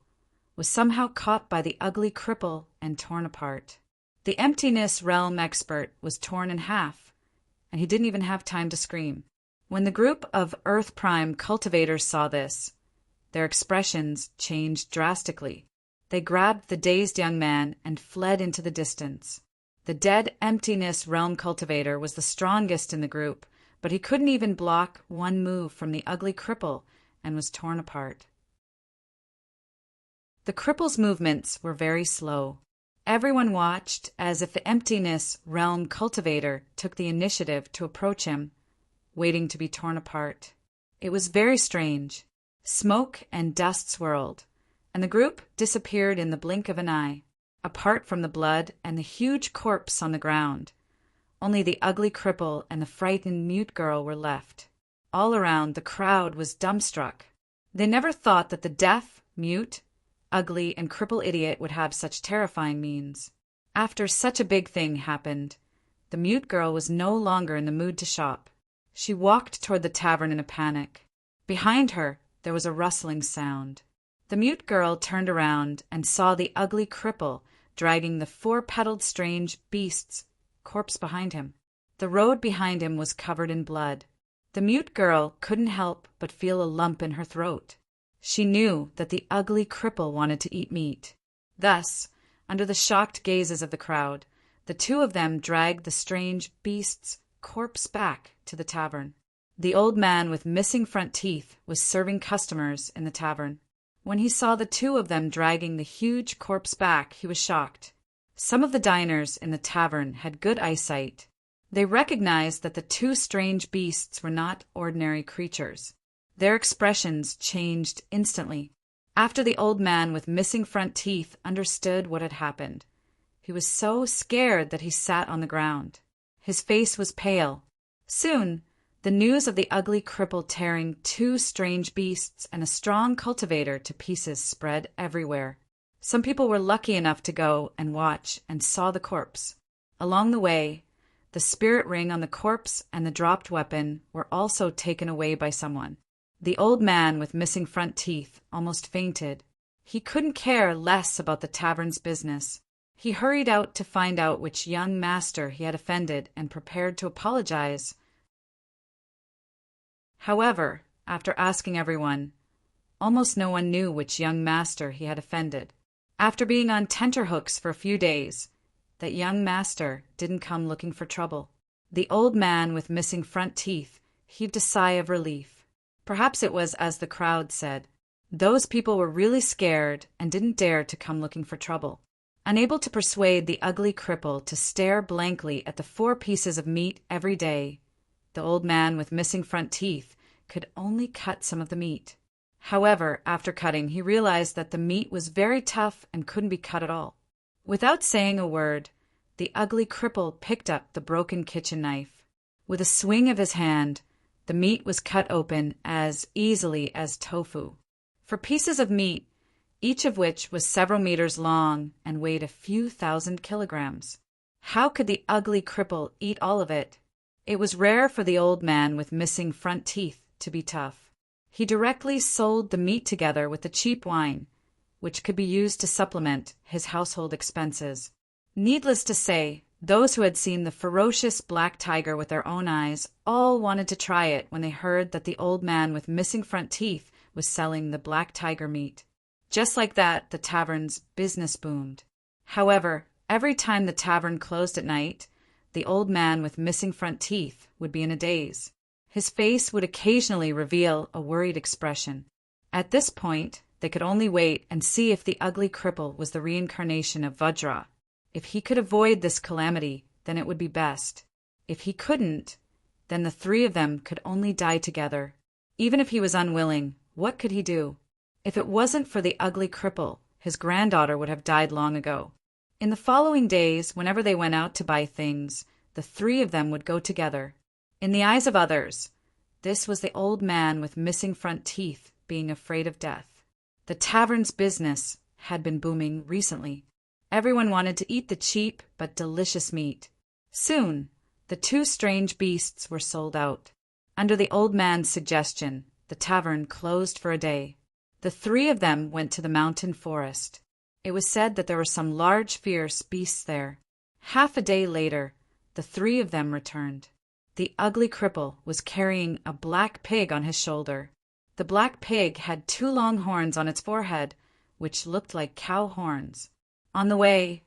was somehow caught by the ugly cripple and torn apart. The Emptiness Realm expert was torn in half, and he didn't even have time to scream. When the group of Earth Prime cultivators saw this, their expressions changed drastically. They grabbed the dazed young man and fled into the distance. The dead Emptiness Realm cultivator was the strongest in the group, but he couldn't even block one move from the ugly cripple and was torn apart. The cripple's movements were very slow. Everyone watched as if the Emptiness Realm cultivator took the initiative to approach him, waiting to be torn apart. It was very strange. Smoke and dust swirled, and the group disappeared in the blink of an eye. Apart from the blood and the huge corpse on the ground, only the ugly cripple and the frightened mute girl were left. All around, the crowd was dumbstruck. They never thought that the deaf, mute, ugly, and cripple idiot would have such terrifying means. After such a big thing happened, the mute girl was no longer in the mood to shop. She walked toward the tavern in a panic. Behind her, there was a rustling sound. The mute girl turned around and saw the ugly cripple dragging the four-petaled strange beast's corpse behind him. The road behind him was covered in blood. The mute girl couldn't help but feel a lump in her throat. She knew that the ugly cripple wanted to eat meat. Thus, under the shocked gazes of the crowd, the two of them dragged the strange beast's corpse back to the tavern. The old man with missing front teeth was serving customers in the tavern. When he saw the two of them dragging the huge corpse back, he was shocked. Some of the diners in the tavern had good eyesight. They recognized that the two strange beasts were not ordinary creatures. Their expressions changed instantly. After the old man with missing front teeth understood what had happened, he was so scared that he sat on the ground. His face was pale. Soon, the news of the ugly cripple tearing two strange beasts and a strong cultivator to pieces spread everywhere. Some people were lucky enough to go and watch and saw the corpse. Along the way, the spirit ring on the corpse and the dropped weapon were also taken away by someone. The old man with missing front teeth almost fainted. He couldn't care less about the tavern's business. He hurried out to find out which young master he had offended and prepared to apologize. However, after asking everyone, almost no one knew which young master he had offended. After being on tenterhooks for a few days, that young master didn't come looking for trouble. The old man with missing front teeth heaved a sigh of relief. Perhaps it was as the crowd said. Those people were really scared and didn't dare to come looking for trouble. Unable to persuade the ugly cripple to stare blankly at the 4 pieces of meat every day, the old man with missing front teeth could only cut some of the meat. However, after cutting, he realized that the meat was very tough and couldn't be cut at all. Without saying a word, the ugly cripple picked up the broken kitchen knife. With a swing of his hand, the meat was cut open as easily as tofu. For pieces of meat, each of which was several meters long and weighed a few thousand kilograms. How could the ugly cripple eat all of it? It was rare for the old man with missing front teeth to be tough. He directly sold the meat together with the cheap wine, which could be used to supplement his household expenses. Needless to say, those who had seen the ferocious black tiger with their own eyes all wanted to try it when they heard that the old man with missing front teeth was selling the black tiger meat. Just like that, the tavern's business boomed. However, every time the tavern closed at night, the old man with missing front teeth would be in a daze. His face would occasionally reveal a worried expression. At this point, they could only wait and see if the ugly cripple was the reincarnation of Vajra. If he could avoid this calamity, then it would be best. If he couldn't, then the 3 of them could only die together. Even if he was unwilling, what could he do? If it wasn't for the ugly cripple, his granddaughter would have died long ago. In the following days, whenever they went out to buy things, the 3 of them would go together. In the eyes of others, this was the old man with missing front teeth being afraid of death. The tavern's business had been booming recently. Everyone wanted to eat the cheap but delicious meat. Soon, the 2 strange beasts were sold out. Under the old man's suggestion, the tavern closed for a day. The 3 of them went to the mountain forest. It was said that there were some large, fierce beasts there. Half a day later, the 3 of them returned. The ugly cripple was carrying a black pig on his shoulder. The black pig had 2 long horns on its forehead, which looked like cow horns. On the way,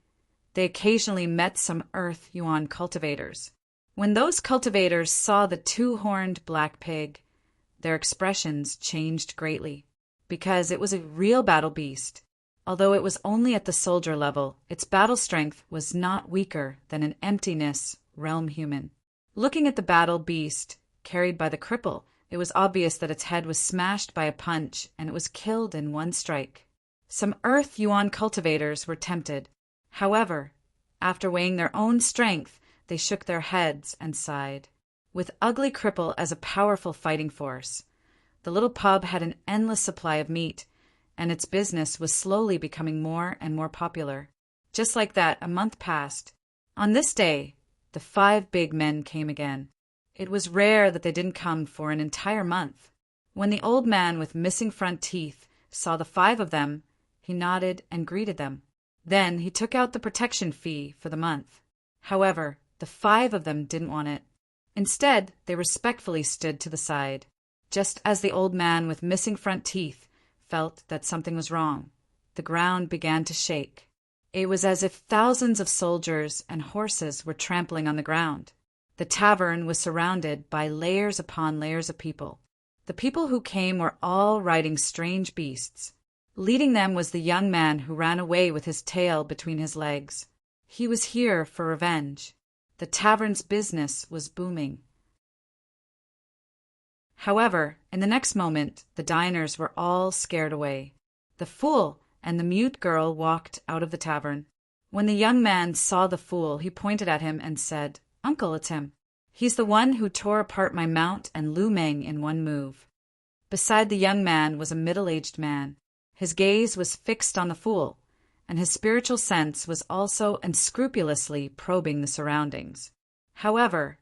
they occasionally met some earth yuan cultivators. When those cultivators saw the 2-horned black pig, their expressions changed greatly, because it was a real battle beast. Although it was only at the soldier level, its battle strength was not weaker than an emptiness realm human. Looking at the battle beast carried by the cripple, it was obvious that its head was smashed by a punch and it was killed in 1 strike. Some earth yuan cultivators were tempted. However, after weighing their own strength, they shook their heads and sighed. With ugly cripple as a powerful fighting force, the little pub had an endless supply of meat, and its business was slowly becoming more and more popular. Just like that, a month passed. On this day, the 5 big men came again. It was rare that they didn't come for an entire month. When the old man with missing front teeth saw the 5 of them, he nodded and greeted them. Then he took out the protection fee for the month. However, the 5 of them didn't want it. Instead, they respectfully stood to the side. Just as the old man with missing front teeth felt that something was wrong, the ground began to shake. It was as if thousands of soldiers and horses were trampling on the ground. The tavern was surrounded by layers upon layers of people. The people who came were all riding strange beasts. Leading them was the young man who ran away with his tail between his legs. He was here for revenge. The tavern's business was booming. However, in the next moment, the diners were all scared away. The fool and the mute girl walked out of the tavern. When the young man saw the fool, he pointed at him and said, "Uncle, it's him. He's the one who tore apart my mount and Lu Meng in 1 move." Beside the young man was a middle-aged man. His gaze was fixed on the fool, and his spiritual sense was also unscrupulously probing the surroundings. However,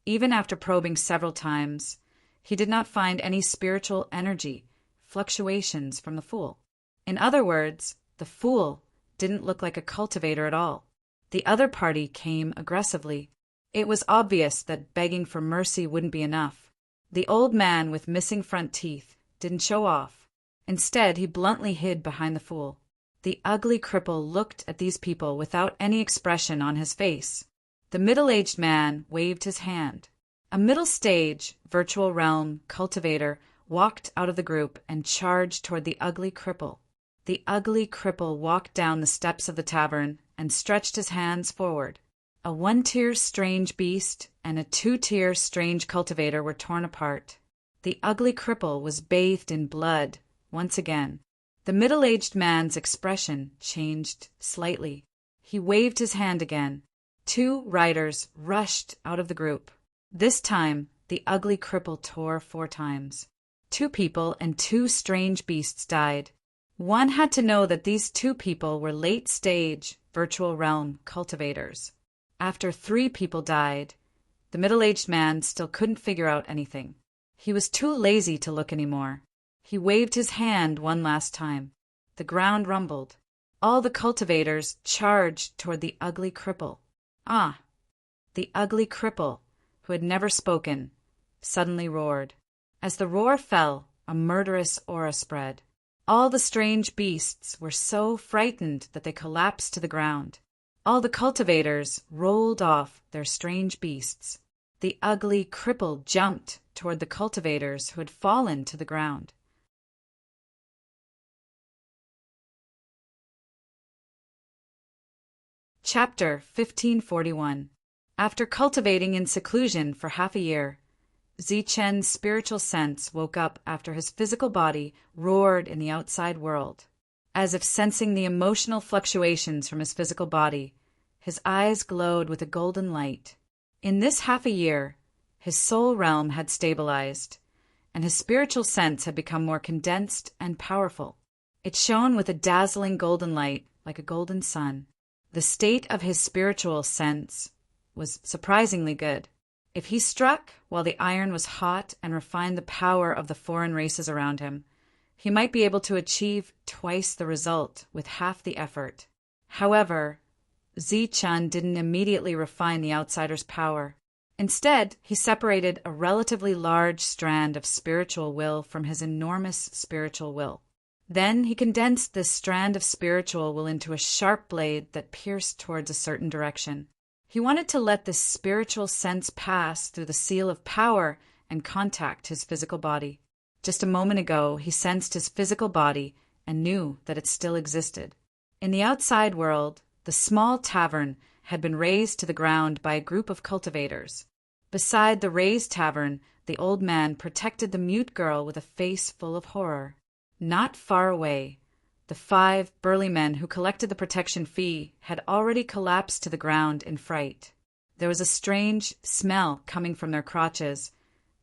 even after probing several times, he did not find any spiritual energy fluctuations from the fool. In other words, the fool didn't look like a cultivator at all. The other party came aggressively. It was obvious that begging for mercy wouldn't be enough. The old man with missing front teeth didn't show off. Instead, he bluntly hid behind the fool. The ugly cripple looked at these people without any expression on his face. The middle-aged man waved his hand. A middle-stage, virtual realm cultivator walked out of the group and charged toward the ugly cripple. The ugly cripple walked down the steps of the tavern and stretched his hands forward. A one-tier strange beast and a two-tier strange cultivator were torn apart. The ugly cripple was bathed in blood once again. The middle-aged man's expression changed slightly. He waved his hand again. 2 riders rushed out of the group. This time, the ugly cripple tore 4 times. 2 people and 2 strange beasts died. One had to know that these 2 people were late-stage virtual realm cultivators. After 3 people died, the middle-aged man still couldn't figure out anything. He was too lazy to look anymore. He waved his hand one last time. The ground rumbled. All the cultivators charged toward the ugly cripple. Ah! The ugly cripple, who had never spoken, suddenly roared. As the roar fell, a murderous aura spread. All the strange beasts were so frightened that they collapsed to the ground. All the cultivators rolled off their strange beasts. The ugly cripple jumped toward the cultivators who had fallen to the ground. Chapter 1541. After cultivating in seclusion for half a year, Zichen's spiritual sense woke up after his physical body roared in the outside world. As if sensing the emotional fluctuations from his physical body, his eyes glowed with a golden light. In this half a year, his soul realm had stabilized, and his spiritual sense had become more condensed and powerful. It shone with a dazzling golden light like a golden sun. The state of his spiritual sense was surprisingly good. If he struck while the iron was hot and refined the power of the foreign races around him, he might be able to achieve twice the result with half the effort. However, Zichen didn't immediately refine the outsider's power. Instead, he separated a relatively large strand of spiritual will from his enormous spiritual will. Then he condensed this strand of spiritual will into a sharp blade that pierced towards a certain direction. He wanted to let this spiritual sense pass through the seal of power and contact his physical body. Just a moment ago, he sensed his physical body and knew that it still existed. In the outside world, the small tavern had been razed to the ground by a group of cultivators. Beside the razed tavern, the old man protected the mute girl with a face full of horror. Not far away, the 5 burly men who collected the protection fee had already collapsed to the ground in fright. There was a strange smell coming from their crotches,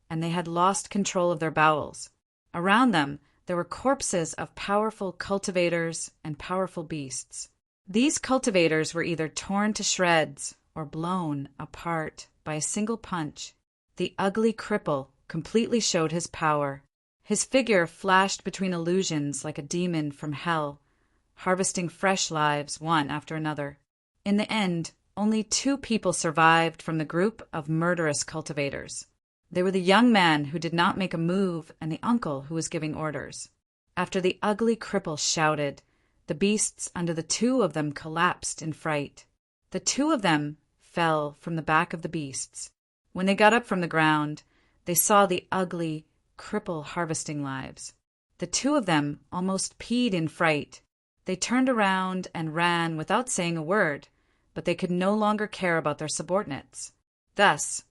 and they had lost control of their bowels. Around them, there were corpses of powerful cultivators and powerful beasts. These cultivators were either torn to shreds or blown apart by a single punch. The ugly cripple completely showed his power. His figure flashed between illusions like a demon from hell, harvesting fresh lives one after another. In the end, only 2 people survived from the group of murderous cultivators. They were the young man who did not make a move and the uncle who was giving orders. After the ugly cripple shouted, the beasts under the 2 of them collapsed in fright. The 2 of them fell from the back of the beasts. When they got up from the ground, they saw the ugly cripple harvesting lives. The 2 of them almost peed in fright. They turned around and ran without saying a word, but they could no longer care about their subordinates. Thus,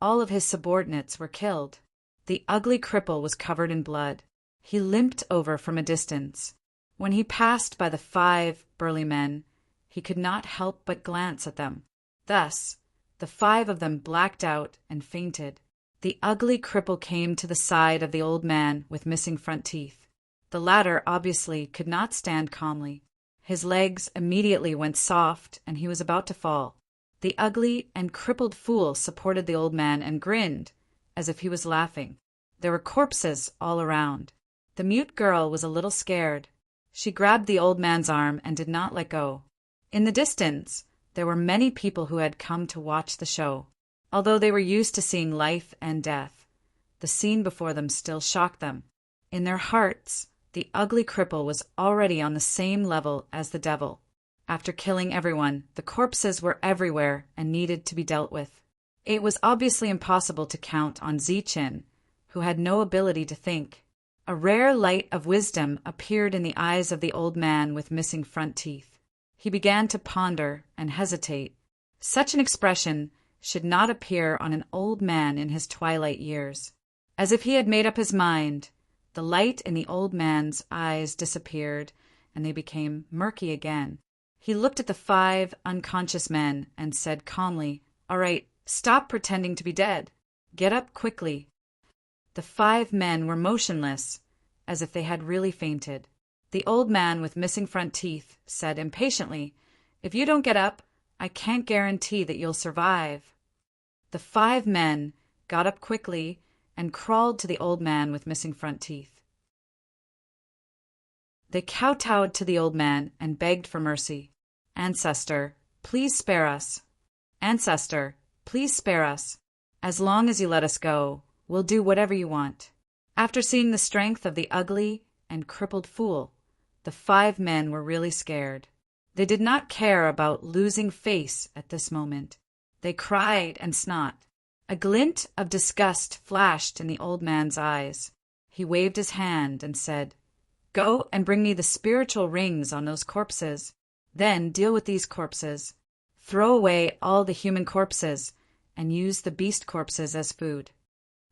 all of his subordinates were killed. The ugly cripple was covered in blood. He limped over from a distance. When he passed by the 5 burly men, he could not help but glance at them. Thus, the 5 of them blacked out and fainted. The ugly cripple came to the side of the old man with missing front teeth. The latter obviously could not stand calmly. His legs immediately went soft and he was about to fall. The ugly and crippled fool supported the old man and grinned as if he was laughing. There were corpses all around. The mute girl was a little scared. She grabbed the old man's arm and did not let go. In the distance, there were many people who had come to watch the show. Although they were used to seeing life and death, the scene before them still shocked them. In their hearts, the ugly cripple was already on the same level as the devil. After killing everyone, the corpses were everywhere and needed to be dealt with. It was obviously impossible to count on Zichen, who had no ability to think. A rare light of wisdom appeared in the eyes of the old man with missing front teeth. He began to ponder and hesitate. Such an expression should not appear on an old man in his twilight years. As if he had made up his mind, the light in the old man's eyes disappeared, and they became murky again. He looked at the 5 unconscious men and said calmly, "All right, stop pretending to be dead. Get up quickly." The 5 men were motionless, as if they had really fainted. The old man with missing front teeth said impatiently, "If you don't get up, I can't guarantee that you'll survive." The 5 men got up quickly and crawled to the old man with missing front teeth. They kowtowed to the old man and begged for mercy. "Ancestor, please spare us. Ancestor, please spare us. As long as you let us go, we'll do whatever you want." After seeing the strength of the ugly and crippled fool, the 5 men were really scared. They did not care about losing face at this moment. They cried and snot. A glint of disgust flashed in the old man's eyes. He waved his hand and said, "Go and bring me the spiritual rings on those corpses. Then deal with these corpses. Throw away all the human corpses and use the beast corpses as food."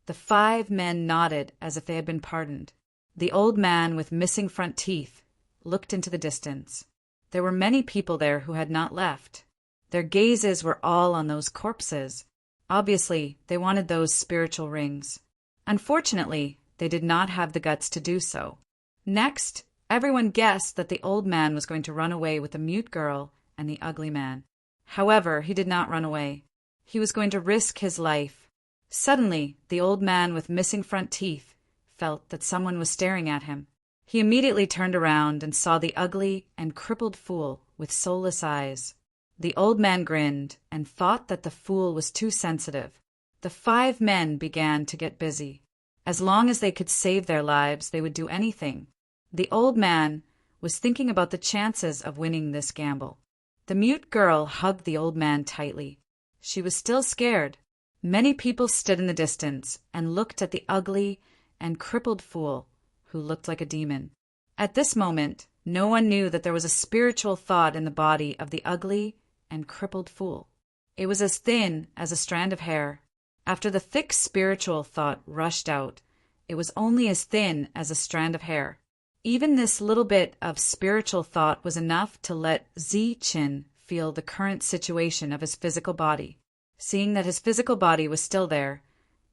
The 5 men nodded as if they had been pardoned. The old man with missing front teeth looked into the distance. There were many people there who had not left. Their gazes were all on those corpses. Obviously, they wanted those spiritual rings. Unfortunately, they did not have the guts to do so. Next, everyone guessed that the old man was going to run away with the mute girl and the ugly man. However, he did not run away. He was going to risk his life. Suddenly, the old man with missing front teeth felt that someone was staring at him. He immediately turned around and saw the ugly and crippled fool with soulless eyes. The old man grinned and thought that the fool was too sensitive. The 5 men began to get busy. As long as they could save their lives, they would do anything. The old man was thinking about the chances of winning this gamble. The mute girl hugged the old man tightly. She was still scared. Many people stood in the distance and looked at the ugly and crippled fool, who looked like a demon. At this moment, no one knew that there was a spiritual thought in the body of the ugly and crippled fool. It was as thin as a strand of hair. After the thick spiritual thought rushed out, it was only as thin as a strand of hair. Even this little bit of spiritual thought was enough to let Zichen feel the current situation of his physical body. Seeing that his physical body was still there,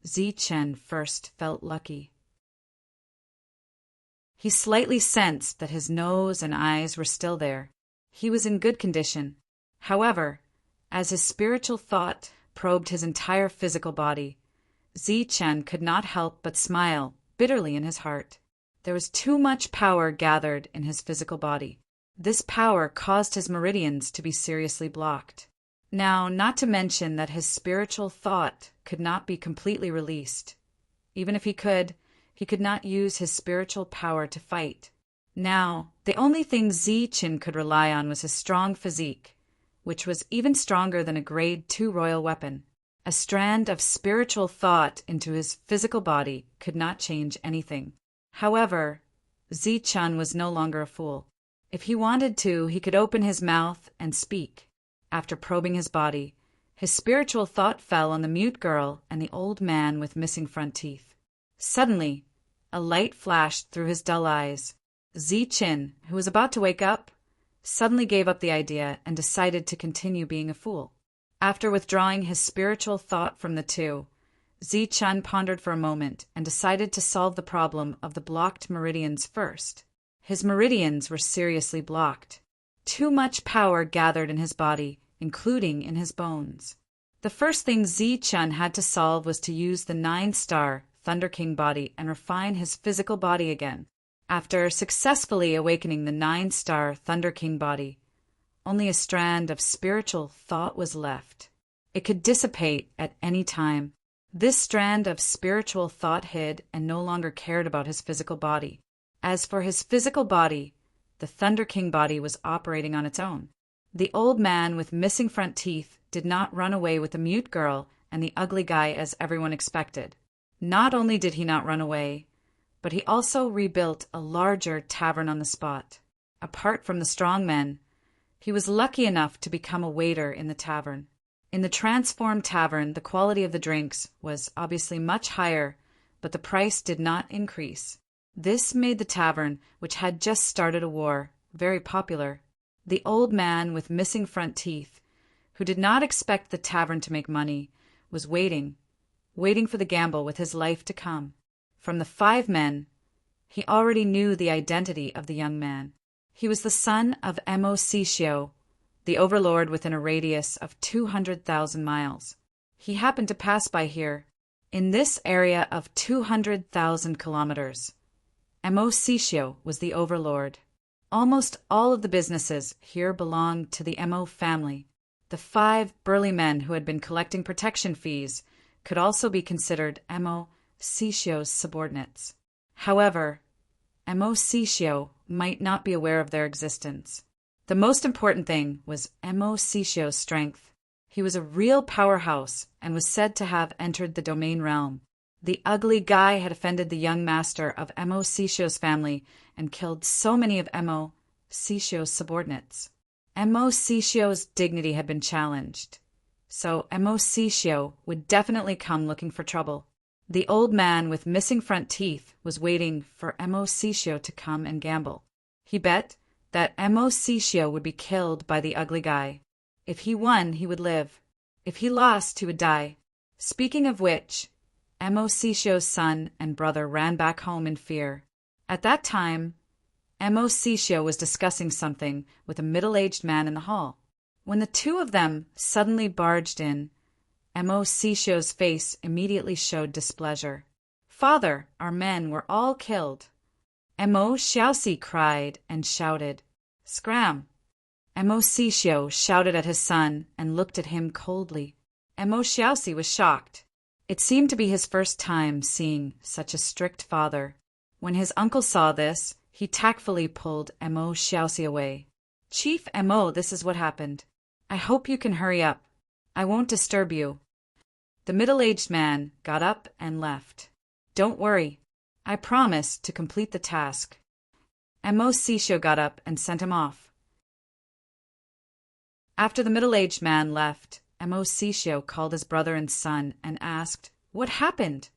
Zichen first felt lucky. He slightly sensed that his nose and eyes were still there. He was in good condition. However, as his spiritual thought probed his entire physical body, Zichen could not help but smile bitterly in his heart. There was too much power gathered in his physical body. This power caused his meridians to be seriously blocked. Now, not to mention that his spiritual thought could not be completely released. Even if he could not use his spiritual power to fight. Now, the only thing Zichen could rely on was his strong physique, which was even stronger than a grade 2 royal weapon. A strand of spiritual thought into his physical body could not change anything. However, Zichen was no longer a fool. If he wanted to, he could open his mouth and speak. After probing his body, his spiritual thought fell on the mute girl and the old man with missing front teeth. Suddenly, a light flashed through his dull eyes. Zichen, who was about to wake up, suddenly gave up the idea and decided to continue being a fool. After withdrawing his spiritual thought from the two, Zichen pondered for a moment and decided to solve the problem of the blocked meridians first. His meridians were seriously blocked. Too much power gathered in his body, including in his bones. The first thing Zichen had to solve was to use the 9-star Thunder King body and refine his physical body again. After successfully awakening the 9-star Thunder King body, only a strand of spiritual thought was left. It could dissipate at any time. This strand of spiritual thought hid and no longer cared about his physical body. As for his physical body, the Thunder King body was operating on its own. The old man with missing front teeth did not run away with the mute girl and the ugly guy as everyone expected. Not only did he not run away, but he also rebuilt a larger tavern on the spot. Apart from the strong men, he was lucky enough to become a waiter in the tavern. In the transformed tavern, the quality of the drinks was obviously much higher, but the price did not increase. This made the tavern, which had just started a war, very popular. The old man with missing front teeth, who did not expect the tavern to make money, was waiting for the gamble with his life to come. From the 5 men, he already knew the identity of the young man. He was the son of Emosisio, the overlord within a radius of 200,000 miles. He happened to pass by here, in this area of 200,000 kilometers. Emosisio was the overlord. Almost all of the businesses here belonged to the Emo family. The 5 burly men who had been collecting protection fees could also be considered Emosisio's subordinates. However, Emosisio might not be aware of their existence. The most important thing was Emosisio's strength. He was a real powerhouse and was said to have entered the domain realm. The ugly guy had offended the young master of Emosisio's family and killed so many of Emosisio's subordinates. Emosisio's dignity had been challenged, so Emosisio would definitely come looking for trouble. The old man with missing front teeth was waiting for Emosisio to come and gamble. He bet that Emosisio would be killed by the ugly guy. If he won, he would live. If he lost, he would die. Speaking of which, Emosisio's son and brother ran back home in fear. At that time, Emosisio was discussing something with a middle-aged man in the hall. When the 2 of them suddenly barged in, Emosisio's face immediately showed displeasure. "Father, our men were all killed." Emosisio cried and shouted. "Scram!" Emosisio shouted at his son and looked at him coldly. Emosisio was shocked. It seemed to be his first time seeing such a strict father. When his uncle saw this, he tactfully pulled Emosisio away. "Chief Emo, this is what happened. I hope you can hurry up. I won't disturb you." The middle-aged man got up and left. "Don't worry. I promise to complete the task." Emosisio got up and sent him off. After the middle-aged man left, Emosisio called his brother and son and asked, "What happened?"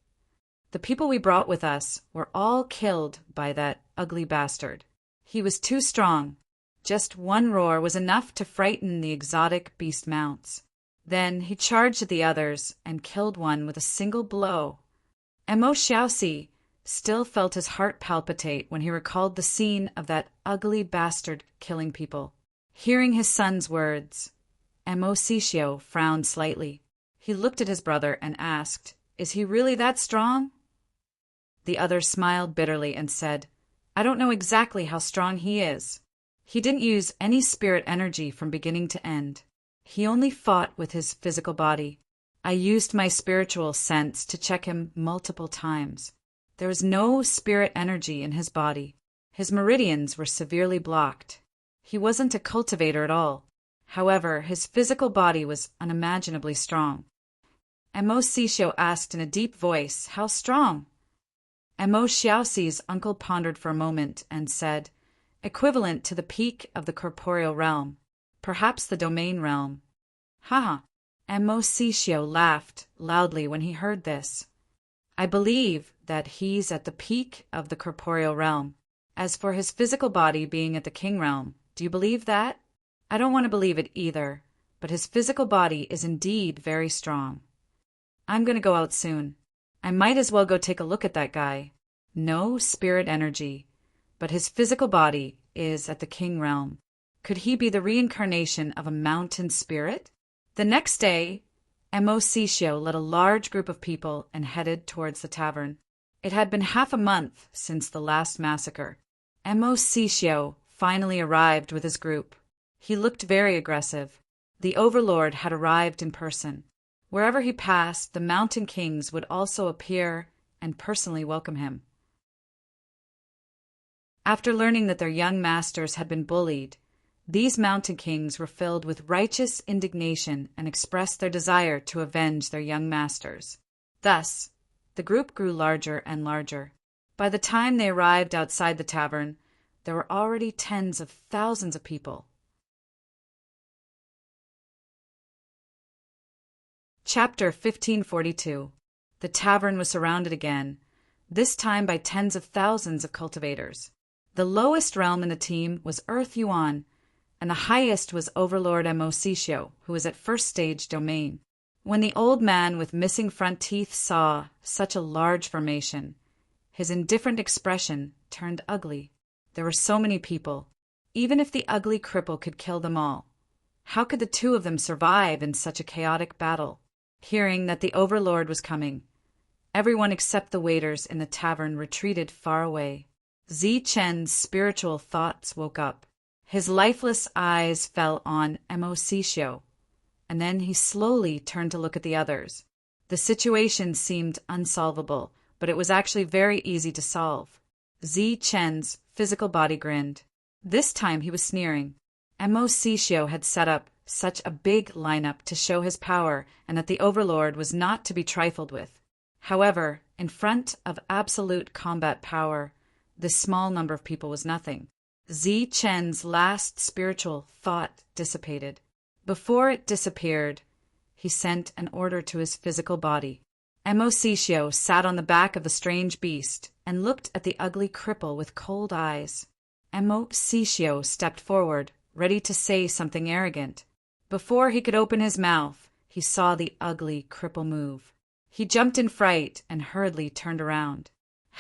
"The people we brought with us were all killed by that ugly bastard. He was too strong. Just one roar was enough to frighten the exotic beast mounts. Then he charged at the others and killed one with a single blow." Emosisio still felt his heart palpitate when he recalled the scene of that ugly bastard killing people. Hearing his son's words, Emosisio frowned slightly. He looked at his brother and asked, "Is he really that strong?" The other smiled bitterly and said, "I don't know exactly how strong he is. He didn't use any spirit energy from beginning to end. He only fought with his physical body. I used my spiritual sense to check him multiple times. There was no spirit energy in his body. His meridians were severely blocked. He wasn't a cultivator at all. However, his physical body was unimaginably strong." Emosisio asked in a deep voice, "How strong?" Emosisio's uncle pondered for a moment and said, "Equivalent to the peak of the corporeal realm, perhaps the domain realm." "Ha!" Emosisio laughed loudly when he heard this. "I believe that he's at the peak of the corporeal realm. As for his physical body being at the king realm, do you believe that?" "I don't want to believe it either, but his physical body is indeed very strong. I'm going to go out soon. I might as well go take a look at that guy. No spirit energy, but his physical body is at the king realm. Could he be the reincarnation of a mountain spirit?" The next day, Emosisio led a large group of people and headed towards the tavern. It had been half a month since the last massacre. Emosisio finally arrived with his group. He looked very aggressive. The overlord had arrived in person. Wherever he passed, the mountain kings would also appear and personally welcome him. After learning that their young masters had been bullied, these mountain kings were filled with righteous indignation and expressed their desire to avenge their young masters. Thus, the group grew larger and larger. By the time they arrived outside the tavern, there were already tens of thousands of people. Chapter 1542. The tavern was surrounded again, this time by tens of thousands of cultivators. The lowest realm in the team was Earth Yuan, and the highest was Overlord Emositio, who was at first stage domain. When the old man with missing front teeth saw such a large formation, his indifferent expression turned ugly. There were so many people. Even if the ugly cripple could kill them all, how could the two of them survive in such a chaotic battle? Hearing that the Overlord was coming, everyone except the waiters in the tavern retreated far away. Zichen's spiritual thoughts woke up. His lifeless eyes fell on Emositio, and then he slowly turned to look at the others. The situation seemed unsolvable, but it was actually very easy to solve. Zichen's physical body grinned. This time he was sneering. Emositio had set up such a big lineup to show his power and that the Overlord was not to be trifled with. However, in front of absolute combat power, this small number of people was nothing. Zichen's last spiritual thought dissipated. Before it disappeared, he sent an order to his physical body. Emositio sat on the back of the strange beast and looked at the ugly cripple with cold eyes. Emositio stepped forward, ready to say something arrogant. Before he could open his mouth, he saw the ugly cripple move. He jumped in fright and hurriedly turned around.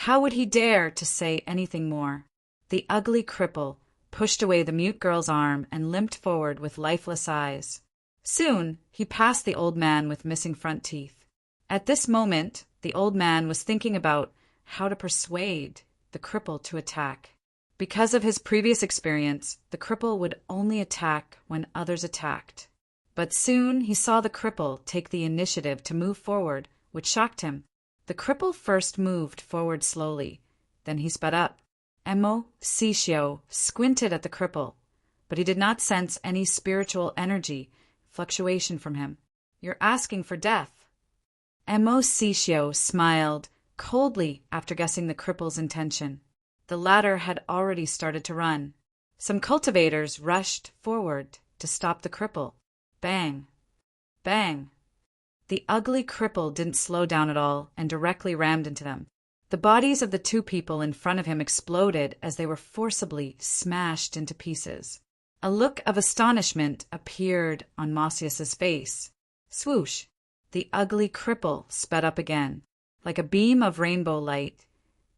How would he dare to say anything more? The ugly cripple pushed away the mute girl's arm and limped forward with lifeless eyes. Soon he passed the old man with missing front teeth. At this moment, the old man was thinking about how to persuade the cripple to attack. Because of his previous experience, the cripple would only attack when others attacked. But soon he saw the cripple take the initiative to move forward, which shocked him. The cripple first moved forward slowly, then he sped up. Emositio squinted at the cripple, but he did not sense any spiritual energy fluctuation from him. "You're asking for death." Emositio smiled coldly after guessing the cripple's intention. The latter had already started to run. Some cultivators rushed forward to stop the cripple. Bang! Bang! The ugly cripple didn't slow down at all and directly rammed into them. The bodies of the two people in front of him exploded as they were forcibly smashed into pieces. A look of astonishment appeared on Mausius's face. Swoosh! The ugly cripple sped up again. Like a beam of rainbow light,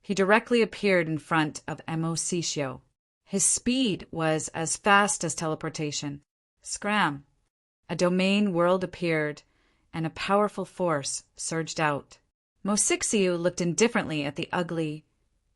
he directly appeared in front of Emositio. His speed was as fast as teleportation. Scram! A domain world appeared, and a powerful force surged out. Mosixiu looked indifferently at the ugly,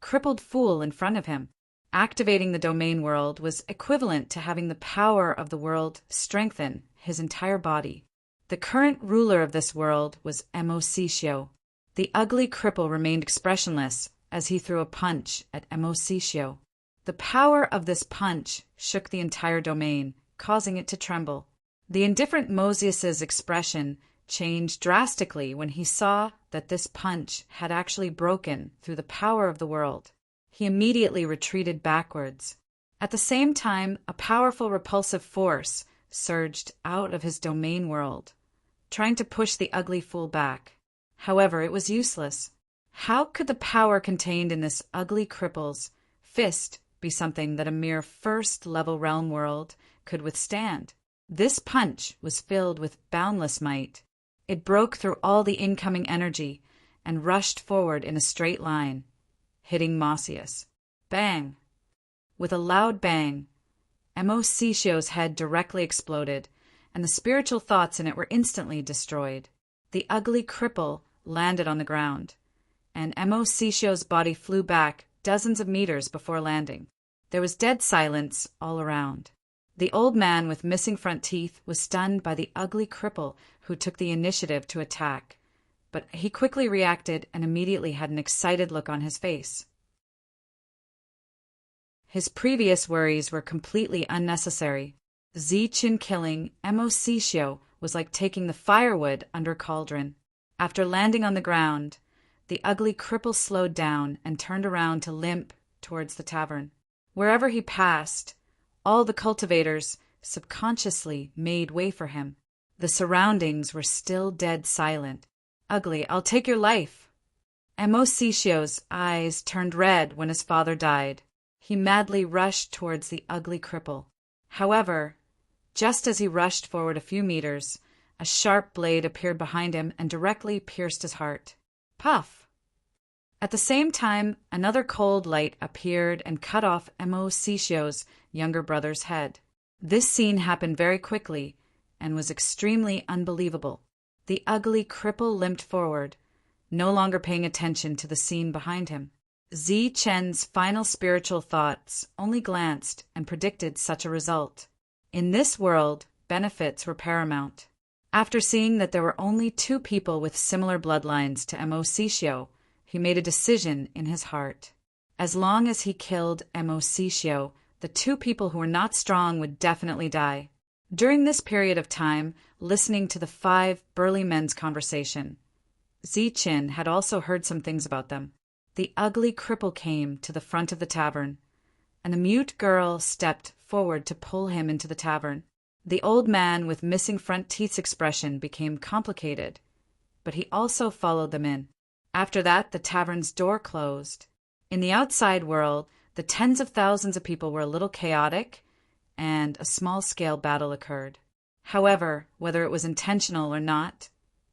crippled fool in front of him. Activating the domain world was equivalent to having the power of the world strengthen his entire body. The current ruler of this world was Emositio. The ugly cripple remained expressionless as he threw a punch at Emositio. The power of this punch shook the entire domain, causing it to tremble. The indifferent Mosius's expression changed drastically when he saw that this punch had actually broken through the power of the world. He immediately retreated backwards. At the same time, a powerful repulsive force surged out of his domain world, trying to push the ugly fool back. However, it was useless. How could the power contained in this ugly cripple's fist be something that a mere first-level realm world could withstand? This punch was filled with boundless might. It broke through all the incoming energy and rushed forward in a straight line, hitting Mausius. Bang! With a loud bang, Emositio's head directly exploded, and the spiritual thoughts in it were instantly destroyed. The ugly cripple landed on the ground, and Emositio's body flew back dozens of meters before landing. There was dead silence all around. The old man with missing front teeth was stunned by the ugly cripple who took the initiative to attack, but he quickly reacted and immediately had an excited look on his face. His previous worries were completely unnecessary. Ziqin killing Emositio was like taking the firewood under a cauldron. After landing on the ground, the ugly cripple slowed down and turned around to limp towards the tavern. Wherever he passed, all the cultivators subconsciously made way for him. The surroundings were still dead silent. Ugly, I'll take your life. Emositio's eyes turned red when his father died. He madly rushed towards the ugly cripple. However, just as he rushed forward a few meters, a sharp blade appeared behind him and directly pierced his heart. Puff! At the same time, another cold light appeared and cut off Emositio's younger brother's head. This scene happened very quickly and was extremely unbelievable. The ugly cripple limped forward, no longer paying attention to the scene behind him. Ziqin's final spiritual thoughts only glanced and predicted such a result. In this world, benefits were paramount. After seeing that there were only 2 people with similar bloodlines to Emositio, he made a decision in his heart. As long as he killed Emositio, the 2 people who were not strong would definitely die. During this period of time, listening to the 5 burly men's conversation, Ziqin had also heard some things about them. The ugly cripple came to the front of the tavern, and the mute girl stepped forward to pull him into the tavern. The old man with missing front teeth's expression became complicated, but he also followed them in. After that, the tavern's door closed. In the outside world, the tens of thousands of people were a little chaotic, and a small-scale battle occurred. However, whether it was intentional or not,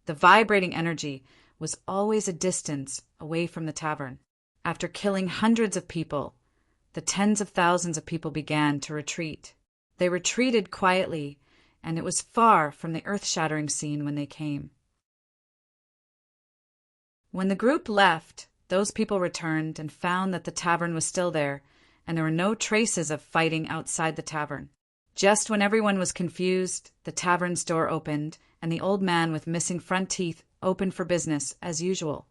the vibrating energy was always a distance away from the tavern. After killing hundreds of people, the tens of thousands of people began to retreat. They retreated quietly, and it was far from the earth-shattering scene when they came. When the group left, those people returned and found that the tavern was still there, and there were no traces of fighting outside the tavern. Just when everyone was confused, the tavern's door opened, and the old man with missing front teeth opened for business as usual.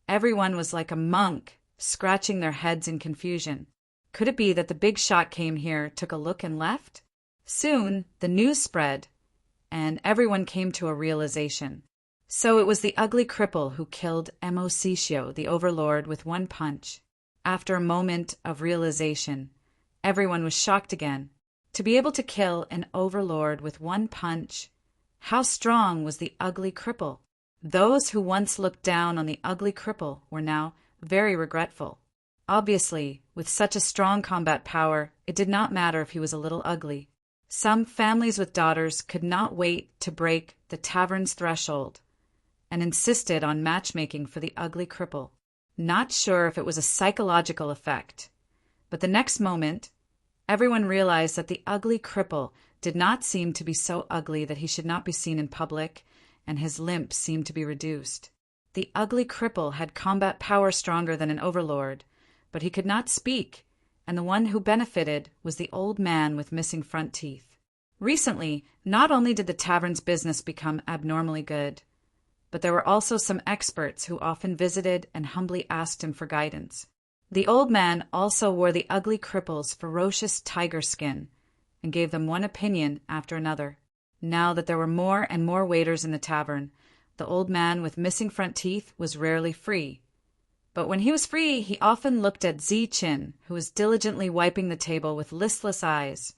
Everyone was like a monk, scratching their heads in confusion. Could it be that the big shot came here, took a look, and left? Soon, the news spread, and everyone came to a realization. So it was the ugly cripple who killed Emositio, the overlord, with 1 punch. After a moment of realization, everyone was shocked again. To be able to kill an overlord with 1 punch, how strong was the ugly cripple? Those who once looked down on the ugly cripple were now very regretful. Obviously, with such a strong combat power, it did not matter if he was a little ugly. Some families with daughters could not wait to break the tavern's threshold and insisted on matchmaking for the ugly cripple. Not sure if it was a psychological effect, but the next moment, everyone realized that the ugly cripple did not seem to be so ugly that he should not be seen in public, and his limp seemed to be reduced. The ugly cripple had combat power stronger than an overlord, but he could not speak, and the one who benefited was the old man with missing front teeth. Recently, not only did the tavern's business become abnormally good, but there were also some experts who often visited and humbly asked him for guidance. The old man also wore the ugly cripple's ferocious tiger skin and gave them one opinion after another. Now that there were more and more waiters in the tavern, the old man with missing front teeth was rarely free. But when he was free, he often looked at Ziqin, who was diligently wiping the table with listless eyes,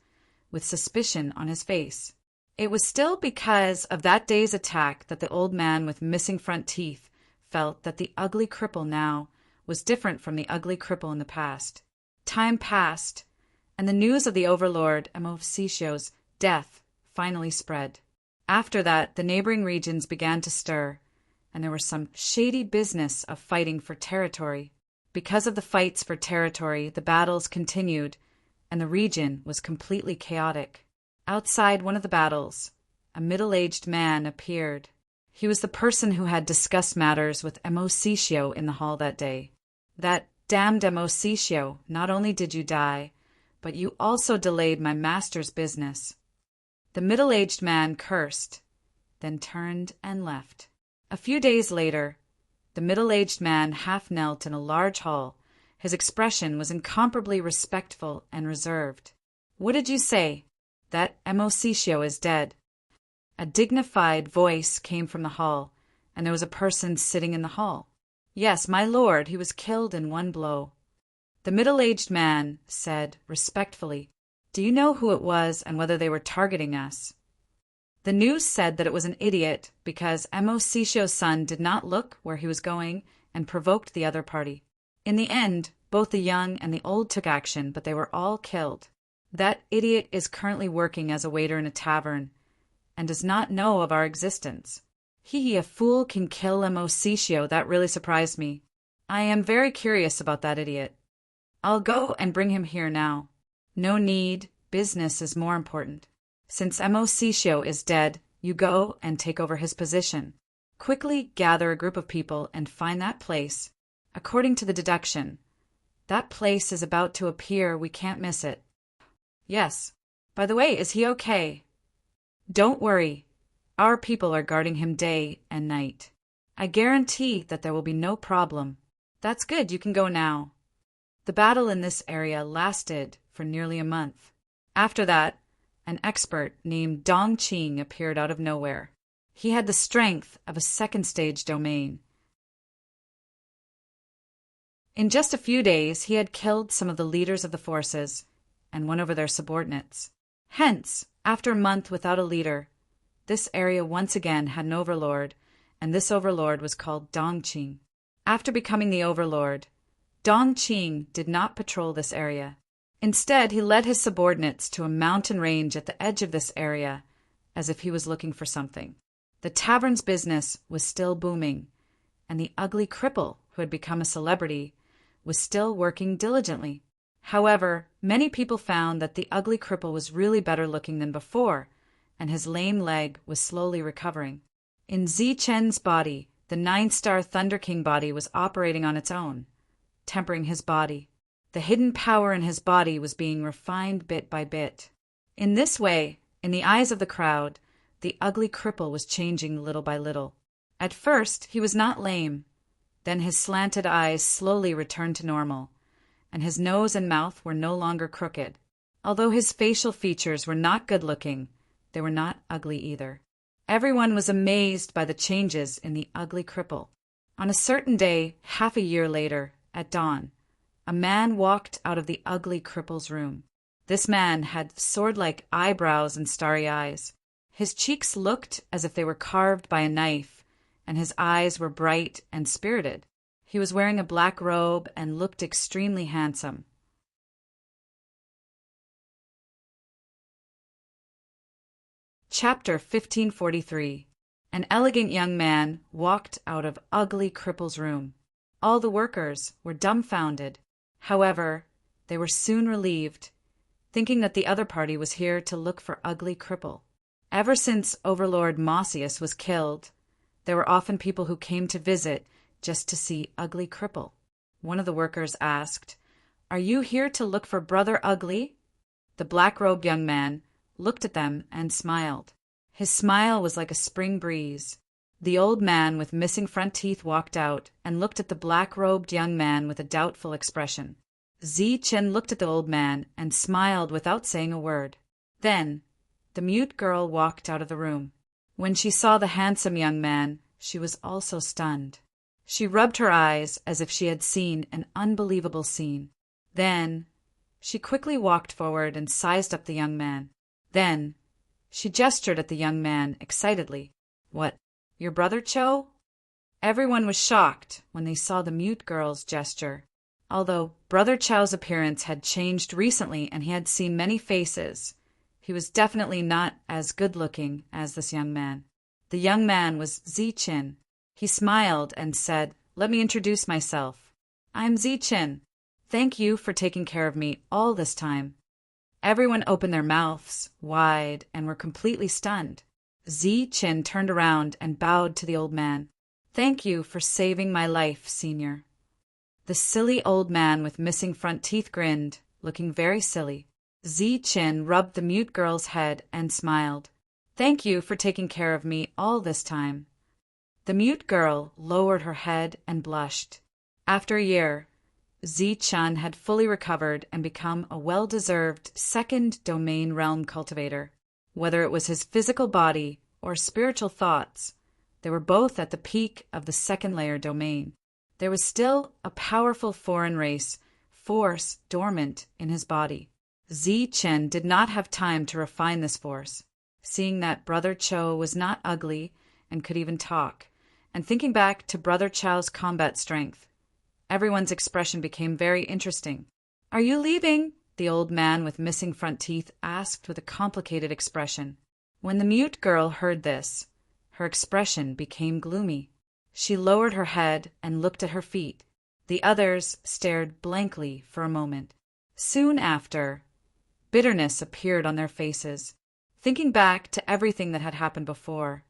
with suspicion on his face. It was still because of that day's attack that the old man with missing front teeth felt that the ugly cripple now was different from the ugly cripple in the past. Time passed, and the news of the overlord Emositio's death finally spread. After that, the neighboring regions began to stir, and there was some shady business of fighting for territory. Because of the fights for territory, the battles continued, and the region was completely chaotic. Outside one of the battles, a middle-aged man appeared. He was the person who had discussed matters with Emositio in the hall that day. That damned Emositio, not only did you die, but you also delayed my master's business. The middle-aged man cursed, then turned and left. A few days later, the middle-aged man half knelt in a large hall His expression was incomparably respectful and reserved. "What did you say?" "That Emosicio is dead." A dignified voice came from the hall, and there was a person sitting in the hall. "Yes, my lord, he was killed in one blow." The middle-aged man said, respectfully, "Do you know who it was and whether they were targeting us?" The news said that it was an idiot because Emosicio's son did not look where he was going and provoked the other party. In the end, both the young and the old took action, but they were all killed. That idiot is currently working as a waiter in a tavern and does not know of our existence. A fool can kill Emosicio. That really surprised me. I am very curious about that idiot. I'll go and bring him here now. No need, business is more important. Since Emosicio is dead, you go and take over his position. Quickly gather a group of people and find that place. According to the deduction, that place is about to appear. We can't miss it. Yes. By the way, is he okay? Don't worry. Our people are guarding him day and night. I guarantee that there will be no problem. That's good. You can go now. The battle in this area lasted for nearly a month. After that, an expert named Dong Qing appeared out of nowhere. He had the strength of a second-stage domain. In just a few days, he had killed some of the leaders of the forces and won over their subordinates. Hence, after a month without a leader, this area once again had an overlord, and this overlord was called Dong Qing. After becoming the overlord, Dong Qing did not patrol this area. Instead, he led his subordinates to a mountain range at the edge of this area, as if he was looking for something. The tavern's business was still booming, and the ugly cripple, who had become a celebrity, was still working diligently. However, many people found that the ugly cripple was really better looking than before, and his lame leg was slowly recovering. In Zichen's body, the 9-star Thunder King body was operating on its own, tempering his body. The hidden power in his body was being refined bit by bit. In this way, in the eyes of the crowd, the ugly cripple was changing little by little. At first, he was not lame. Then his slanted eyes slowly returned to normal, and his nose and mouth were no longer crooked. Although his facial features were not good-looking, they were not ugly either. Everyone was amazed by the changes in the ugly cripple. On a certain day, half a year later, at dawn, a man walked out of the ugly cripple's room. This man had sword-like eyebrows and starry eyes. His cheeks looked as if they were carved by a knife, and his eyes were bright and spirited. He was wearing a black robe and looked extremely handsome. Chapter 1543. An elegant young man walked out of ugly cripple's room. All the workers were dumbfounded. However, they were soon relieved, thinking that the other party was here to look for ugly cripple. Ever since Overlord Mossius was killed, there were often people who came to visit just to see ugly cripple. One of the workers asked, "Are you here to look for Brother Ugly?" The black-robed young man looked at them and smiled. His smile was like a spring breeze. The old man with missing front teeth walked out and looked at the black-robed young man with a doubtful expression. Zichen looked at the old man and smiled without saying a word. Then the mute girl walked out of the room. When she saw the handsome young man, she was also stunned. She rubbed her eyes as if she had seen an unbelievable scene. Then she quickly walked forward and sized up the young man. Then she gestured at the young man excitedly. "What, your brother, Cho?" Everyone was shocked when they saw the mute girl's gesture. Although Brother Chow's appearance had changed recently and he had seen many faces, he was definitely not as good-looking as this young man. The young man was Zichin. He smiled and said, "Let me introduce myself. I'm Zichin. Thank you for taking care of me all this time." Everyone opened their mouths wide and were completely stunned. Zichin turned around and bowed to the old man. "Thank you for saving my life, Senior." The silly old man with missing front teeth grinned, looking very silly. Zichin rubbed the mute girl's head and smiled. "Thank you for taking care of me all this time." The mute girl lowered her head and blushed. After a year, Zichun had fully recovered and become a well-deserved second domain realm cultivator. Whether it was his physical body or spiritual thoughts, they were both at the peak of the second layer domain. There was still a powerful foreign race force dormant in his body. Zichun did not have time to refine this force. Seeing that Brother Cho was not ugly and could even talk, and thinking back to Brother Chow's combat strength, everyone's expression became very interesting. "Are you leaving?" the old man with missing front teeth asked with a complicated expression. When the mute girl heard this, her expression became gloomy. She lowered her head and looked at her feet. The others stared blankly for a moment. Soon after, bitterness appeared on their faces. Thinking back to everything that had happened before,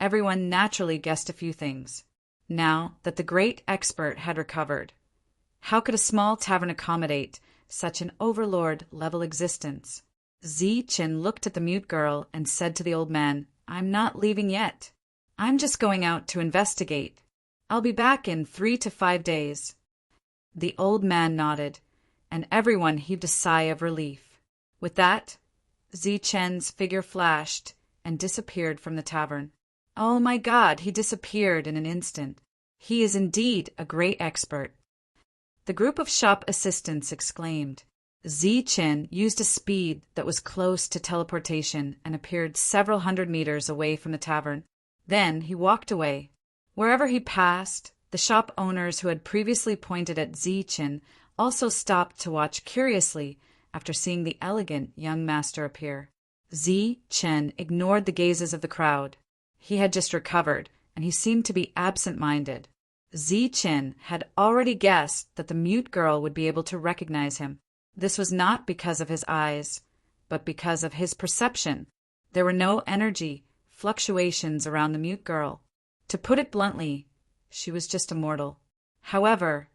everyone naturally guessed a few things. Now that the great expert had recovered, how could a small tavern accommodate such an overlord-level existence? Zichun looked at the mute girl and said to the old man, "I'm not leaving yet. I'm just going out to investigate. I'll be back in 3 to 5 days." The old man nodded, and everyone heaved a sigh of relief. With that, Zichun's figure flashed and disappeared from the tavern. Oh my God, he disappeared in an instant. He is indeed a great expert. The group of shop assistants exclaimed. Zichun used a speed that was close to teleportation and appeared several hundred meters away from the tavern. Then he walked away. Wherever he passed, the shop owners who had previously pointed at Zichun also stopped to watch curiously after seeing the elegant young master appear. Zichun ignored the gazes of the crowd. He had just recovered, and he seemed to be absent-minded. Zichun had already guessed that the mute girl would be able to recognize him. This was not because of his eyes, but because of his perception. There were no energy fluctuations around the mute girl. To put it bluntly, she was just a mortal. However,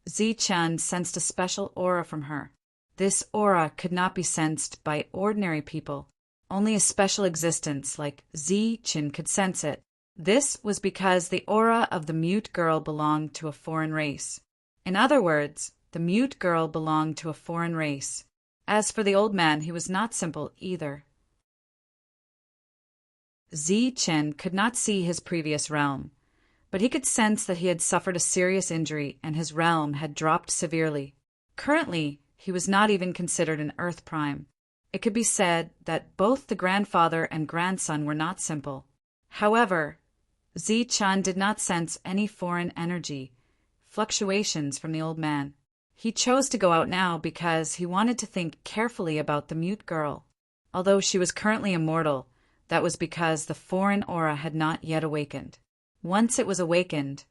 Zichun sensed a special aura from her. This aura could not be sensed by ordinary people. Only a special existence like Zichun could sense it. This was because the aura of the mute girl belonged to a foreign race. In other words, the mute girl belonged to a foreign race. As for the old man, he was not simple either. Zichun could not see his previous realm, but he could sense that he had suffered a serious injury and his realm had dropped severely. Currently, he was not even considered an Earth Prime. It could be said that both the grandfather and grandson were not simple. However, Zichun did not sense any foreign energy fluctuations from the old man. He chose to go out now because he wanted to think carefully about the mute girl. Although she was currently immortal, that was because the foreign aura had not yet awakened. Once it was awakened,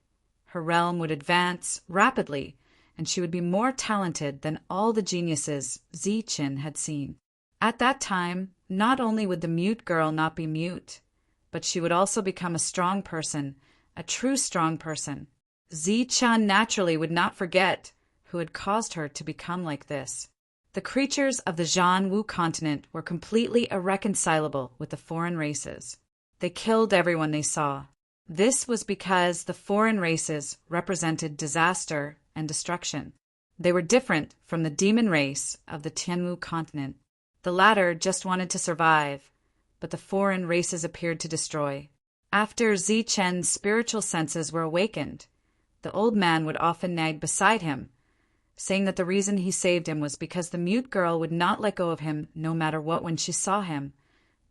her realm would advance rapidly, and she would be more talented than all the geniuses Zichun had seen. At that time, not only would the mute girl not be mute, but she would also become a strong person, a true strong person. Zichun naturally would not forget who had caused her to become like this. The creatures of the Zhanwu continent were completely irreconcilable with the foreign races. They killed everyone they saw. This was because the foreign races represented disaster and destruction. They were different from the demon race of the Tianwu continent. The latter just wanted to survive, but the foreign races appeared to destroy. After Zichun's spiritual senses were awakened, the old man would often nag beside him, saying that the reason he saved him was because the mute girl would not let go of him no matter what when she saw him,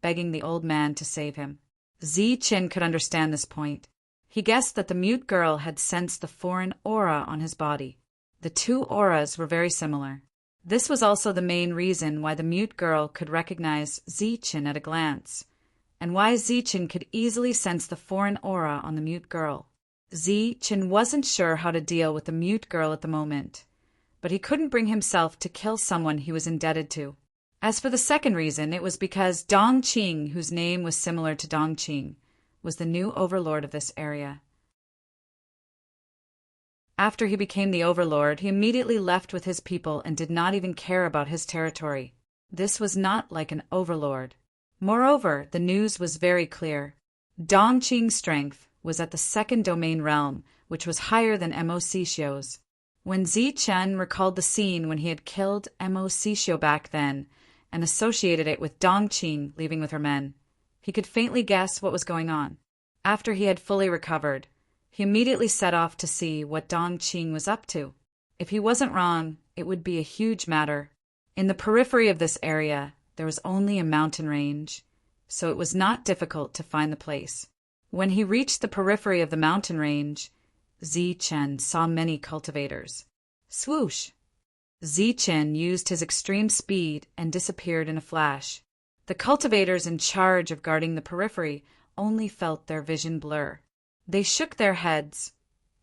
begging the old man to save him. Zichun could understand this point. He guessed that the mute girl had sensed the foreign aura on his body. The two auras were very similar. This was also the main reason why the mute girl could recognize Zichun at a glance, and why Zichun could easily sense the foreign aura on the mute girl. Zichun wasn't sure how to deal with the mute girl at the moment, but he couldn't bring himself to kill someone he was indebted to. As for the second reason, it was because Dongqing, whose name was similar to Dongqing, was the new overlord of this area. After he became the overlord, he immediately left with his people and did not even care about his territory. This was not like an overlord. Moreover, the news was very clear. Dongqing's strength was at the second domain realm, which was higher than Mo Xixio's. When Zichen recalled the scene when he had killed Mo Sishio back then and associated it with Dongqing leaving with her men, he could faintly guess what was going on. After he had fully recovered, he immediately set off to see what Dongqing was up to. If he wasn't wrong, it would be a huge matter. In the periphery of this area, there was only a mountain range, so it was not difficult to find the place. When he reached the periphery of the mountain range, Zichen saw many cultivators. Swoosh! Zichen used his extreme speed and disappeared in a flash. The cultivators in charge of guarding the periphery only felt their vision blur. They shook their heads,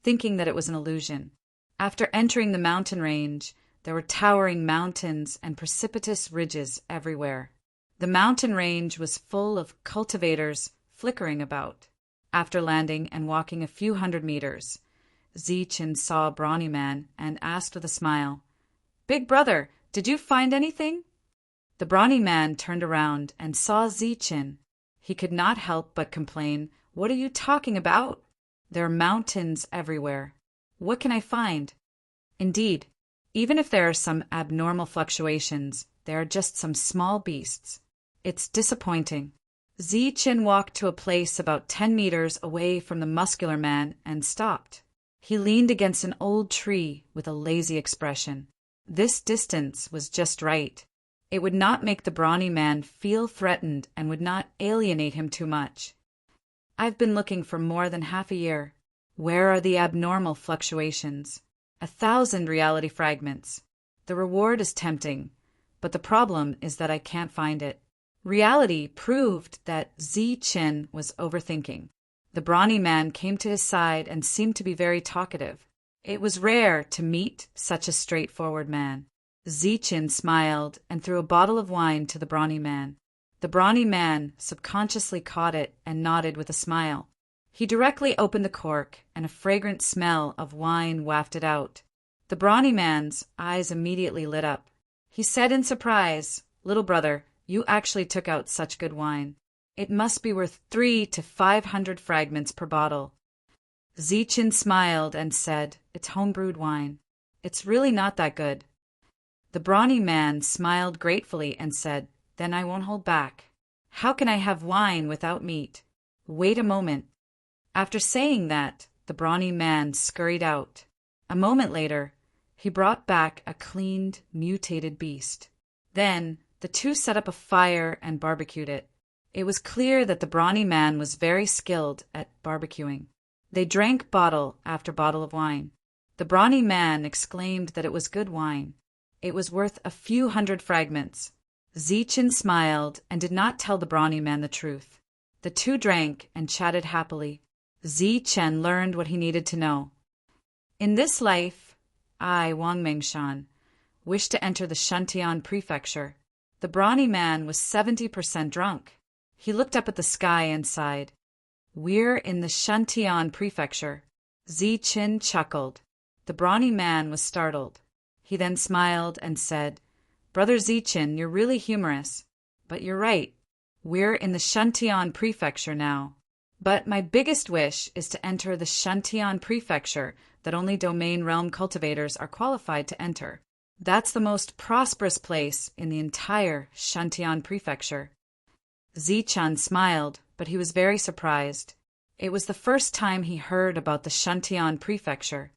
thinking that it was an illusion. After entering the mountain range, there were towering mountains and precipitous ridges everywhere. The mountain range was full of cultivators flickering about. After landing and walking a few hundred meters, Zichen saw a brawny man and asked with a smile, "Big brother, did you find anything?" The brawny man turned around and saw Zichen. He could not help but complain, "What are you talking about? There are mountains everywhere. What can I find?" Indeed, even if there are some abnormal fluctuations, they are just some small beasts. It's disappointing. Zichen walked to a place about 10 meters away from the muscular man and stopped. He leaned against an old tree with a lazy expression. This distance was just right. It would not make the brawny man feel threatened and would not alienate him too much. "I've been looking for more than half a year. Where are the abnormal fluctuations?" 1,000 reality fragments. The reward is tempting, but the problem is that I can't find it. Reality proved that Zichen was overthinking. The brawny man came to his side and seemed to be very talkative. It was rare to meet such a straightforward man. Zichen smiled and threw a bottle of wine to the brawny man. The brawny man subconsciously caught it and nodded with a smile. He directly opened the cork, and a fragrant smell of wine wafted out. The brawny man's eyes immediately lit up. He said in surprise, "Little brother, you actually took out such good wine. It must be worth 300 to 500 fragments per bottle." Zichen smiled and said, "It's homebrewed wine. It's really not that good." The brawny man smiled gratefully and said, "Then I won't hold back. How can I have wine without meat? Wait a moment." After saying that, the brawny man scurried out. A moment later, he brought back a cleaned, mutated beast. Then, the two set up a fire and barbecued it. It was clear that the brawny man was very skilled at barbecuing. They drank bottle after bottle of wine. The brawny man exclaimed that it was good wine. It was worth a few hundred fragments. Zichen smiled and did not tell the brawny man the truth. The two drank and chatted happily. Zichen learned what he needed to know. In this life, I, Wang Mengshan, wish to enter the Shantian prefecture. The brawny man was 70% drunk. He looked up at the sky and sighed. "We're in the Shantian prefecture." Zichen chuckled. The brawny man was startled. He then smiled and said, "Brother Zichen, you're really humorous. But you're right. We're in the Shantian prefecture now. But my biggest wish is to enter the Shantian prefecture that only domain realm cultivators are qualified to enter. That's the most prosperous place in the entire Shantian prefecture." Zichen smiled, but he was very surprised. It was the first time he heard about the Shantian prefecture.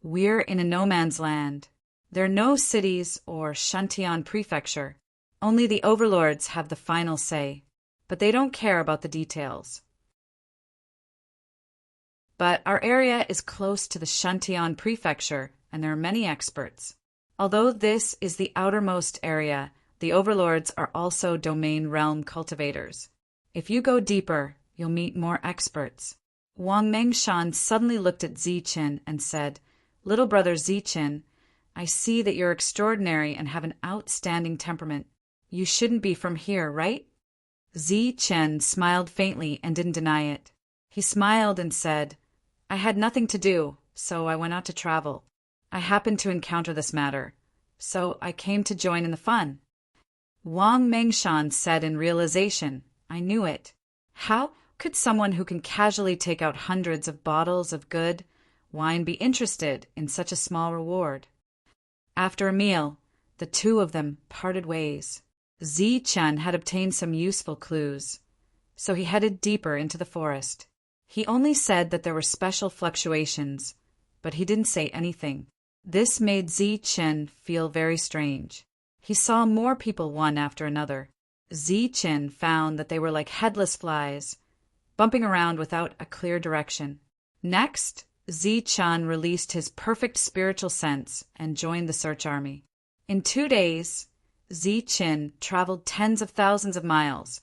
"We're in a no man's land. There are no cities or Shantian prefecture. Only the overlords have the final say, but they don't care about the details. But our area is close to the Shantian prefecture, and there are many experts. Although this is the outermost area, the overlords are also domain realm cultivators. If you go deeper, you'll meet more experts." Wang Mengshan suddenly looked at Zichen and said, "Little brother Zichen, I see that you're extraordinary and have an outstanding temperament. You shouldn't be from here, right?" Zichen smiled faintly and didn't deny it. He smiled and said, "I had nothing to do, so I went out to travel. I happened to encounter this matter, so I came to join in the fun." Wang Mengshan said in realization, "I knew it. How could someone who can casually take out hundreds of bottles of good Wine be interested in such a small reward? After a meal, the two of them parted ways. Zi-Chen had obtained some useful clues, so he headed deeper into the forest. He only said that there were special fluctuations, but he didn't say anything. This made Zi-Chen feel very strange. He saw more people one after another. Zi-Chen found that they were like headless flies, bumping around without a clear direction. Next, Zi-Chen released his perfect spiritual sense and joined the search army. In 2 days, Zi-Chen traveled tens of thousands of miles,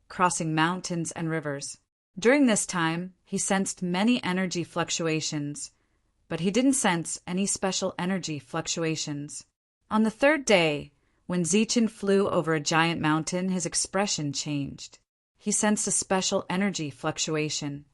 crossing mountains and rivers. During this time, he sensed many energy fluctuations, but he didn't sense any special energy fluctuations. On the 3rd day, when Zi-Chen flew over a giant mountain, his expression changed. He sensed a special energy fluctuation.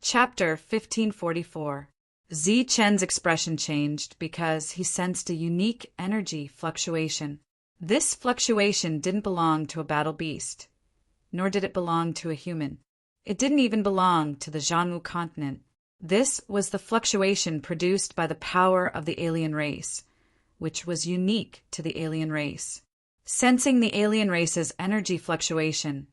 Chapter 1544. Zi-Chen's expression changed because he sensed a unique energy fluctuation. This fluctuation didn't belong to a battle beast, nor did it belong to a human. It didn't even belong to the Jianwu continent. This was the fluctuation produced by the power of the alien race, which was unique to the alien race. Sensing the alien race's energy fluctuation,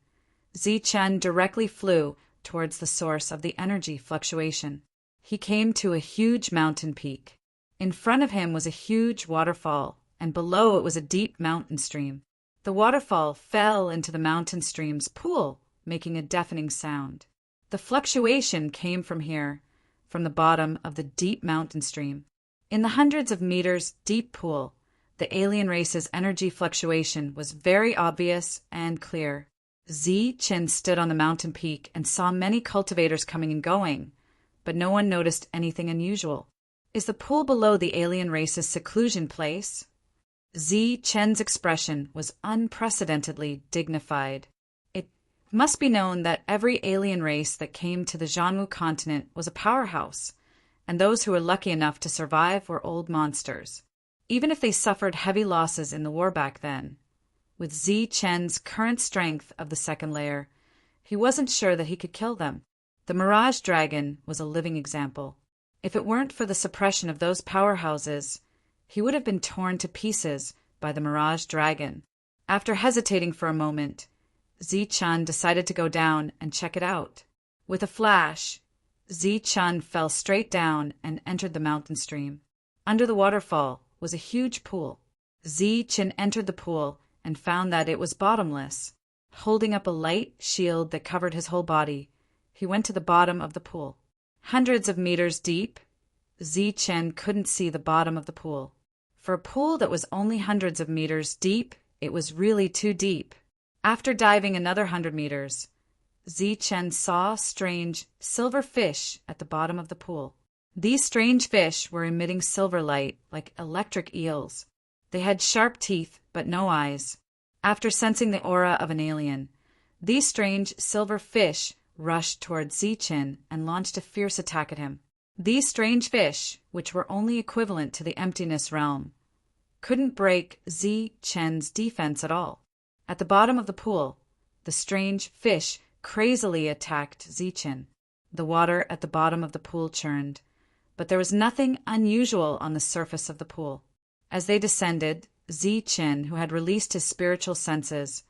Zi-Chen directly flew towards the source of the energy fluctuation. He came to a huge mountain peak. In front of him was a huge waterfall, and below it was a deep mountain stream. The waterfall fell into the mountain stream's pool, making a deafening sound. The fluctuation came from here, from the bottom of the deep mountain stream. In the hundreds of meters deep pool, the alien race's energy fluctuation was very obvious and clear. Zi-Chen stood on the mountain peak and saw many cultivators coming and going, but no one noticed anything unusual. Is the pool below the alien race's seclusion place? Zi-Chen's expression was unprecedentedly dignified. It must be known that every alien race that came to the Jianwu continent was a powerhouse, and those who were lucky enough to survive were old monsters. Even if they suffered heavy losses in the war back then, with Zi-Chen's current strength of the 2nd layer, he wasn't sure that he could kill them. The Mirage Dragon was a living example. If it weren't for the suppression of those powerhouses, he would have been torn to pieces by the Mirage Dragon. After hesitating for a moment, Zi-Chen decided to go down and check it out. With a flash, Zi-Chen fell straight down and entered the mountain stream. Under the waterfall was a huge pool. Zi-Chen entered the pool and found that it was bottomless. Holding up a light shield that covered his whole body, he went to the bottom of the pool. Hundreds of meters deep, Zi-Chen couldn't see the bottom of the pool. For a pool that was only hundreds of meters deep, it was really too deep. After diving another 100 meters, Zi-Chen saw strange silver fish at the bottom of the pool. These strange fish were emitting silver light like electric eels. They had sharp teeth but no eyes. After sensing the aura of an alien, these strange silver fish rushed towards Zi-Chen and launched a fierce attack at him. These strange fish, which were only equivalent to the emptiness realm, couldn't break Zi-Chen's defense at all. At the bottom of the pool, the strange fish crazily attacked Zi-Chen. The water at the bottom of the pool churned, but there was nothing unusual on the surface of the pool. As they descended, Zi-Chen, who had released his spiritual senses,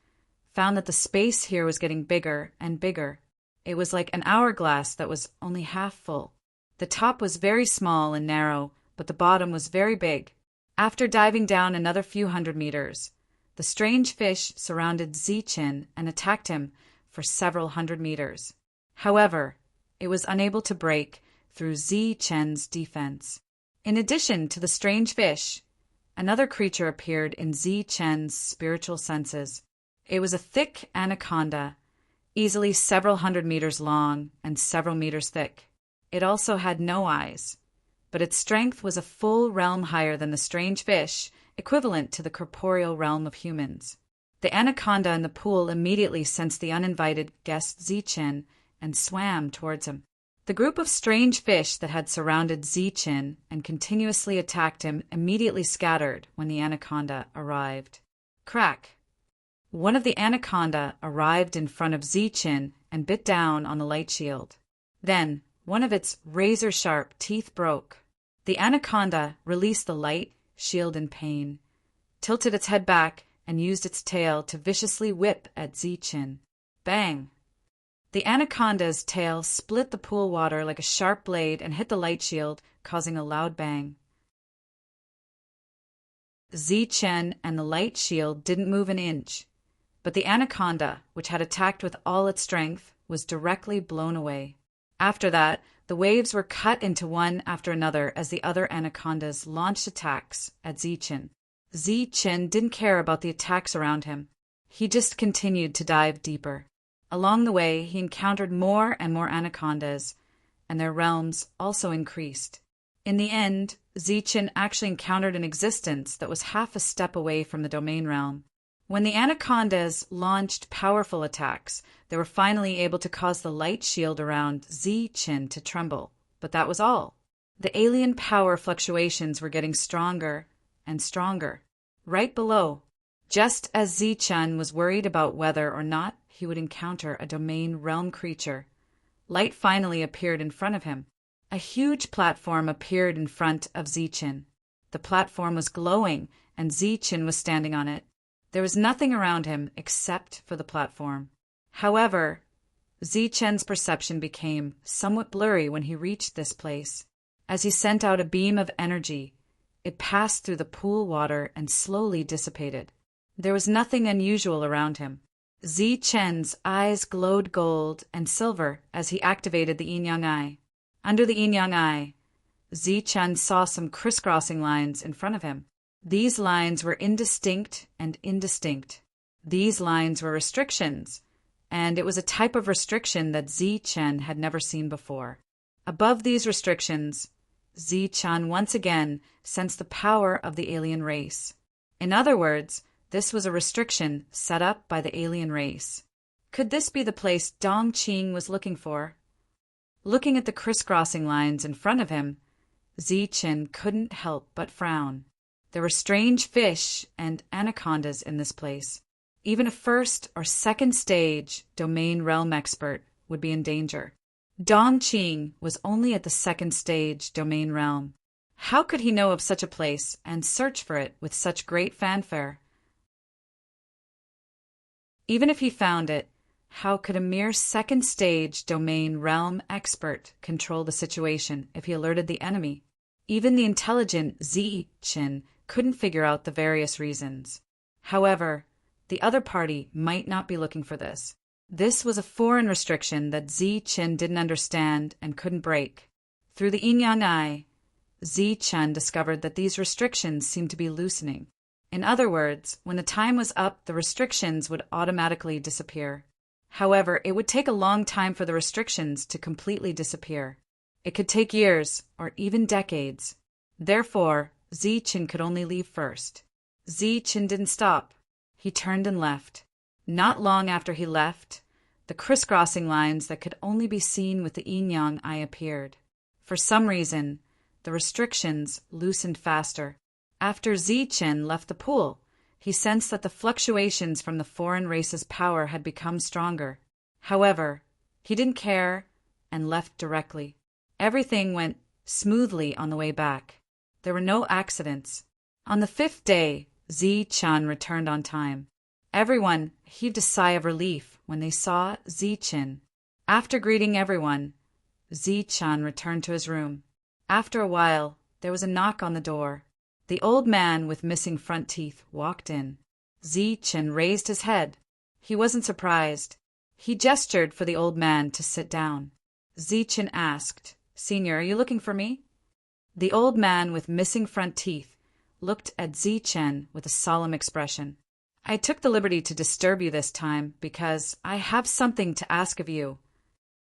found that the space here was getting bigger and bigger. It was like an hourglass that was only half full. The top was very small and narrow, but the bottom was very big. After diving down another few 100 meters, the strange fish surrounded Zi-Chen and attacked him for several 100 meters. However, it was unable to break through Zi-Chen's defense. In addition to the strange fish, another creature appeared in Zi-Chen's spiritual senses. It was a thick anaconda, easily several 100 meters long and several meters thick. It also had no eyes, but its strength was a full realm higher than the strange fish, equivalent to the corporeal realm of humans. The anaconda in the pool immediately sensed the uninvited guest Zi-Chen and swam towards him. The group of strange fish that had surrounded Zi-Chen and continuously attacked him immediately scattered when the anaconda arrived. Crack! One of the anaconda arrived in front of Zi-Chen and bit down on the light shield. Then, one of its razor-sharp teeth broke. The anaconda released the light shield in pain, tilted its head back, and used its tail to viciously whip at Zichen. Bang! The anaconda's tail split the pool water like a sharp blade and hit the light shield, causing a loud bang. Zichen and the light shield didn't move an inch, but the anaconda, which had attacked with all its strength, was directly blown away. After that, the waves were cut into one after another as the other anacondas launched attacks at Zichen. Zichen didn't care about the attacks around him. He just continued to dive deeper. Along the way, he encountered more and more anacondas, and their realms also increased. In the end, Zichen actually encountered an existence that was half a step away from the domain realm. When the anacondas launched powerful attacks, they were finally able to cause the light shield around Zichen to tremble, but that was all. The alien power fluctuations were getting stronger and stronger. Right below, just as Zichen was worried about whether or not he would encounter a domain realm creature, light finally appeared in front of him. A huge platform appeared in front of Zichen. The platform was glowing, and Zichen was standing on it. There was nothing around him except for the platform. However, Zichen's perception became somewhat blurry when he reached this place. As he sent out a beam of energy, it passed through the pool water and slowly dissipated. There was nothing unusual around him. Zichen's eyes glowed gold and silver as he activated the yin-yang eye. Under the yin-yang eye, Zichen saw some crisscrossing lines in front of him. These lines were indistinct and indistinct. These lines were restrictions, and it was a type of restriction that Zichen had never seen before. Above these restrictions, Zichen once again sensed the power of the alien race. In other words, this was a restriction set up by the alien race. Could this be the place Dongqing was looking for? Looking at the crisscrossing lines in front of him, Zichen couldn't help but frown. There were strange fish and anacondas in this place. Even a first or second stage domain realm expert would be in danger. Dongqing was only at the second stage domain realm. How could he know of such a place and search for it with such great fanfare? Even if he found it, how could a mere second stage domain realm expert control the situation if he alerted the enemy? Even the intelligent Zichen couldn't figure out the various reasons. However, the other party might not be looking for this. This was a foreign restriction that Zichen didn't understand and couldn't break. Through the yin-yang eye, Zichen discovered that these restrictions seemed to be loosening. In other words, when the time was up, the restrictions would automatically disappear. However, it would take a long time for the restrictions to completely disappear. It could take years or even decades. Therefore, Zichen could only leave first. Zichen didn't stop. He turned and left. Not long after he left, the crisscrossing lines that could only be seen with the yin-yang eye appeared. For some reason, the restrictions loosened faster. After Zichen left the pool, he sensed that the fluctuations from the foreign race's power had become stronger. However, he didn't care and left directly. Everything went smoothly on the way back. There were no accidents. On the 5th day, Zichen returned on time. Everyone heaved a sigh of relief when they saw Zichen. After greeting everyone, Zichen returned to his room. After a while, there was a knock on the door. The old man with missing front teeth walked in. Zichen raised his head. He wasn't surprised. He gestured for the old man to sit down. Zichen asked, "Senior, are you looking for me?" The old man with missing front teeth looked at Zichen with a solemn expression. "I took the liberty to disturb you this time because I have something to ask of you."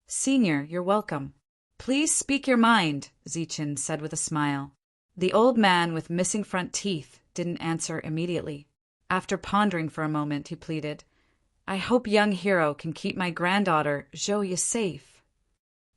"Senior, you're welcome." "Please speak your mind," Zichen said with a smile. The old man with missing front teeth didn't answer immediately. After pondering for a moment, he pleaded, "I hope young hero can keep my granddaughter, Zhouyi, safe."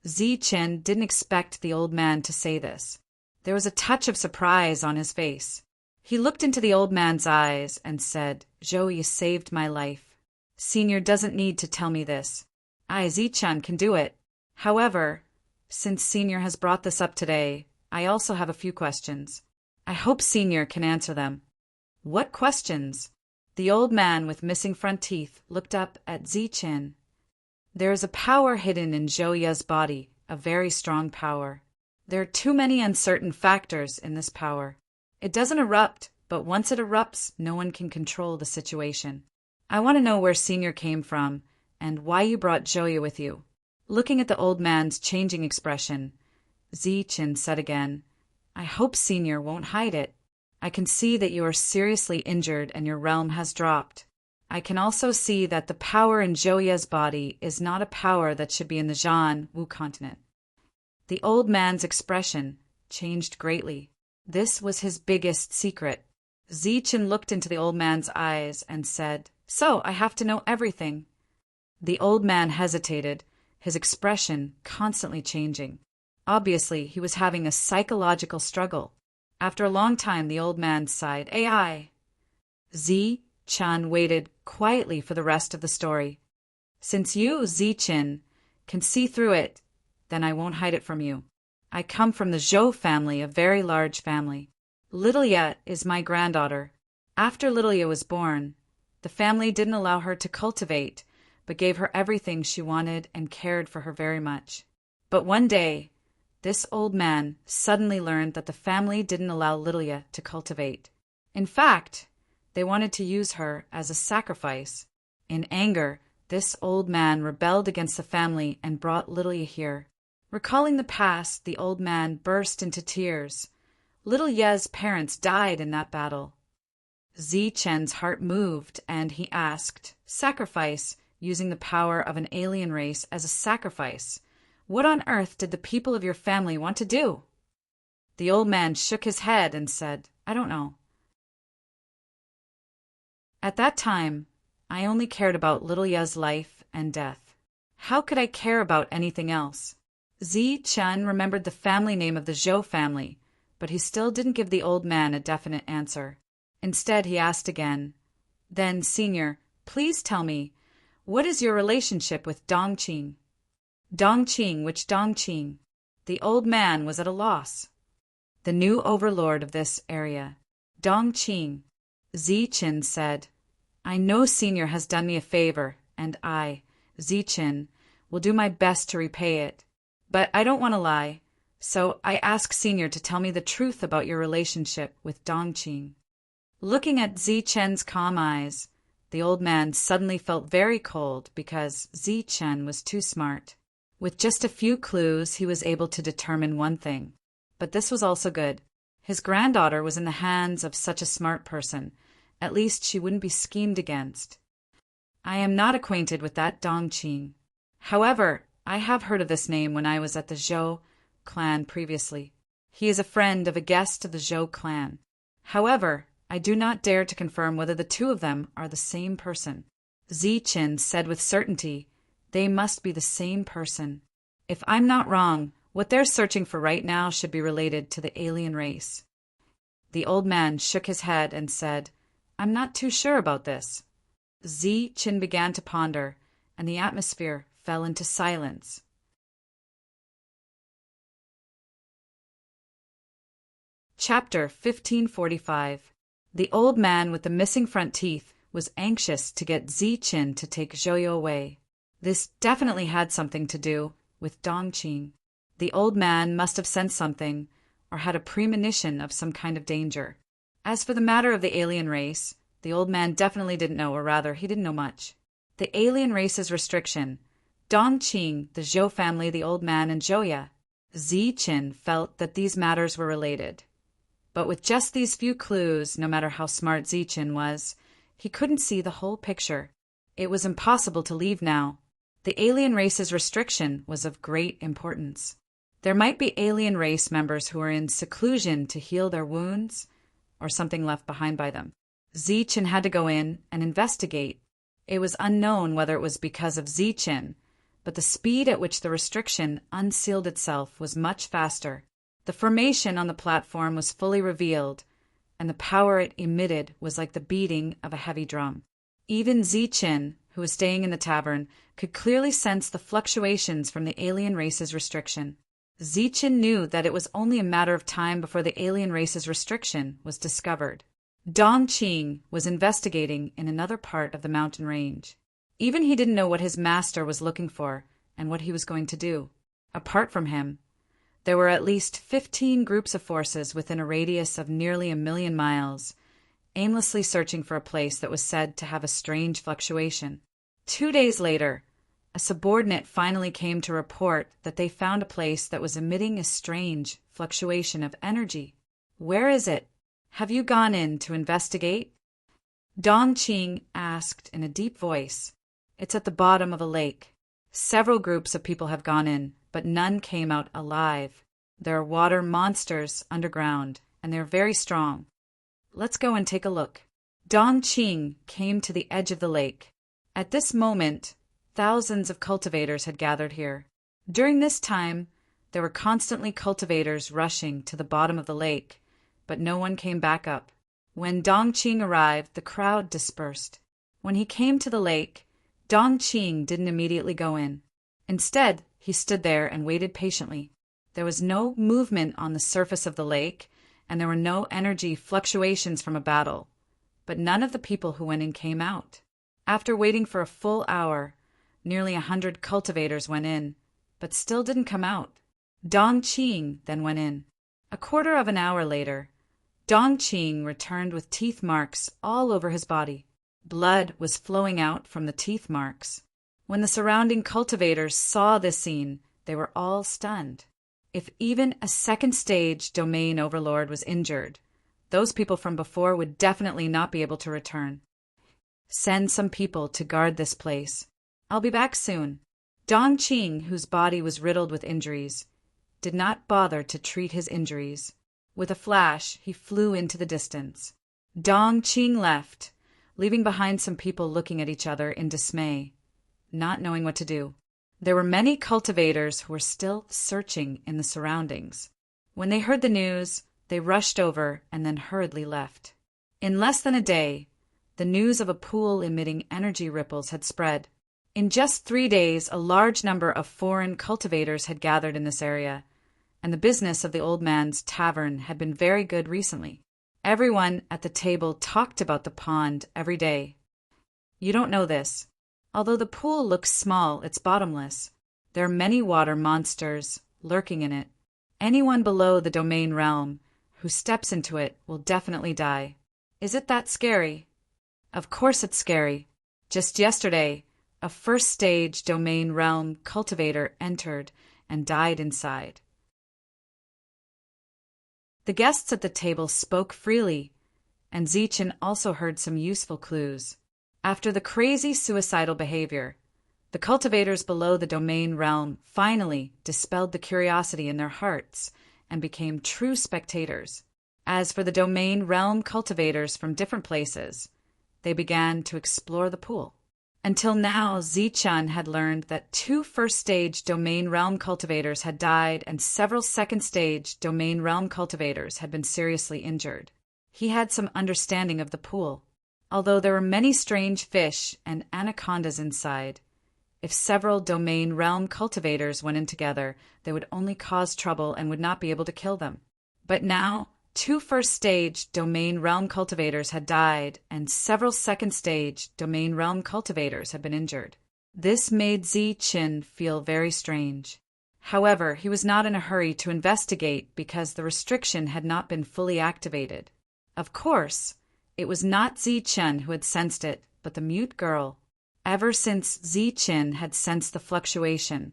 Zichen didn't expect the old man to say this. There was a touch of surprise on his face. He looked into the old man's eyes and said, "Zhouyi saved my life. Senior doesn't need to tell me this. I, Zi-chan, can do it. However, since Senior has brought this up today, I also have a few questions. I hope Senior can answer them. What questions? The old man with missing front teeth looked up at Zi-chan. There is a power hidden in Zhouya's body, a very strong power. There are too many uncertain factors in this power. It doesn't erupt, but once it erupts, no one can control the situation. I want to know where Senior came from and why you brought Zhouya with you. Looking at the old man's changing expression, Zi-chan said again, I hope Senior won't hide it. I can see that you are seriously injured and your realm has dropped. I can also see that the power in Zhouya's body is not a power that should be in the Zhan Wu continent. The old man's expression changed greatly. This was his biggest secret. Zi-chan looked into the old man's eyes and said, So, I have to know everything. The old man hesitated, his expression constantly changing. Obviously, he was having a psychological struggle. After a long time, the old man sighed, AI. Zi-chan waited quietly for the rest of the story. Since you, Zi-chan, can see through it, then I won't hide it from you. I come from the Zhou family, a very large family. Lilia is my granddaughter. After Lilia was born, the family didn't allow her to cultivate, but gave her everything she wanted and cared for her very much. But one day, this old man suddenly learned that the family didn't allow Lilia to cultivate. In fact, they wanted to use her as a sacrifice. In anger, this old man rebelled against the family and brought Lilia here. Recalling the past, the old man burst into tears. Little Ye's parents died in that battle. Zi-chan's heart moved, and he asked, Sacrifice, using the power of an alien race as a sacrifice. What on earth did the people of your family want to do? The old man shook his head and said, I don't know. At that time, I only cared about Little Ye's life and death. How could I care about anything else? Zi-chan remembered the family name of the Zhou family, but he still didn't give the old man a definite answer. Instead, he asked again, Then, Senior, please tell me, what is your relationship with Dongqing? Dongqing, which Dongqing? The old man was at a loss. The new overlord of this area. Dongqing. Zi-chan said, I know Senior has done me a favor, and I, Zi-chan, will do my best to repay it. But I don't want to lie, so I ask Senior to tell me the truth about your relationship with Dongqing. Looking at Zi-chan's calm eyes, the old man suddenly felt very cold because Zi-chan was too smart. With just a few clues, he was able to determine one thing. But this was also good. His granddaughter was in the hands of such a smart person. At least she wouldn't be schemed against. I am not acquainted with that Dongqing. However, I have heard of this name when I was at the Zhou clan previously. He is a friend of a guest of the Zhou clan. However, I do not dare to confirm whether the two of them are the same person. Zi-chan said with certainty, they must be the same person. If I'm not wrong, what they're searching for right now should be related to the alien race. The old man shook his head and said, I'm not too sure about this. Zi-chan began to ponder, and the atmosphere fell into silence. Chapter 1545. The old man with the missing front teeth was anxious to get Zi-chan to take Zhouya away. This definitely had something to do with Dongqing. The old man must have sensed something, or had a premonition of some kind of danger. As for the matter of the alien race, the old man definitely didn't know, or rather, he didn't know much. The alien race's restriction, Dongqing, the Zhou family, the old man, and Zhouya. Zi-chan felt that these matters were related. But with just these few clues, no matter how smart Zi-chan was, he couldn't see the whole picture. It was impossible to leave now. The alien race's restriction was of great importance. There might be alien race members who were in seclusion to heal their wounds, or something left behind by them. Zi-chan had to go in and investigate. It was unknown whether it was because of Zi-chan, but the speed at which the restriction unsealed itself was much faster. The formation on the platform was fully revealed, and the power it emitted was like the beating of a heavy drum. Even Zi-chan, who was staying in the tavern, could clearly sense the fluctuations from the alien race's restriction. Zichen knew that it was only a matter of time before the alien race's restriction was discovered. Dong Qing was investigating in another part of the mountain range. Even he didn't know what his master was looking for and what he was going to do. Apart from him, there were at least 15 groups of forces within a radius of nearly 1,000,000 miles, aimlessly searching for a place that was said to have a strange fluctuation. 2 days later, a subordinate finally came to report that they found a place that was emitting a strange fluctuation of energy. "Where is it? Have you gone in to investigate?" Dong Qing asked in a deep voice. "It's at the bottom of a lake. Several groups of people have gone in, but none came out alive. There are water monsters underground, and they're very strong. Let's go and take a look." Dong Qing came to the edge of the lake. At this moment, thousands of cultivators had gathered here. During this time, there were constantly cultivators rushing to the bottom of the lake, but no one came back up. When Dong Qing arrived, the crowd dispersed. When he came to the lake, Dong Qing didn't immediately go in. Instead, he stood there and waited patiently. There was no movement on the surface of the lake, and there were no energy fluctuations from a battle. But none of the people who went in came out. After waiting for a full hour, nearly 100 cultivators went in, but still didn't come out. Dong Qing then went in. A quarter of an hour later, Dong Qing returned with teeth marks all over his body. Blood was flowing out from the teeth marks. When the surrounding cultivators saw this scene, they were all stunned. If even a second-stage domain overlord was injured, those people from before would definitely not be able to return. "Send some people to guard this place. I'll be back soon." Dong Qing, whose body was riddled with injuries, did not bother to treat his injuries. With a flash, he flew into the distance. Dong Qing left, leaving behind some people looking at each other in dismay, not knowing what to do. There were many cultivators who were still searching in the surroundings. When they heard the news, they rushed over and then hurriedly left. In less than a day, the news of a pool emitting energy ripples had spread. In just 3 days, a large number of foreign cultivators had gathered in this area, and the business of the old man's tavern had been very good recently. Everyone at the table talked about the pond every day. You don't know this. Although the pool looks small, it's bottomless. There are many water monsters lurking in it. Anyone below the domain realm who steps into it will definitely die. Is it that scary? Of course it's scary. Just yesterday, a first-stage domain realm cultivator entered and died inside. The guests at the table spoke freely, and Zichen also heard some useful clues. After the crazy suicidal behavior, the cultivators below the domain realm finally dispelled the curiosity in their hearts and became true spectators. As for the domain realm cultivators from different places, they began to explore the pool. Until now, Zichen had learned that 2 first-stage domain realm cultivators had died and several second-stage domain realm cultivators had been seriously injured. He had some understanding of the pool. Although there were many strange fish and anacondas inside, if several domain realm cultivators went in together, they would only cause trouble and would not be able to kill them. But now, 2 first-stage domain realm cultivators had died, and several second-stage domain realm cultivators had been injured. This made Zichen feel very strange. However, he was not in a hurry to investigate because the restriction had not been fully activated. Of course, it was not Zichen who had sensed it, but the mute girl. Ever since Zichen had sensed the fluctuation,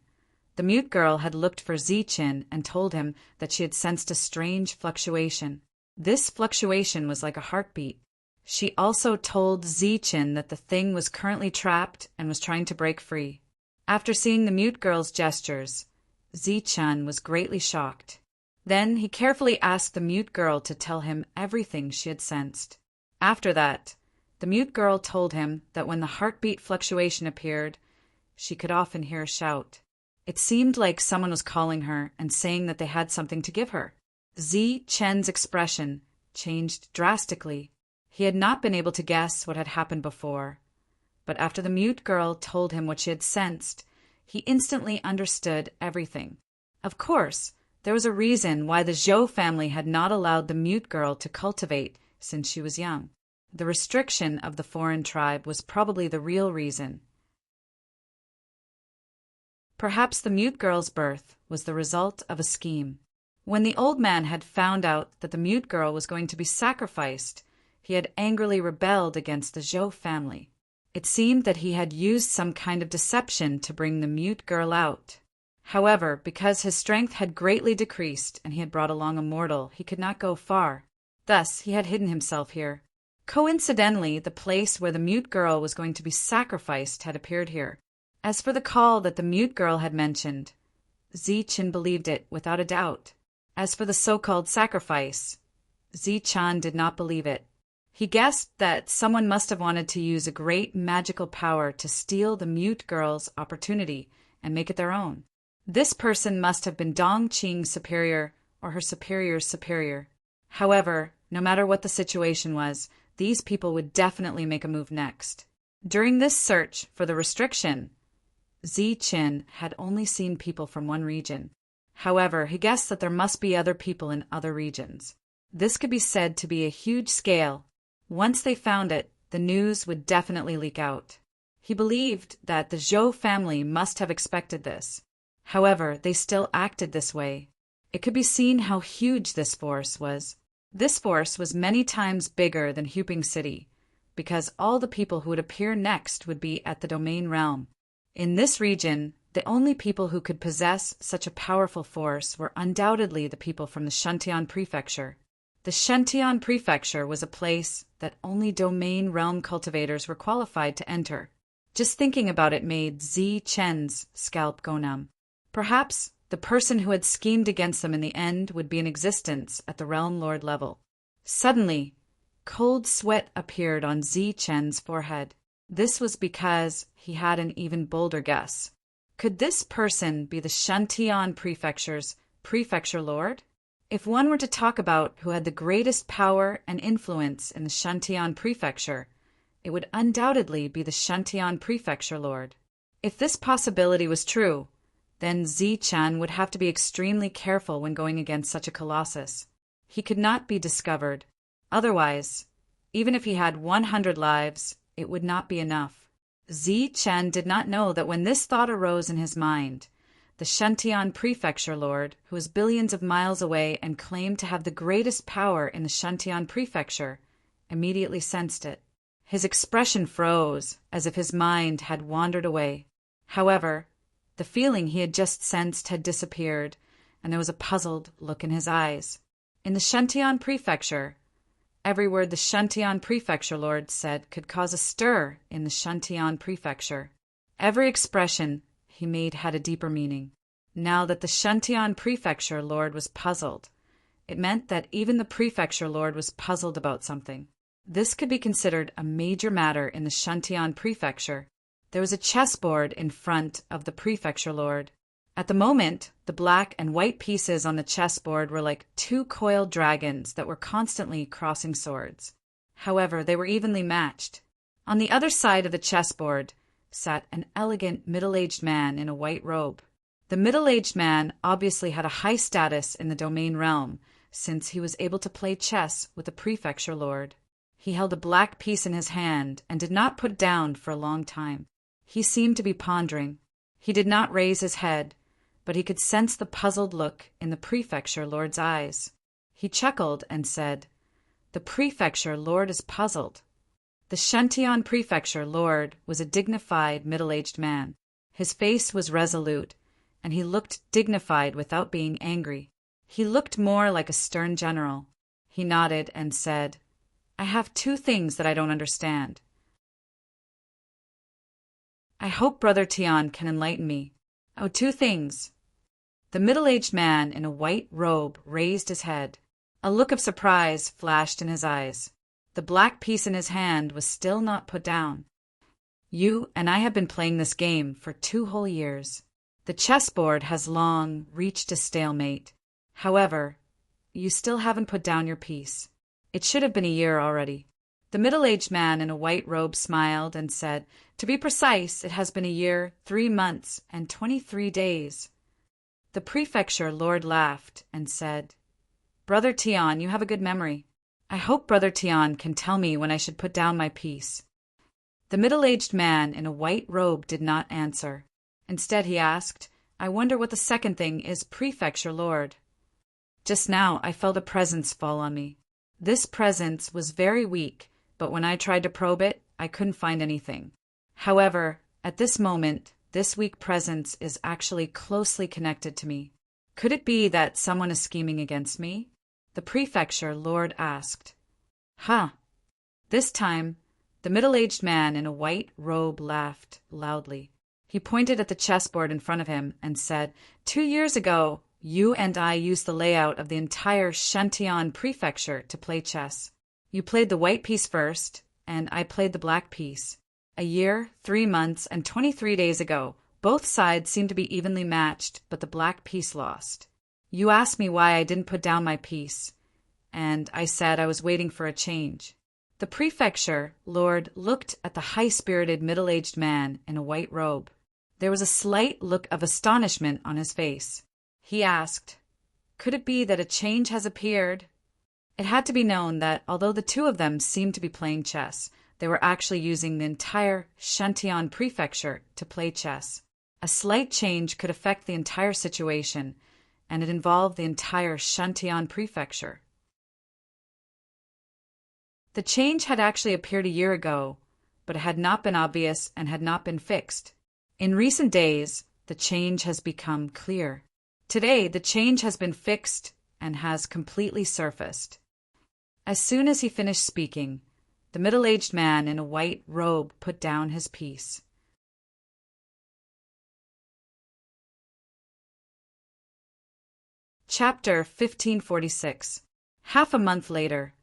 the mute girl had looked for Zichen and told him that she had sensed a strange fluctuation. This fluctuation was like a heartbeat. She also told Zichen that the thing was currently trapped and was trying to break free. After seeing the mute girl's gestures, Zichen was greatly shocked. Then he carefully asked the mute girl to tell him everything she had sensed. After that, the mute girl told him that when the heartbeat fluctuation appeared, she could often hear a shout. It seemed like someone was calling her and saying that they had something to give her. Zichen's expression changed drastically. He had not been able to guess what had happened before, But after the mute girl told him what she had sensed, he instantly understood everything. Of course, there was a reason why the Zhou family had not allowed the mute girl to cultivate since she was young. The restriction of the foreign tribe was probably the real reason. Perhaps the mute girl's birth was the result of a scheme. When the old man had found out that the mute girl was going to be sacrificed, he had angrily rebelled against the Zhou family. It seemed that he had used some kind of deception to bring the mute girl out. However, because his strength had greatly decreased and he had brought along a mortal, he could not go far. Thus, he had hidden himself here. Coincidentally, the place where the mute girl was going to be sacrificed had appeared here. As for the call that the mute girl had mentioned, Zichen believed it without a doubt. As for the so-called sacrifice, Zichan did not believe it. He guessed that someone must have wanted to use a great magical power to steal the mute girl's opportunity and make it their own. This person must have been Dong Qing's superior or her superior's superior. However, no matter what the situation was, these people would definitely make a move next. During this search for the restriction, Zichen had only seen people from one region. However, he guessed that there must be other people in other regions. This could be said to be a huge scale. Once they found it, the news would definitely leak out. He believed that the Zhou family must have expected this. However, they still acted this way. It could be seen how huge this force was. This force was many times bigger than Huping City, because all the people who would appear next would be at the domain realm. In this region, the only people who could possess such a powerful force were undoubtedly the people from the Shentian Prefecture. The Shentian Prefecture was a place that only domain realm cultivators were qualified to enter. Just thinking about it made Zichen's scalp go numb. Perhaps the person who had schemed against them in the end would be in existence at the Realm Lord level. Suddenly, cold sweat appeared on Zichen's forehead. This was because he had an even bolder guess. Could this person be the Shentian Prefecture's Prefecture Lord? If one were to talk about who had the greatest power and influence in the Shentian Prefecture, it would undoubtedly be the Shentian Prefecture Lord. If this possibility was true, then Zichan would have to be extremely careful when going against such a colossus. He could not be discovered. Otherwise, even if he had 100 lives, it would not be enough. Zichan did not know that when this thought arose in his mind, the Shentian Prefecture Lord, who was billions of miles away and claimed to have the greatest power in the Shentian Prefecture, immediately sensed it. His expression froze, as if his mind had wandered away. However, the feeling he had just sensed had disappeared, and there was a puzzled look in his eyes. In the Shentian Prefecture, every word the Shentian Prefecture Lord said could cause a stir in the Shentian Prefecture. Every expression he made had a deeper meaning. Now that the Shentian Prefecture Lord was puzzled, it meant that even the Prefecture Lord was puzzled about something. This could be considered a major matter in the Shentian Prefecture. There was a chessboard in front of the Prefecture Lord. At the moment, the black and white pieces on the chessboard were like two coiled dragons that were constantly crossing swords. However, they were evenly matched. On the other side of the chessboard sat an elegant middle-aged man in a white robe. The middle-aged man obviously had a high status in the domain realm, since he was able to play chess with the Prefecture Lord. He held a black piece in his hand and did not put it down for a long time. He seemed to be pondering. He did not raise his head, but he could sense the puzzled look in the Prefecture Lord's eyes. He chuckled and said, "The Prefecture Lord is puzzled." The Shentian Prefecture Lord was a dignified middle-aged man. His face was resolute, and he looked dignified without being angry. He looked more like a stern general. He nodded and said, "I have two things that I don't understand. I hope Brother Tian can enlighten me." "Oh, two things." The middle-aged man in a white robe raised his head. A look of surprise flashed in his eyes. The black piece in his hand was still not put down. "You and I have been playing this game for 2 whole years. The chessboard has long reached a stalemate. However, you still haven't put down your piece. It should have been a year already." The middle-aged man in a white robe smiled and said, "To be precise, it has been a year, 3 months, and 23 days." The prefecture lord laughed and said, "Brother Tian, you have a good memory. I hope Brother Tian can tell me when I should put down my piece." The middle-aged man in a white robe did not answer. Instead, he asked, "I wonder what the second thing is, prefecture lord." "Just now I felt a presence fall on me. This presence was very weak, but when I tried to probe it, I couldn't find anything. However, at this moment, this weak presence is actually closely connected to me. Could it be that someone is scheming against me?" The prefecture lord asked. "Huh." This time, the middle-aged man in a white robe laughed loudly. He pointed at the chessboard in front of him and said, "2 years ago, you and I used the layout of the entire Shantian prefecture to play chess. You played the white piece first, and I played the black piece. A year, 3 months, and 23 days ago, both sides seemed to be evenly matched, but the black piece lost. You asked me why I didn't put down my piece, and I said I was waiting for a change." The prefecture lord looked at the high-spirited middle-aged man in a white robe. There was a slight look of astonishment on his face. He asked, "Could it be that a change has appeared?" It had to be known that although the two of them seemed to be playing chess, they were actually using the entire Shantian prefecture to play chess. A slight change could affect the entire situation, and it involved the entire Shantian prefecture. The change had actually appeared a year ago, but it had not been obvious and had not been fixed. In recent days, the change has become clear. Today, the change has been fixed and has completely surfaced. As soon as he finished speaking, the middle-aged man in a white robe put down his piece. Chapter 1546. Half a month later,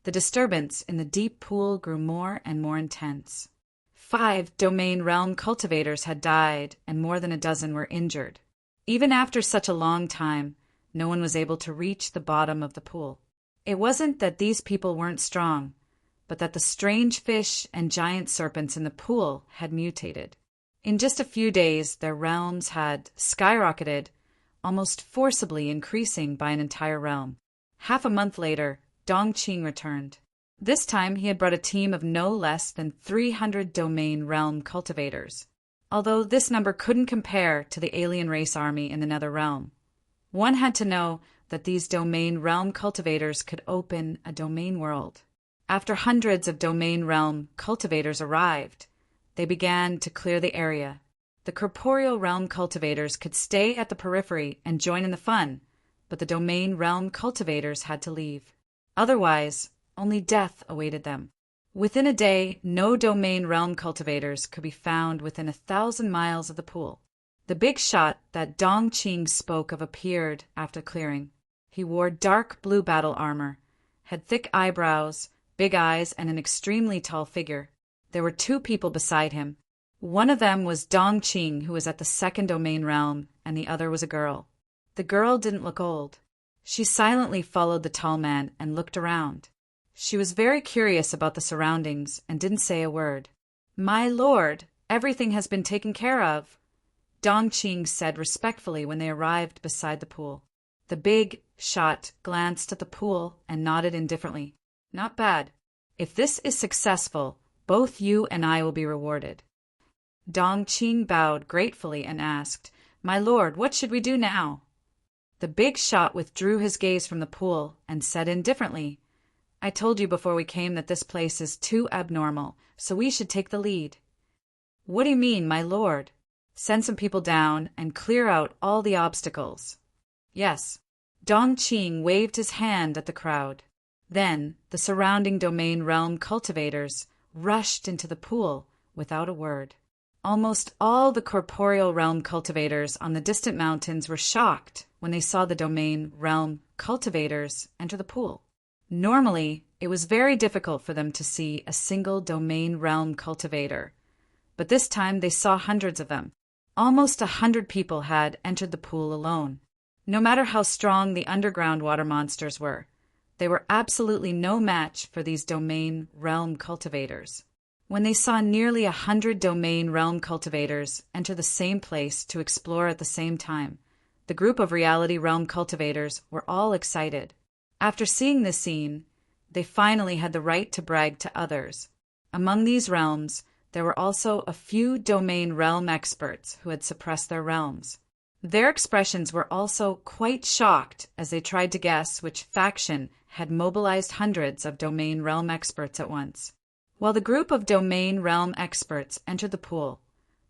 the disturbance in the deep pool grew more and more intense. 5 domain realm cultivators had died, and more than a dozen were injured. Even after such a long time, no one was able to reach the bottom of the pool. It wasn't that these people weren't strong, but that the strange fish and giant serpents in the pool had mutated. In just a few days, their realms had skyrocketed, almost forcibly increasing by an entire realm. Half a month later, Dongqing returned. This time he had brought a team of no less than 300 domain realm cultivators, although this number couldn't compare to the alien race army in the Nether Realm. One had to know that these domain realm cultivators could open a domain world. After hundreds of domain realm cultivators arrived, they began to clear the area. The corporeal realm cultivators could stay at the periphery and join in the fun, but the domain realm cultivators had to leave. Otherwise, only death awaited them. Within a day, no domain realm cultivators could be found within 1,000 miles of the pool. The big shot that Dongqing spoke of appeared after clearing. He wore dark blue battle armor, had thick eyebrows, big eyes, and an extremely tall figure. There were 2 people beside him. One of them was Dongqing, who was at the 2nd domain realm, and the other was a girl. The girl didn't look old. She silently followed the tall man and looked around. She was very curious about the surroundings and didn't say a word. "My lord, everything has been taken care of," Dongqing said respectfully when they arrived beside the pool. The big shot glanced at the pool and nodded indifferently. "Not bad. If this is successful, both you and I will be rewarded." Dongqing bowed gratefully and asked, "My lord, what should we do now?" The big shot withdrew his gaze from the pool and said indifferently, "I told you before we came that this place is too abnormal, so we should take the lead." "What do you mean, my lord?" "Send some people down and clear out all the obstacles." "Yes." Dongqing waved his hand at the crowd. Then the surrounding domain realm cultivators rushed into the pool without a word. Almost all the corporeal realm cultivators on the distant mountains were shocked when they saw the domain realm cultivators enter the pool. Normally, it was very difficult for them to see a single domain realm cultivator, but this time they saw hundreds of them. Almost 100 people had entered the pool alone. No matter how strong the underground water monsters were, They were absolutely no match for these domain realm cultivators. When they saw nearly 100 domain realm cultivators enter the same place to explore at the same time, the group of reality realm cultivators were all excited. After seeing this scene, they finally had the right to brag to others. Among these realms, there were also a few domain realm experts who had suppressed their realms. Their expressions were also quite shocked as they tried to guess which faction had mobilized hundreds of domain realm experts at once. While the group of domain realm experts entered the pool,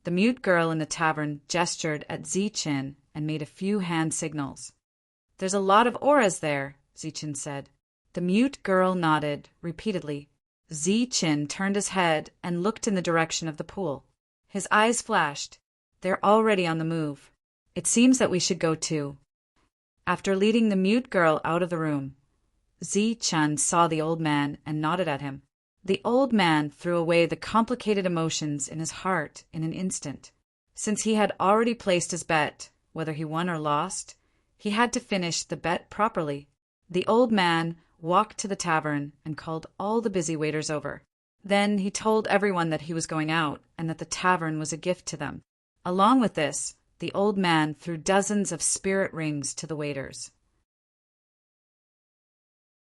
the mute girl in the tavern gestured at Zichin and made a few hand signals. "There's a lot of auras there," Zichin said. The mute girl nodded repeatedly. Zichin turned his head and looked in the direction of the pool. His eyes flashed. "They're already on the move. It seems that we should go too." After leading the mute girl out of the room, Zichin saw the old man and nodded at him. The old man threw away the complicated emotions in his heart in an instant. Since he had already placed his bet, whether he won or lost, he had to finish the bet properly. The old man walked to the tavern and called all the busy waiters over. Then he told everyone that he was going out and that the tavern was a gift to them. Along with this, the old man threw dozens of spirit rings to the waiters.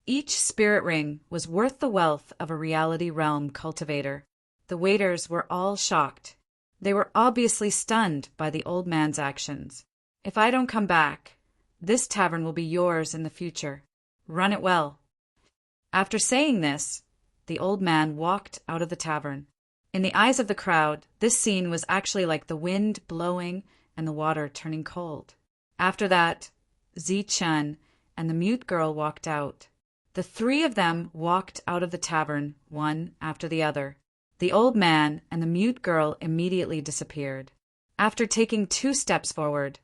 Each spirit ring was worth the wealth of a reality realm cultivator. The waiters were all shocked. They were obviously stunned by the old man's actions. "If I don't come back, this tavern will be yours in the future. Run it well." After saying this, the old man walked out of the tavern. In the eyes of the crowd, this scene was actually like the wind blowing and the water turning cold. After that, Zichin and the mute girl walked out. The three of them walked out of the tavern, one after the other. The old man and the mute girl immediately disappeared. After taking 2 steps forward,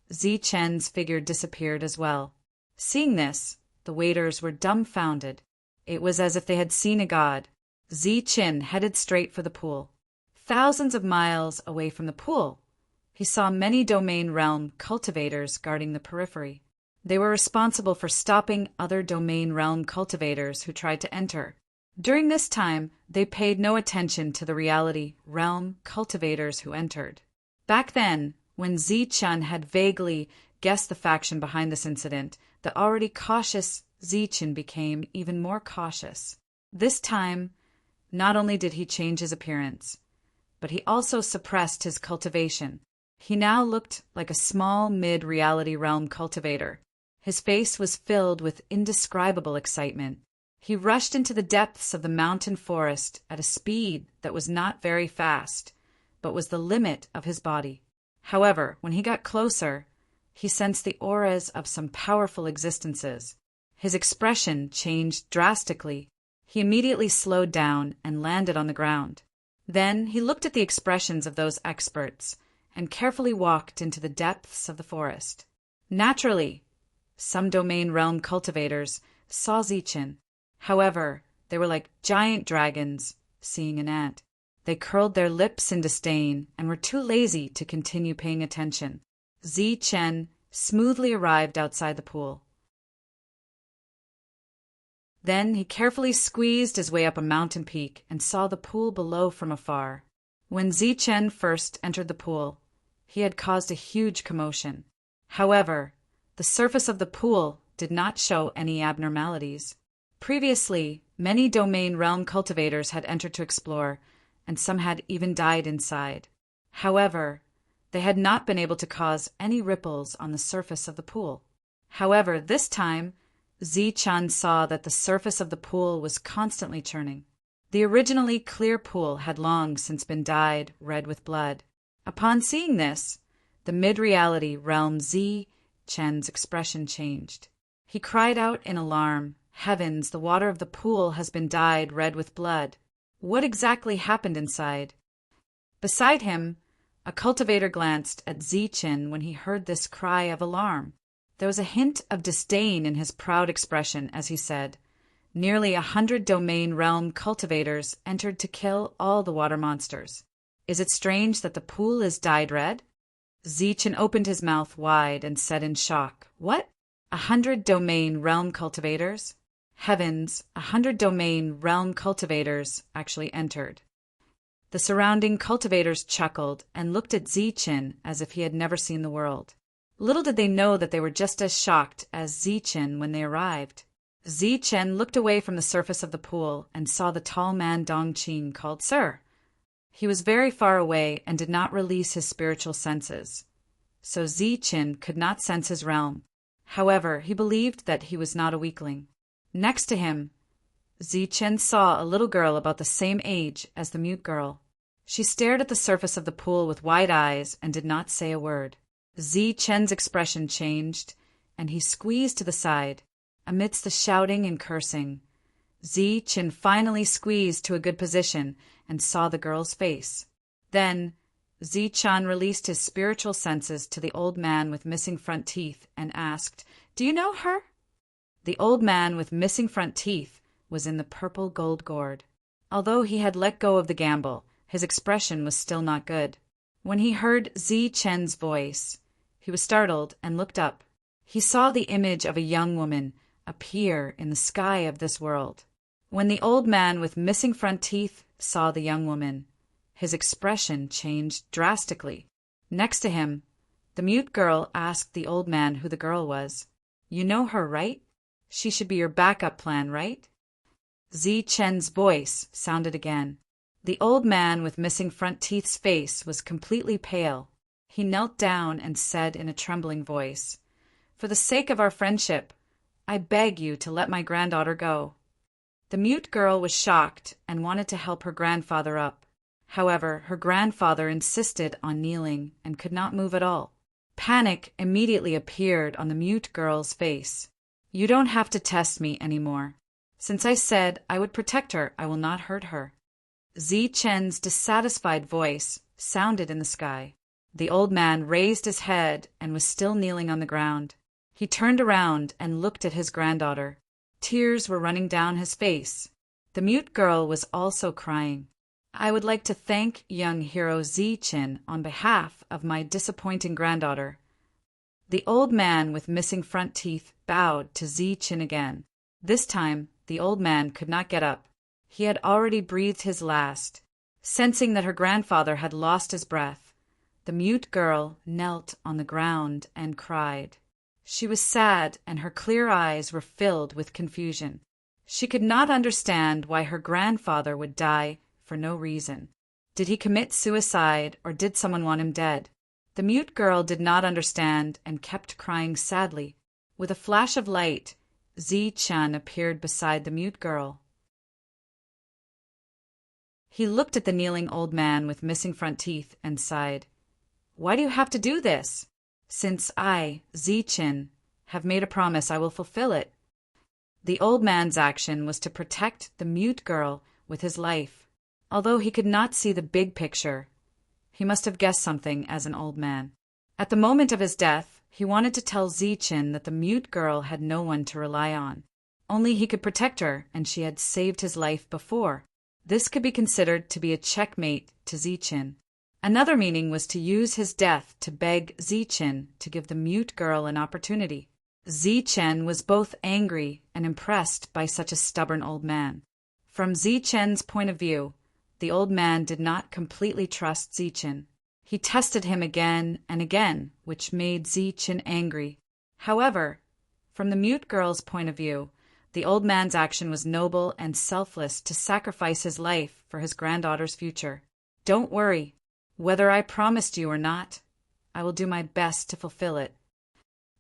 Zichin's figure disappeared as well. Seeing this, the waiters were dumbfounded. It was as if they had seen a god. Zichin headed straight for the pool. Thousands of miles away from the pool, he saw many domain realm cultivators guarding the periphery. They were responsible for stopping other domain realm cultivators who tried to enter. During this time, they paid no attention to the reality realm cultivators who entered. Back then, when Zichin had vaguely guessed the faction behind this incident, the already cautious Zichin became even more cautious. This time, not only did he change his appearance, but he also suppressed his cultivation. He now looked like a small mid-reality realm cultivator. His face was filled with indescribable excitement. He rushed into the depths of the mountain forest at a speed that was not very fast, but was the limit of his body. However, when he got closer, he sensed the auras of some powerful existences. His expression changed drastically. He immediately slowed down and landed on the ground. Then he looked at the expressions of those experts and carefully walked into the depths of the forest. Naturally, some domain realm cultivators saw Zichin. However, they were like giant dragons seeing an ant. They curled their lips in disdain and were too lazy to continue paying attention. Zichin smoothly arrived outside the pool. Then he carefully squeezed his way up a mountain peak and saw the pool below from afar. When Zichin first entered the pool, he had caused a huge commotion. However, the surface of the pool did not show any abnormalities. Previously, many domain realm cultivators had entered to explore, and some had even died inside. However, they had not been able to cause any ripples on the surface of the pool. However, this time, Zichin saw that the surface of the pool was constantly churning. The originally clear pool had long since been dyed red with blood. Upon seeing this, the mid-reality realm Zichin's expression changed. He cried out in alarm, "Heavens, the water of the pool has been dyed red with blood. What exactly happened inside?" Beside him, a cultivator glanced at Zichin when he heard this cry of alarm. There was a hint of disdain in his proud expression as he said, "Nearly 100 domain realm cultivators entered to kill all the water monsters. Is it strange that the pool is dyed red?" Zichin opened his mouth wide and said in shock, "What? 100 domain realm cultivators? heavens, 100 domain realm cultivators actually entered. The surrounding cultivators chuckled and looked at Zichen as if he had never seen the world. Little did they know that they were just as shocked as Zichen when they arrived. Zichen looked away from the surface of the pool and saw the tall man Dongqing called Sir. He was very far away and did not release his spiritual senses, so Zichen could not sense his realm. However, he believed that he was not a weakling. Next to him, Zichen saw a little girl about the same age as the mute girl. She stared at the surface of the pool with wide eyes and did not say a word. Zichen's expression changed, and he squeezed to the side. Amidst the shouting and cursing, Zichen finally squeezed to a good position and saw the girl's face. Then, Zichen released his spiritual senses to the old man with missing front teeth and asked, "Do you know her?" The old man with missing front teeth was in the purple gold gourd. Although he had let go of the gamble, his expression was still not good. When he heard Zichen's voice, he was startled and looked up. He saw the image of a young woman appear in the sky of this world. When the old man with missing front teeth saw the young woman, his expression changed drastically. Next to him, the mute girl asked the old man who the girl was. "You know her, right? She should be your backup plan, right?" Zichen's voice sounded again. The old man with missing front teeth's face was completely pale. He knelt down and said in a trembling voice, "For the sake of our friendship, I beg you to let my granddaughter go." The mute girl was shocked and wanted to help her grandfather up. However, her grandfather insisted on kneeling and could not move at all. Panic immediately appeared on the mute girl's face. "You don't have to test me anymore. Since I said I would protect her, I will not hurt her." Zichen's dissatisfied voice sounded in the sky. The old man raised his head and was still kneeling on the ground. He turned around and looked at his granddaughter. Tears were running down his face. The mute girl was also crying. "I would like to thank young hero Zichen on behalf of my disappointing granddaughter." The old man with missing front teeth bowed to Zichen again. This time, the old man could not get up. He had already breathed his last. Sensing that her grandfather had lost his breath, the mute girl knelt on the ground and cried. She was sad, and her clear eyes were filled with confusion. She could not understand why her grandfather would die for no reason. Did he commit suicide, or did someone want him dead? The mute girl did not understand and kept crying sadly. With a flash of light, Zichen appeared beside the mute girl. He looked at the kneeling old man with missing front teeth and sighed. "Why do you have to do this?" "Since I, Zichen, have made a promise, I will fulfill it." The old man's action was to protect the mute girl with his life. Although he could not see the big picture, he must have guessed something as an old man. At the moment of his death, he wanted to tell Zichen that the mute girl had no one to rely on. Only he could protect her, and she had saved his life before. This could be considered to be a checkmate to Zichen. Another meaning was to use his death to beg Zichen to give the mute girl an opportunity. Zichen was both angry and impressed by such a stubborn old man. From Zichen's point of view, the old man did not completely trust Zichen. He tested him again and again, which made Zichen angry. However, from the mute girl's point of view, the old man's action was noble and selfless to sacrifice his life for his granddaughter's future. "Don't worry. Whether I promised you or not, I will do my best to fulfill it."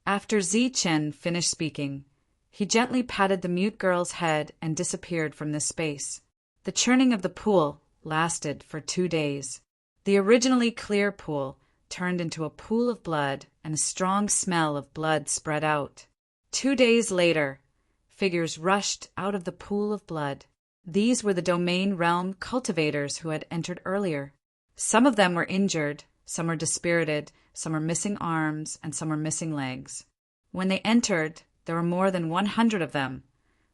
After Zichen finished speaking, he gently patted the mute girl's head and disappeared from this space. The churning of the pool lasted for 2 days. The originally clear pool turned into a pool of blood, and a strong smell of blood spread out. 2 days later, figures rushed out of the pool of blood. These were the domain realm cultivators who had entered earlier. Some of them were injured, some were dispirited, some were missing arms, and some were missing legs. When they entered, there were more than 100 of them,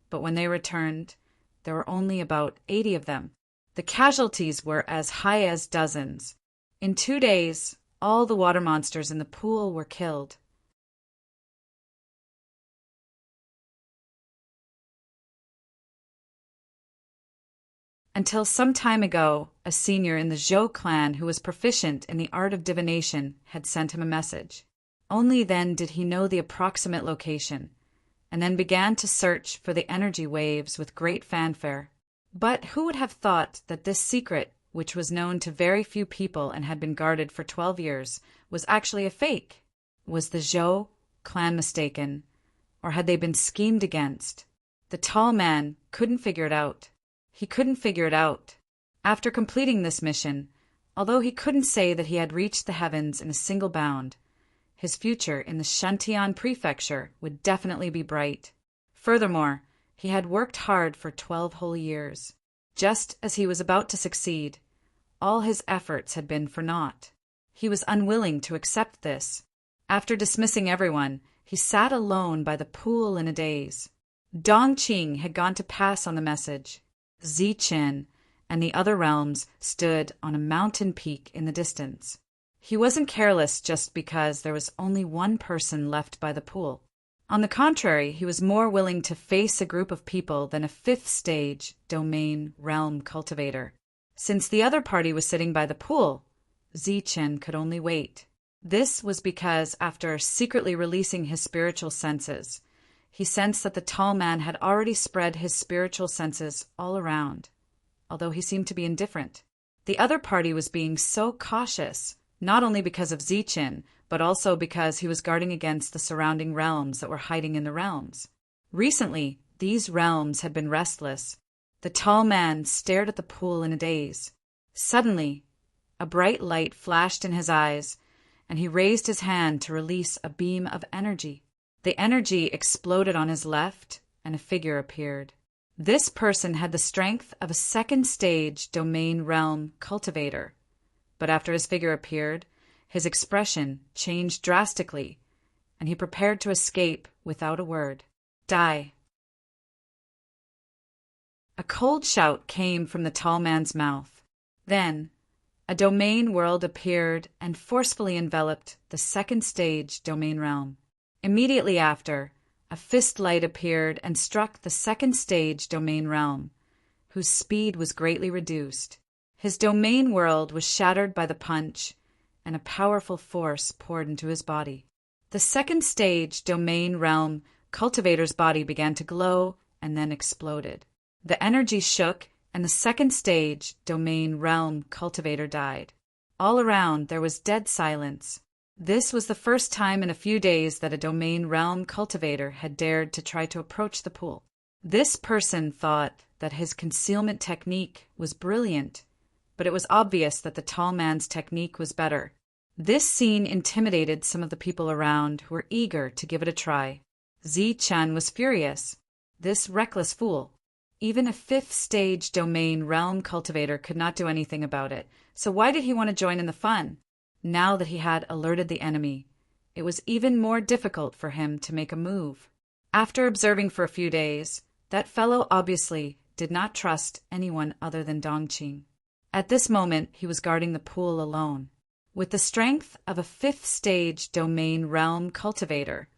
but when they returned, there were only about 80 of them. The casualties were as high as dozens. In 2 days, all the water monsters in the pool were killed. until some time ago a senior in the Zhou clan who was proficient in the art of divination had sent him a message. Only then did he know the approximate location, and then began to search for the energy waves with great fanfare. But who would have thought that this secret, which was known to very few people and had been guarded for 12 years, was actually a fake? Was the Zhou clan mistaken, or had they been schemed against? The tall man couldn't figure it out. He couldn't figure it out. After completing this mission, although he couldn't say that he had reached the heavens in a single bound, his future in the Shantian prefecture would definitely be bright. Furthermore, he had worked hard for 12 whole years. Just as he was about to succeed, all his efforts had been for naught. He was unwilling to accept this. After dismissing everyone, he sat alone by the pool in a daze. Dongqing had gone to pass on the message. Ziqin and the other realms stood on a mountain peak in the distance. He wasn't careless just because there was only one person left by the pool. On the contrary, he was more willing to face a group of people than a fifth-stage domain realm cultivator. Since the other party was sitting by the pool, Ziqin could only wait. This was because, after secretly releasing his spiritual senses, he sensed that the tall man had already spread his spiritual senses all around, although he seemed to be indifferent. The other party was being so cautious, not only because of Ziqin, but also because he was guarding against the surrounding realms that were hiding in the realms. Recently, these realms had been restless. The tall man stared at the pool in a daze. Suddenly, a bright light flashed in his eyes, and he raised his hand to release a beam of energy. The energy exploded on his left, and a figure appeared. This person had the strength of a second-stage domain realm cultivator. But after his figure appeared, his expression changed drastically, and he prepared to escape without a word. Die. A cold shout came from the tall man's mouth. Then, a domain world appeared and forcefully enveloped the second-stage domain realm. Immediately after, a fist light appeared and struck the second-stage domain realm, whose speed was greatly reduced. His domain world was shattered by the punch, and a powerful force poured into his body. The second-stage domain realm cultivator's body began to glow and then exploded. The energy shook, and the second-stage domain realm cultivator died. All around there was dead silence. This was the first time in a few days that a domain realm cultivator had dared to try to approach the pool. This person thought that his concealment technique was brilliant, but it was obvious that the tall man's technique was better. This scene intimidated some of the people around who were eager to give it a try. Ziqin was furious. This reckless fool. Even a fifth-stage domain realm cultivator could not do anything about it, so why did he want to join in the fun? Now that he had alerted the enemy, it was even more difficult for him to make a move. After observing for a few days, that fellow obviously did not trust anyone other than Dongqing. At this moment, he was guarding the pool alone. With the strength of a fifth-stage domain realm cultivator,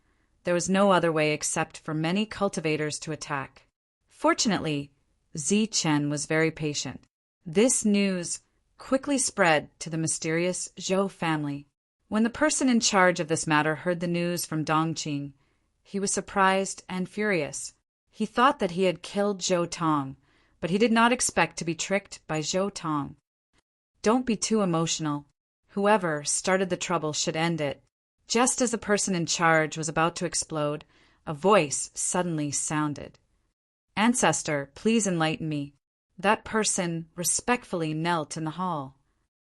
there was no other way except for many cultivators to attack. Fortunately, Ziqin was very patient. This news quickly spread to the mysterious Zhou family. When the person in charge of this matter heard the news from Dongqing, he was surprised and furious. He thought that he had killed Zhou Tong, but he did not expect to be tricked by Zhou Tong. Don't be too emotional. Whoever started the trouble should end it. Just as the person in charge was about to explode, a voice suddenly sounded. "Ancestor, please enlighten me." That person respectfully knelt in the hall.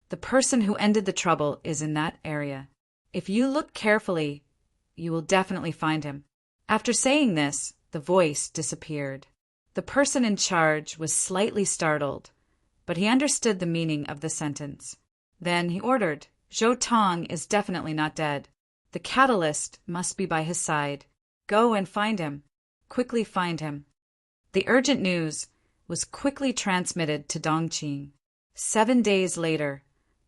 The person who ended the trouble is in that area. If you look carefully, you will definitely find him. After saying this, the voice disappeared. The person in charge was slightly startled, but he understood the meaning of the sentence. Then he ordered, "Zhou Tong is definitely not dead. The catalyst must be by his side. Go and find him. Quickly find him." The urgent news was quickly transmitted to Dongqing. 7 days later,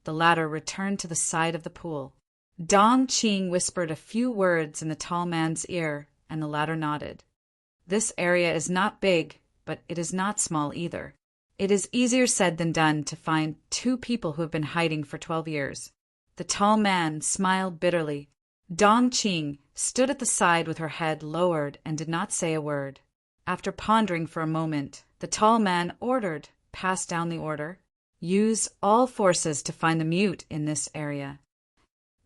the latter returned to the side of the pool. Dongqing whispered a few words in the tall man's ear, and the latter nodded. "This area is not big, but it is not small either. It is easier said than done to find two people who have been hiding for 12 years. The tall man smiled bitterly. Dong Qing stood at the side with her head lowered and did not say a word. After pondering for a moment, the tall man passed down the order. Use all forces to find the mute in this area.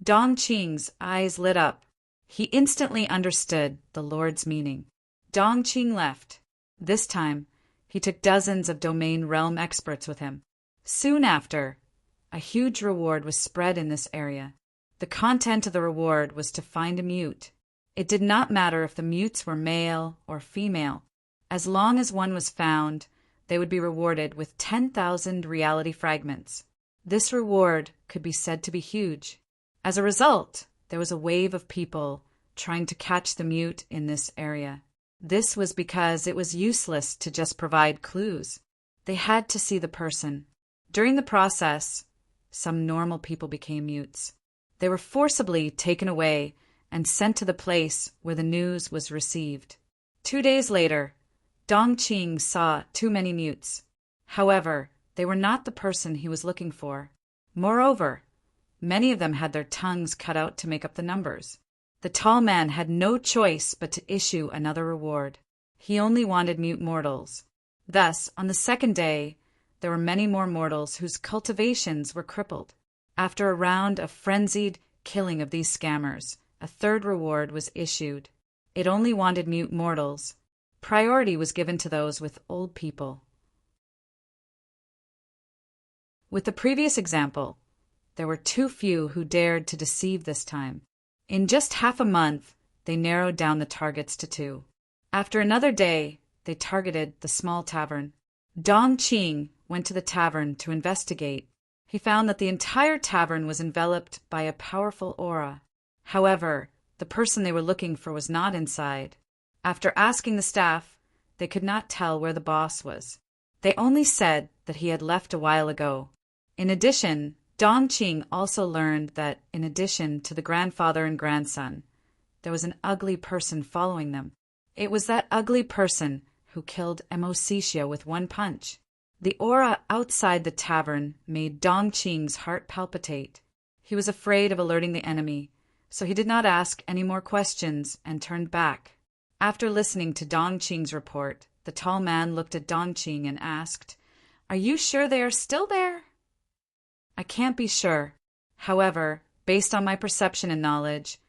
Dong Qing's eyes lit up. He instantly understood the Lord's meaning. Dong Qing left. This time, he took dozens of domain realm experts with him. Soon after, a huge reward was spread in this area. The content of the reward was to find a mute. It did not matter if the mutes were male or female. As long as one was found, they would be rewarded with 10,000 reality fragments. This reward could be said to be huge. As a result, there was a wave of people trying to catch the mute in this area. This was because it was useless to just provide clues. They had to see the person. During the process, some normal people became mutes. They were forcibly taken away and sent to the place where the news was received. 2 days later, Dong Qing saw too many mutes. However, they were not the person he was looking for. Moreover, many of them had their tongues cut out to make up the numbers. The tall man had no choice but to issue another reward. He only wanted mute mortals. Thus, on the second day, there were many more mortals whose cultivations were crippled. After a round of frenzied killing of these scammers, a third reward was issued. It only wanted mute mortals. Priority was given to those with old people. With the previous example, there were too few who dared to deceive this time. In just half a month, they narrowed down the targets to 2. After another day, they targeted the small tavern. Dong Qing went to the tavern to investigate. He found that the entire tavern was enveloped by a powerful aura. However, the person they were looking for was not inside. After asking the staff, they could not tell where the boss was. They only said that he had left a while ago. In addition, Dong Qing also learned that, in addition to the grandfather and grandson, there was an ugly person following them. It was that ugly person who killed Emositia with one punch. The aura outside the tavern made Dong Qing's heart palpitate. He was afraid of alerting the enemy, so he did not ask any more questions and turned back. After listening to Dong Qing's report, the tall man looked at Dong Qing and asked, "Are you sure they are still there?" "I can't be sure. However, based on my perception and knowledge,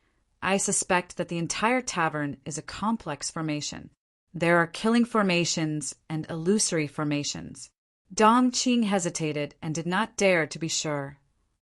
I suspect that the entire tavern is a complex formation. There are killing formations and illusory formations." Dong Qing hesitated and did not dare to be sure.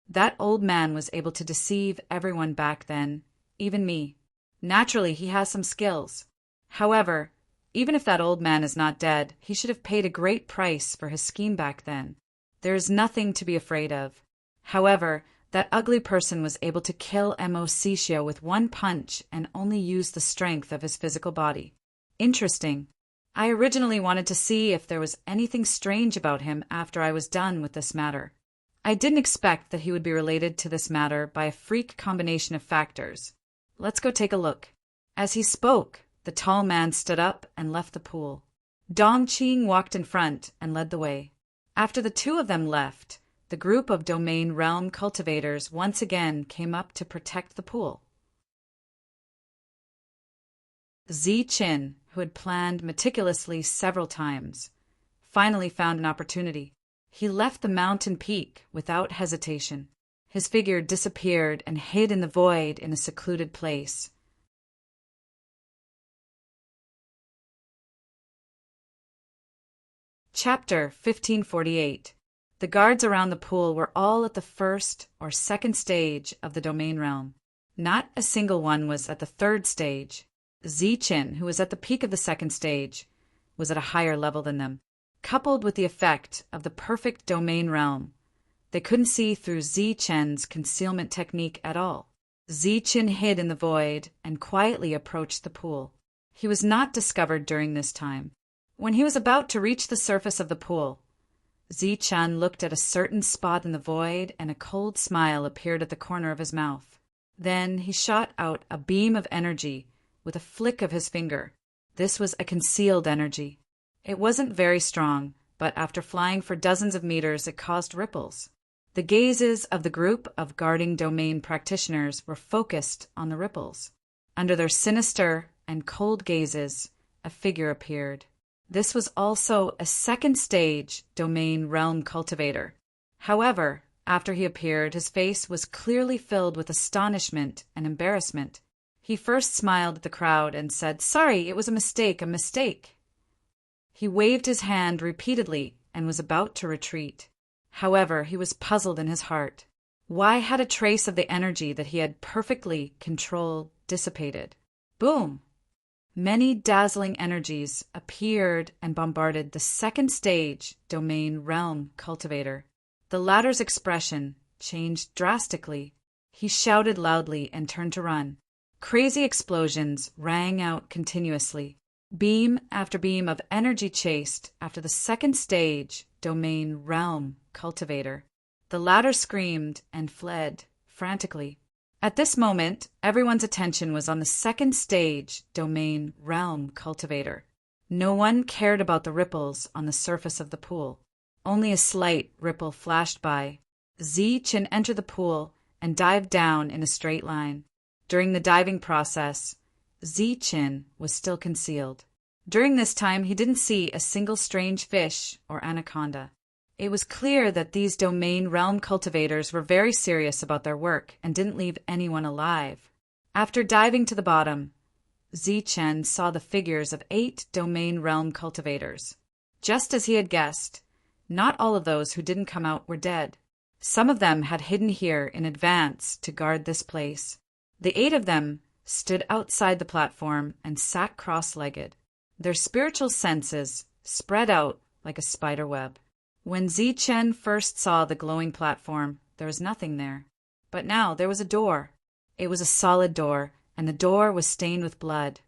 That old man was able to deceive everyone back then, even me. Naturally, he has some skills. However, even if that old man is not dead, he should have paid a great price for his scheme back then. There is nothing to be afraid of. However, that ugly person was able to kill Emositia with one punch and only use the strength of his physical body. Interesting. I originally wanted to see if there was anything strange about him after I was done with this matter. I didn't expect that he would be related to this matter by a freak combination of factors. Let's go take a look. As he spoke, the tall man stood up and left the pool. Dong Qing walked in front and led the way. After the two of them left, the group of domain realm cultivators once again came up to protect the pool. Zi Qin, who had planned meticulously several times, finally found an opportunity. He left the mountain peak without hesitation. His figure disappeared and hid in the void in a secluded place. Chapter 1548. The guards around the pool were all at the first or second stage of the domain realm. Not a single one was at the third stage. Zi Qin, who was at the peak of the second stage, was at a higher level than them. Coupled with the effect of the perfect domain realm, they couldn't see through Zi Qin's concealment technique at all. Zi Qin hid in the void and quietly approached the pool. He was not discovered during this time. When he was about to reach the surface of the pool, Zi Qin looked at a certain spot in the void and a cold smile appeared at the corner of his mouth. Then he shot out a beam of energy with a flick of his finger. This was a concealed energy. It wasn't very strong, but after flying for dozens of meters, it caused ripples. The gazes of the group of guarding domain practitioners were focused on the ripples. Under their sinister and cold gazes, a figure appeared. This was also a second stage domain realm cultivator. However, after he appeared, his face was clearly filled with astonishment and embarrassment. He first smiled at the crowd and said, "Sorry, it was a mistake, a mistake." He waved his hand repeatedly and was about to retreat. However, he was puzzled in his heart. Why had a trace of the energy that he had perfectly controlled dissipated? Boom! Many dazzling energies appeared and bombarded the second stage domain realm cultivator. The latter's expression changed drastically. He shouted loudly and turned to run. Crazy explosions rang out continuously. Beam after beam of energy chased after the second stage domain realm cultivator. The latter screamed and fled frantically. At this moment, everyone's attention was on the second stage domain realm cultivator. No one cared about the ripples on the surface of the pool. Only a slight ripple flashed by. Zichen entered the pool and dived down in a straight line. During the diving process, Zichen was still concealed. During this time, he didn't see a single strange fish or anaconda. It was clear that these domain realm cultivators were very serious about their work and didn't leave anyone alive. After diving to the bottom, Zichen saw the figures of 8 domain realm cultivators. Just as he had guessed, not all of those who didn't come out were dead. Some of them had hidden here in advance to guard this place. The 8 of them stood outside the platform and sat cross-legged. Their spiritual senses spread out like a spider web. When Zichen first saw the glowing platform, there was nothing there. But now there was a door. It was a solid door, and the door was stained with blood.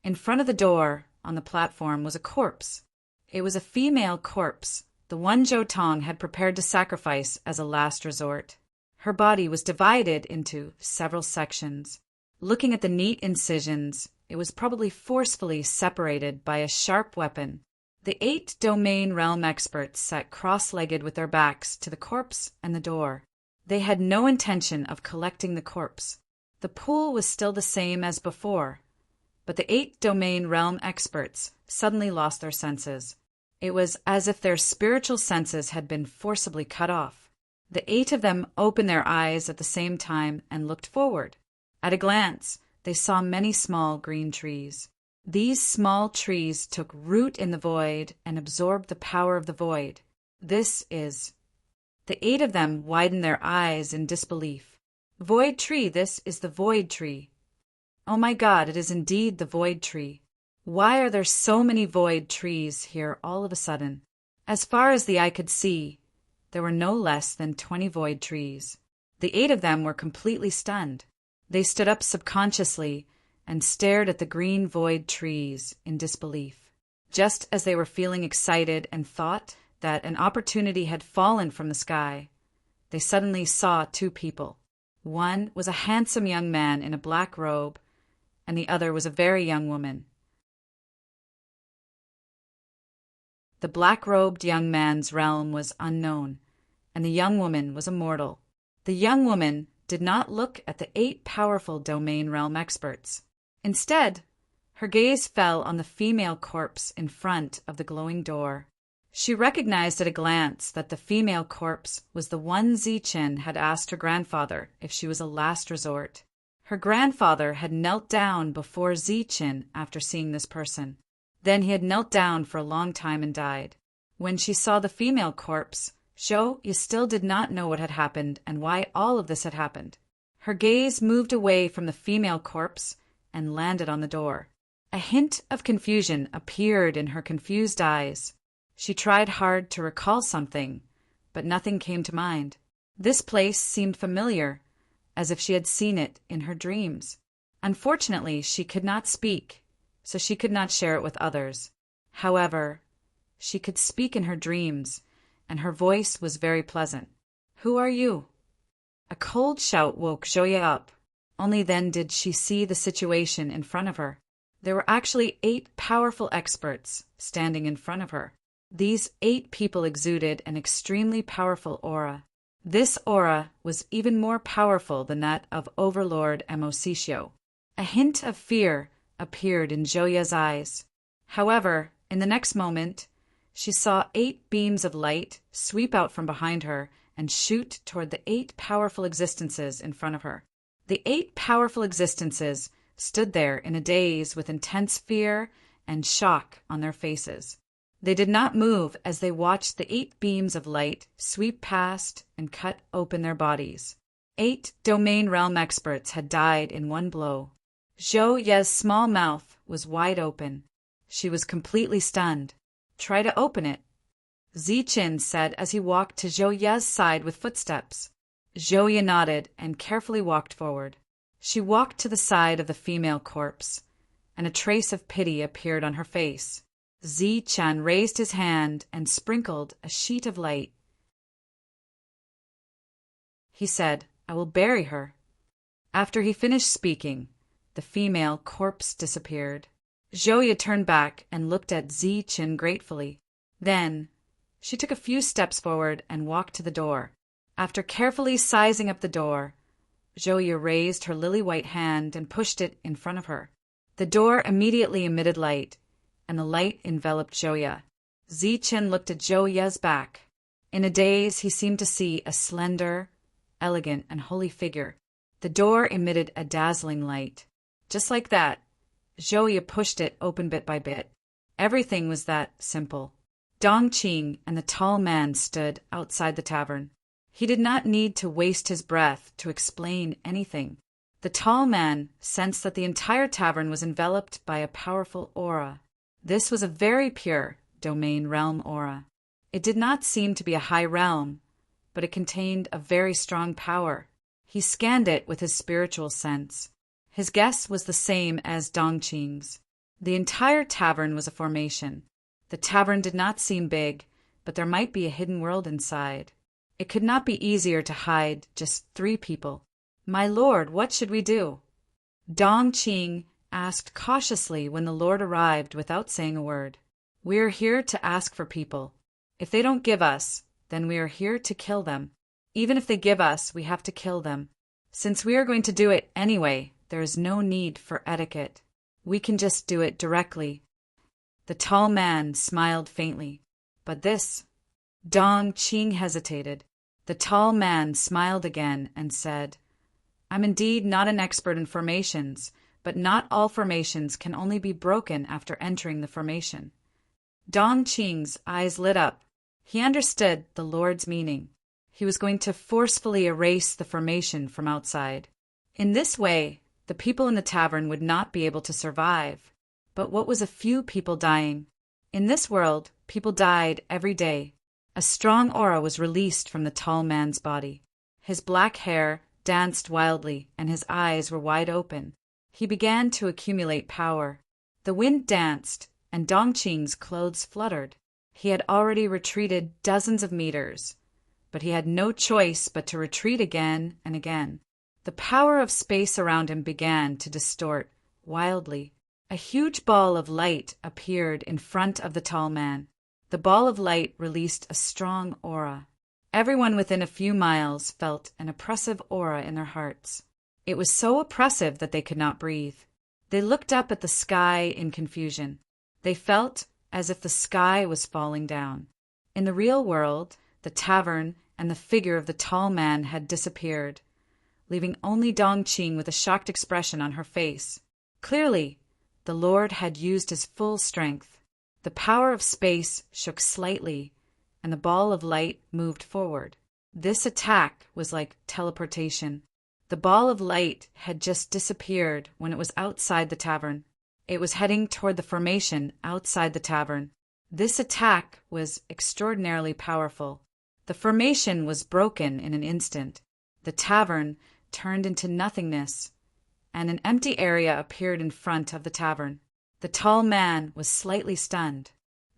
In front of the door, on the platform, was a corpse. It was a female corpse, the one Zhou Tong had prepared to sacrifice as a last resort. Her body was divided into several sections. Looking at the neat incisions, it was probably forcefully separated by a sharp weapon. The 8 domain realm experts sat cross-legged with their backs to the corpse and the door. They had no intention of collecting the corpse. The pool was still the same as before, but the 8 domain realm experts suddenly lost their senses. It was as if their spiritual senses had been forcibly cut off. The 8 of them opened their eyes at the same time and looked forward. At a glance, they saw many small green trees. These small trees took root in the void and absorbed the power of the void. The 8 of them widened their eyes in disbelief. Void tree, this is the void tree. Oh my God, it is indeed the void tree. Why are there so many void trees here all of a sudden? As far as the eye could see, there were no less than 20 void trees. The 8 of them were completely stunned. They stood up subconsciously and stared at the green void trees in disbelief. Just as they were feeling excited and thought that an opportunity had fallen from the sky, they suddenly saw 2 people. One was a handsome young man in a black robe, and the other was a very young woman. The black-robed young man's realm was unknown, and the young woman was a mortal. The young woman did not look at the 8 powerful domain realm experts. Instead, her gaze fell on the female corpse in front of the glowing door. She recognized at a glance that the female corpse was the one Zichen had asked her grandfather if she was a last resort. Her grandfather had knelt down before Zichen after seeing this person. Then he had knelt down for a long time and died. When she saw the female corpse, Zhou Yi still did not know what had happened and why all of this had happened. Her gaze moved away from the female corpse and landed on the door. A hint of confusion appeared in her confused eyes. She tried hard to recall something, but nothing came to mind. This place seemed familiar, as if she had seen it in her dreams. Unfortunately, she could not speak, so she could not share it with others. However, she could speak in her dreams, and her voice was very pleasant. "Who are you?" A cold shout woke Zhou up. Only then did she see the situation in front of her. There were actually 8 powerful experts standing in front of her. These 8 people exuded an extremely powerful aura. This aura was even more powerful than that of Overlord Amosisio. A hint of fear appeared in Joya's eyes. However, in the next moment, she saw 8 beams of light sweep out from behind her and shoot toward the 8 powerful existences in front of her. The 8 powerful existences stood there in a daze with intense fear and shock on their faces. They did not move as they watched the 8 beams of light sweep past and cut open their bodies. 8 domain realm experts had died in one blow. Zhou Ye's small mouth was wide open. She was completely stunned. "Try to open it," Ziqin said as he walked to Zhou Ye's side with footsteps. Zhou Ye nodded and carefully walked forward. She walked to the side of the female corpse, and a trace of pity appeared on her face. Ziqin raised his hand and sprinkled a sheet of light. He said, "I will bury her." After he finished speaking, the female corpse disappeared. Zhou Ye turned back and looked at Ziqin gratefully. Then, she took a few steps forward and walked to the door. After carefully sizing up the door, Zhou Ye raised her lily-white hand and pushed it in front of her. The door immediately emitted light, and the light enveloped Zhou Ye. Ziqin looked at Zhou Ye's back. In a daze, he seemed to see a slender, elegant, and holy figure. The door emitted a dazzling light. Just like that, Zhou Ye pushed it open bit by bit. Everything was that simple. Dongqing and the tall man stood outside the tavern. He did not need to waste his breath to explain anything. The tall man sensed that the entire tavern was enveloped by a powerful aura. This was a very pure domain realm aura. It did not seem to be a high realm, but it contained a very strong power. He scanned it with his spiritual sense. His guess was the same as Dongqing's. The entire tavern was a formation. The tavern did not seem big, but there might be a hidden world inside. It could not be easier to hide just 3 people. "My lord, what should we do?" Dongqing asked cautiously when the lord arrived without saying a word. "We are here to ask for people. If they don't give us, then we are here to kill them. Even if they give us, we have to kill them. Since we are going to do it anyway, there is no need for etiquette. We can just do it directly." The tall man smiled faintly. "But this—" Dongqing hesitated. The tall man smiled again and said, "I'm indeed not an expert in formations, but not all formations can only be broken after entering the formation." Dongqing's eyes lit up. He understood the Lord's meaning. He was going to forcefully erase the formation from outside. In this way, the people in the tavern would not be able to survive. But what was a few people dying? In this world, people died every day. A strong aura was released from the tall man's body. His black hair danced wildly, and his eyes were wide open. He began to accumulate power. The wind danced, and Dongqing's clothes fluttered. He had already retreated dozens of meters, but he had no choice but to retreat again and again. The power of space around him began to distort wildly. A huge ball of light appeared in front of the tall man. The ball of light released a strong aura. Everyone within a few miles felt an oppressive aura in their hearts. It was so oppressive that they could not breathe. They looked up at the sky in confusion. They felt as if the sky was falling down. In the real world, the tavern and the figure of the tall man had disappeared, leaving only Dongqing with a shocked expression on her face. Clearly, the Lord had used his full strength. The power of space shook slightly, and the ball of light moved forward. This attack was like teleportation. The ball of light had just disappeared when it was outside the tavern. It was heading toward the formation outside the tavern. This attack was extraordinarily powerful. The formation was broken in an instant. The tavern turned into nothingness, and an empty area appeared in front of the tavern. The tall man was slightly stunned.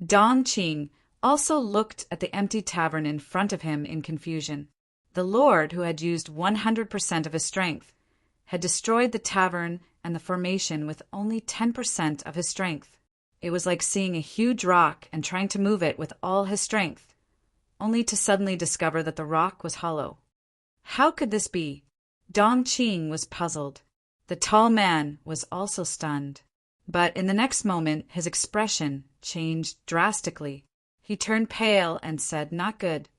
Dongqing also looked at the empty tavern in front of him in confusion. The Lord, who had used 100% of his strength, had destroyed the tavern and the formation with only 10% of his strength. It was like seeing a huge rock and trying to move it with all his strength, only to suddenly discover that the rock was hollow. How could this be? Dong Qing was puzzled. The tall man was also stunned. But in the next moment, his expression changed drastically. He turned pale and said, "Not good."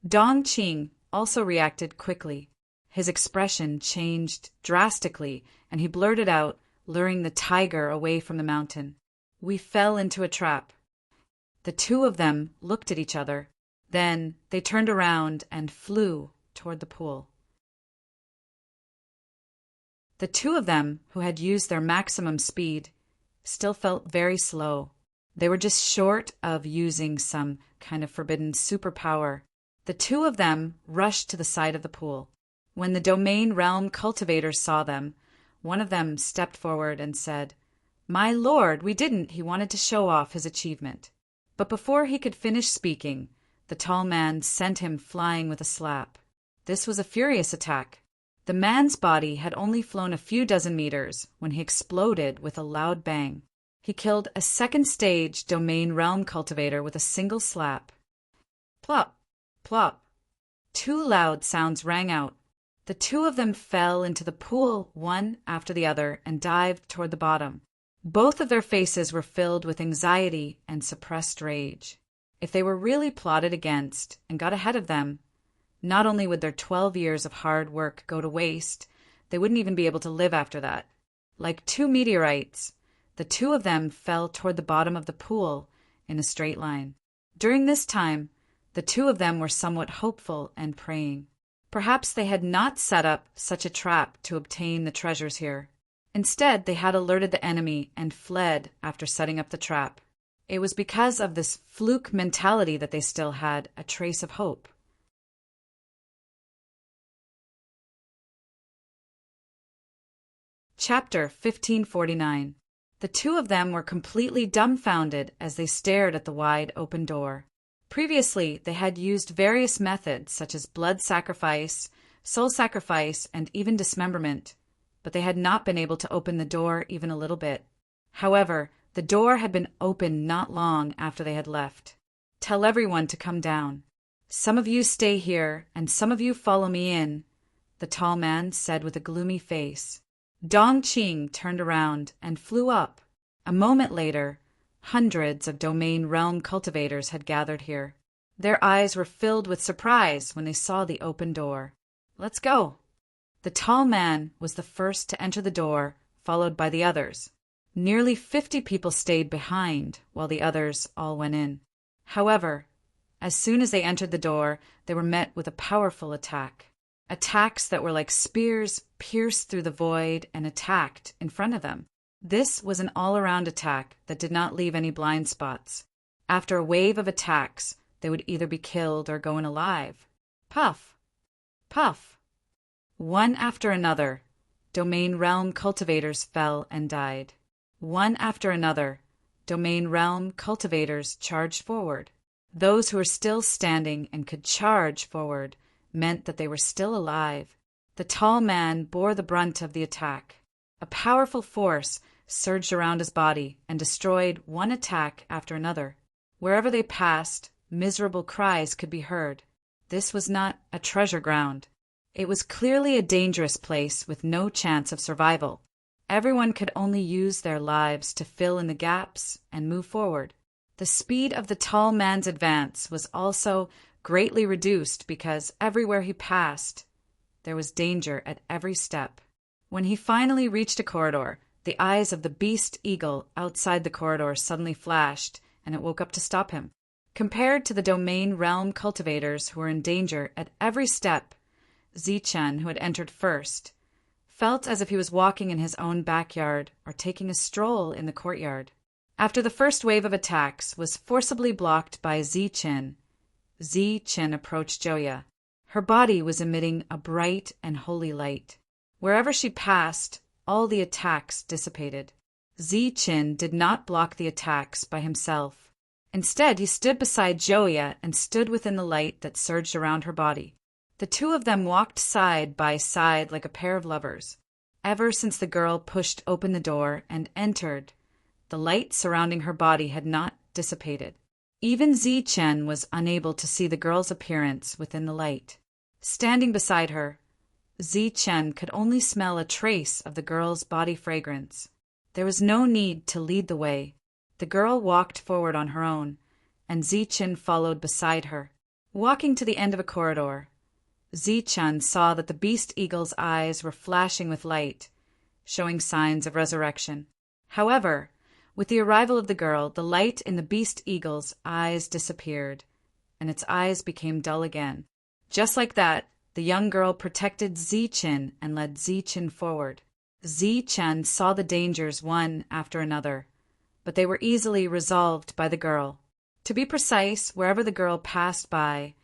Dong Qing also reacted quickly. His expression changed drastically, and he blurted out, luring the tiger away from the mountain, "We fell into a trap." The two of them looked at each other. Then they turned around and flew toward the pool. The two of them, who had used their maximum speed, still felt very slow. They were just short of using some kind of forbidden superpower. The two of them rushed to the side of the pool. When the domain realm cultivators saw them, one of them stepped forward and said, "My lord, we didn't." He wanted to show off his achievement. But before he could finish speaking, the tall man sent him flying with a slap. This was a furious attack. The man's body had only flown a few dozen meters when he exploded with a loud bang. He killed a second-stage domain realm cultivator with a single slap. Plop, plop. Two loud sounds rang out. The two of them fell into the pool one after the other and dived toward the bottom. Both of their faces were filled with anxiety and suppressed rage. If they were really plotted against and got ahead of them, not only would their 12 years of hard work go to waste, they wouldn't even be able to live after that. Like two meteorites, the two of them fell toward the bottom of the pool in a straight line. During this time, the two of them were somewhat hopeful and praying. Perhaps they had not set up such a trap to obtain the treasures here. Instead, they had alerted the enemy and fled after setting up the trap. It was because of this fluke mentality that they still had a trace of hope. Chapter 1549. The two of them were completely dumbfounded as they stared at the wide open door. Previously, they had used various methods such as blood sacrifice, soul sacrifice, and even dismemberment, but they had not been able to open the door even a little bit. However, the door had been opened not long after they had left. "Tell everyone to come down. Some of you stay here, and some of you follow me in," the tall man said with a gloomy face. Dong Qing turned around and flew up. A moment later, hundreds of domain realm cultivators had gathered here. Their eyes were filled with surprise when they saw the open door. "Let's go." The tall man was the first to enter the door, followed by the others. Nearly 50 people stayed behind while the others all went in. However, as soon as they entered the door, they were met with a powerful attack. Attacks that were like spears pierced through the void and attacked in front of them. This was an all-around attack that did not leave any blind spots. After a wave of attacks, they would either be killed or go in alive. Puff! Puff! One after another, domain realm cultivators fell and died. One after another, domain realm cultivators charged forward. Those who were still standing and could charge forward meant that they were still alive. The tall man bore the brunt of the attack. A powerful force surged around his body and destroyed one attack after another. Wherever they passed, miserable cries could be heard. This was not a treasure ground. It was clearly a dangerous place with no chance of survival. Everyone could only use their lives to fill in the gaps and move forward. The speed of the tall man's advance was also greatly reduced because everywhere he passed, there was danger at every step. When he finally reached a corridor, the eyes of the beast eagle outside the corridor suddenly flashed, and it woke up to stop him. Compared to the domain realm cultivators who were in danger at every step, Zichen, who had entered first, felt as if he was walking in his own backyard or taking a stroll in the courtyard. After the first wave of attacks was forcibly blocked by Zichen approached Joya. Her body was emitting a bright and holy light. Wherever she passed, all the attacks dissipated. Zichen did not block the attacks by himself. Instead, he stood beside Joya and stood within the light that surged around her body. The two of them walked side by side like a pair of lovers. Ever since the girl pushed open the door and entered, The light surrounding her body had not dissipated. Even Zichen was unable to see the girl's appearance within the light. Standing beside her, Zichen could only smell a trace of the girl's body fragrance. There was no need to lead the way. The girl walked forward on her own, and Zichen followed beside her. Walking to the end of a corridor, Zichen saw that the beast eagle's eyes were flashing with light, showing signs of resurrection. However, with the arrival of the girl, the light in the beast eagle's eyes disappeared, and its eyes became dull again. Just like that, the young girl protected Zichen and led Zichen forward. Zichen saw the dangers one after another, but they were easily resolved by the girl. To be precise, wherever the girl passed by,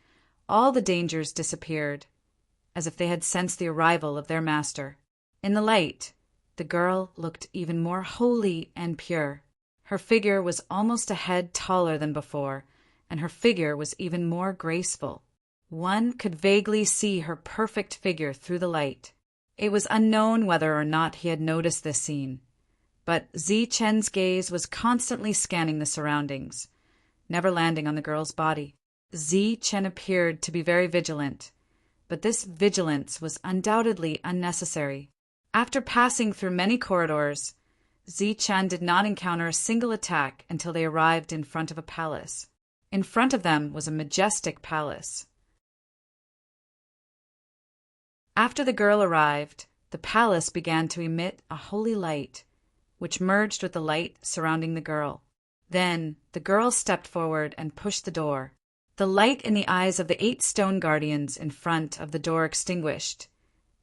all the dangers disappeared, as if they had sensed the arrival of their master. In the light, the girl looked even more holy and pure. Her figure was almost a head taller than before, and her figure was even more graceful. One could vaguely see her perfect figure through the light. It was unknown whether or not he had noticed this scene, but Zichen's gaze was constantly scanning the surroundings, never landing on the girl's body. Zichen appeared to be very vigilant, but this vigilance was undoubtedly unnecessary. After passing through many corridors, Zichen did not encounter a single attack until they arrived in front of a palace. In front of them was a majestic palace. After the girl arrived, the palace began to emit a holy light, which merged with the light surrounding the girl. Then the girl stepped forward and pushed the door. The light in the eyes of the 8 stone guardians in front of the door extinguished,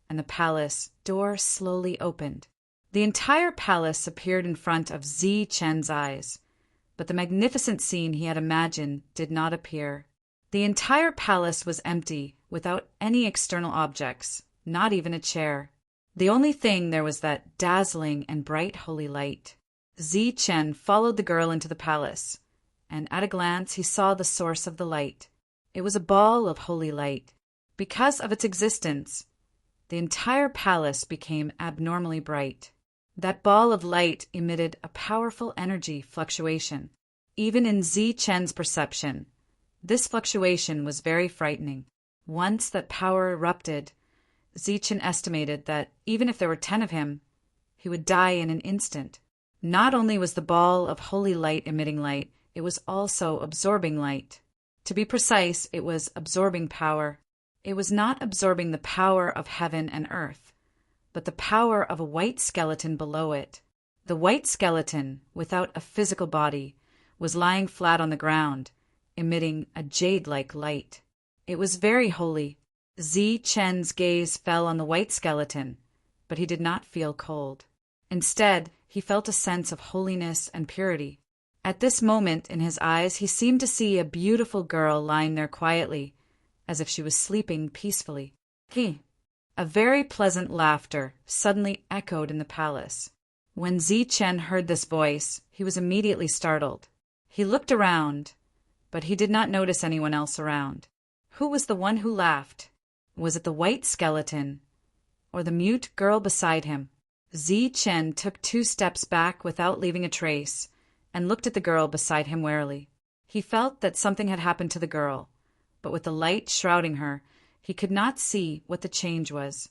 and the palace door slowly opened. The entire palace appeared in front of Zichen's eyes, but the magnificent scene he had imagined did not appear. The entire palace was empty, without any external objects, not even a chair. The only thing there was that dazzling and bright holy light. Zichen followed the girl into the palace, and at a glance he saw the source of the light. It was a ball of holy light. Because of its existence, the entire palace became abnormally bright. That ball of light emitted a powerful energy fluctuation. Even in Zichen's perception, this fluctuation was very frightening. Once that power erupted, Zichen estimated that even if there were 10 of him, he would die in an instant. Not only was the ball of holy light emitting light, it was also absorbing light. To be precise, it was absorbing power. It was not absorbing the power of heaven and earth, but the power of a white skeleton below it. The white skeleton, without a physical body, was lying flat on the ground, emitting a jade-like light. It was very holy. Zichen's gaze fell on the white skeleton, but he did not feel cold. Instead, he felt a sense of holiness and purity. At this moment, in his eyes, he seemed to see a beautiful girl lying there quietly, as if she was sleeping peacefully. A very pleasant laughter suddenly echoed in the palace. When Zichen heard this voice, he was immediately startled. He looked around, but he did not notice anyone else around. Who was the one who laughed? Was it the white skeleton, or the mute girl beside him? Zichen took 2 steps back without leaving a trace, and looked at the girl beside him warily. He felt that something had happened to the girl, but with the light shrouding her, he could not see what the change was.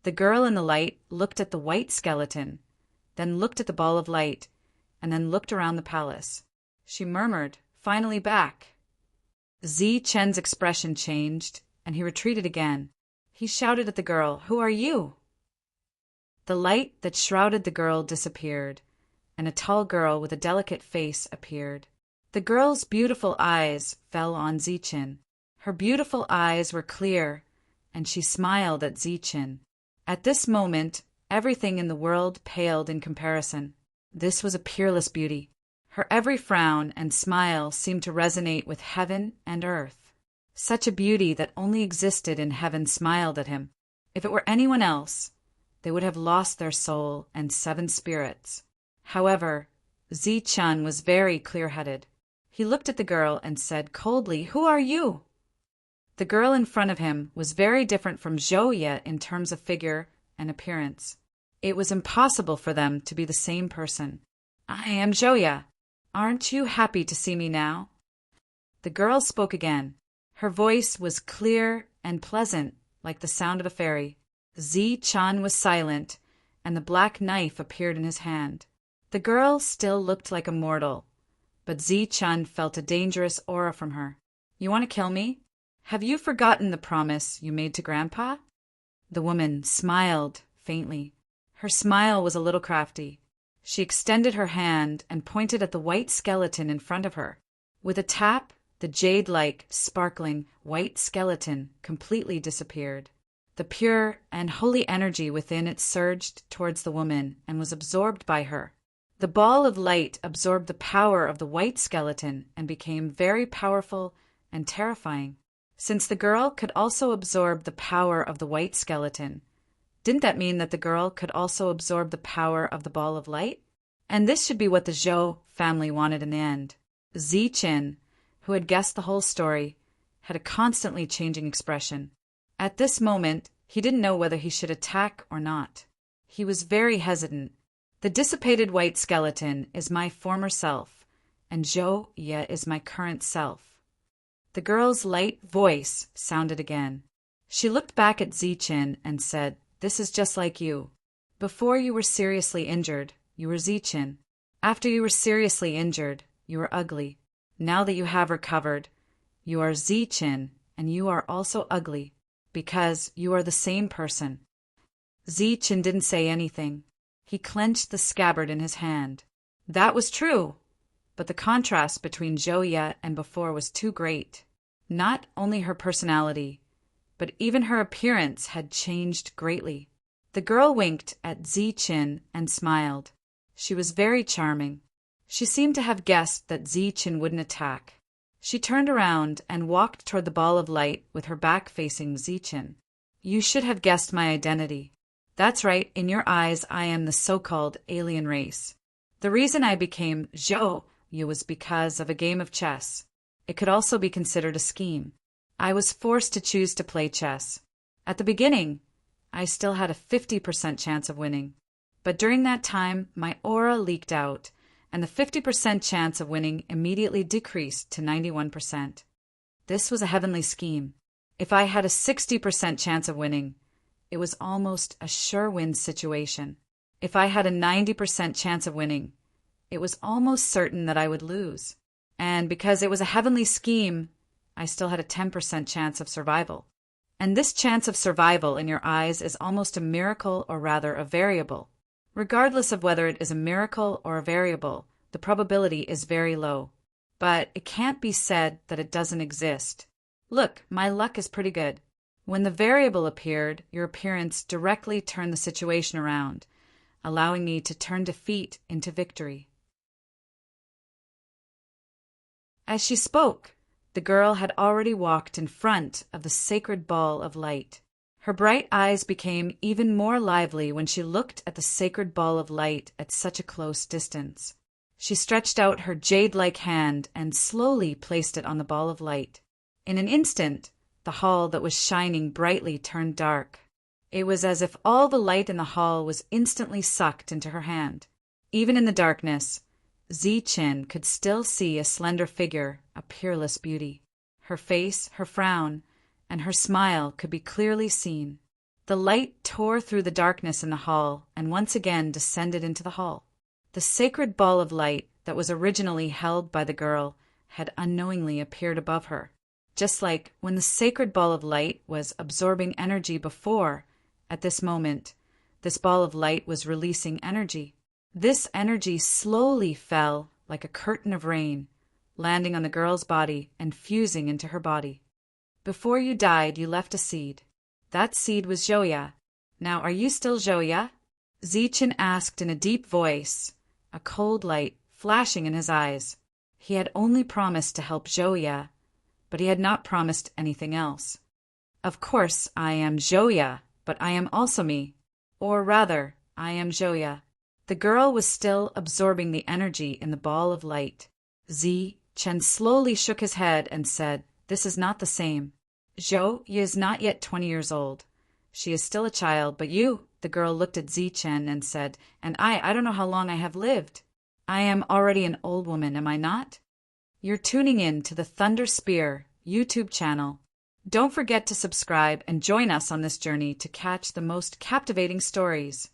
The girl in the light looked at the white skeleton, then looked at the ball of light, and then looked around the palace. She murmured, "Finally back." Zichen's expression changed, and he retreated again. He shouted at the girl, "Who are you?" The light that shrouded the girl disappeared, and a tall girl with a delicate face appeared. The girl's beautiful eyes fell on Zichen. Her beautiful eyes were clear, and she smiled at Zichen. At this moment, everything in the world paled in comparison. This was a peerless beauty. Her every frown and smile seemed to resonate with heaven and earth. Such a beauty that only existed in heaven smiled at him. If it were anyone else, they would have lost their soul and 7 spirits. However, Zichen was very clear-headed. He looked at the girl and said coldly, "Who are you?" The girl in front of him was very different from Zhou Ye in terms of figure and appearance. It was impossible for them to be the same person. I am Joya. Aren't you happy to see me now? The girl spoke again. Her voice was clear and pleasant, like the sound of a fairy. Zi-chan was silent, and the black knife appeared in his hand. The girl still looked like a mortal, but Zi-chan felt a dangerous aura from her. You want to kill me? Have you forgotten the promise you made to Grandpa? The woman smiled faintly. Her smile was a little crafty. She extended her hand and pointed at the white skeleton in front of her. With a tap, the jade-like, sparkling, white skeleton completely disappeared. The pure and holy energy within it surged towards the woman and was absorbed by her. The ball of light absorbed the power of the white skeleton and became very powerful and terrifying. Since the girl could also absorb the power of the white skeleton, didn't that mean that the girl could also absorb the power of the ball of light? And this should be what the Zhou family wanted in the end. Zi-chin, who had guessed the whole story, had a constantly changing expression. At this moment, he didn't know whether he should attack or not. He was very hesitant. The dissipated white skeleton is my former self, and Zhou Ye is my current self. The girl's light voice sounded again. She looked back at Zi-chin and said, This is just like you. Before you were seriously injured, you were Zi-chin. After you were seriously injured, you were ugly. Now that you have recovered, you are Zi-chin, and you are also ugly, because you are the same person. Zi-chin didn't say anything. He clenched the scabbard in his hand. That was true, but the contrast between Zhou Ye and before was too great. Not only her personality, but even her appearance had changed greatly. The girl winked at Zi-chin and smiled. She was very charming. She seemed to have guessed that Zi-chin wouldn't attack. She turned around and walked toward the ball of light with her back facing Zi-chin. You should have guessed my identity. That's right, in your eyes I am the so-called alien race. The reason I became Zhou Yu was because of a game of chess. It could also be considered a scheme. I was forced to choose to play chess. At the beginning, I still had a 50% chance of winning. But during that time, my aura leaked out, and the 50% chance of winning immediately decreased to 91%. This was a heavenly scheme. If I had a 60% chance of winning, it was almost a sure win situation. If I had a 90% chance of winning, it was almost certain that I would lose. And because it was a heavenly scheme, I still had a 10% chance of survival. And this chance of survival in your eyes is almost a miracle, or rather a variable. Regardless of whether it is a miracle or a variable, the probability is very low. But it can't be said that it doesn't exist. Look, my luck is pretty good. When the variable appeared, your appearance directly turned the situation around, allowing me to turn defeat into victory. As she spoke, the girl had already walked in front of the sacred ball of light. Her bright eyes became even more lively when she looked at the sacred ball of light at such a close distance. She stretched out her jade-like hand and slowly placed it on the ball of light. In an instant, the hall that was shining brightly turned dark. It was as if all the light in the hall was instantly sucked into her hand. Even in the darkness, Zi-chin could still see a slender figure, a peerless beauty. Her face, her frown, and her smile could be clearly seen. The light tore through the darkness in the hall and once again descended into the hall. The sacred ball of light that was originally held by the girl had unknowingly appeared above her. Just like when the sacred ball of light was absorbing energy before, at this moment, this ball of light was releasing energy. This energy slowly fell like a curtain of rain, landing on the girl's body and fusing into her body. Before you died, you left a seed. That seed was Zhou Ye. Now, are you still Zhou Ye? Zi-chin asked in a deep voice, a cold light flashing in his eyes. He had only promised to help Zhou Ye, but he had not promised anything else. Of course, I am Zhou Ye, but I am also me. Or rather, I am Zhou Ye. The girl was still absorbing the energy in the ball of light. Zi-chin slowly shook his head and said, This is not the same. Zhou Ye is not yet 20 years old. She is still a child, but you, The girl looked at Zichen and said, "And I don't know how long I have lived. I am already an old woman, am I not?" You're tuning in to the Thunder Spear YouTube channel. Don't forget to subscribe and join us on this journey to catch the most captivating stories.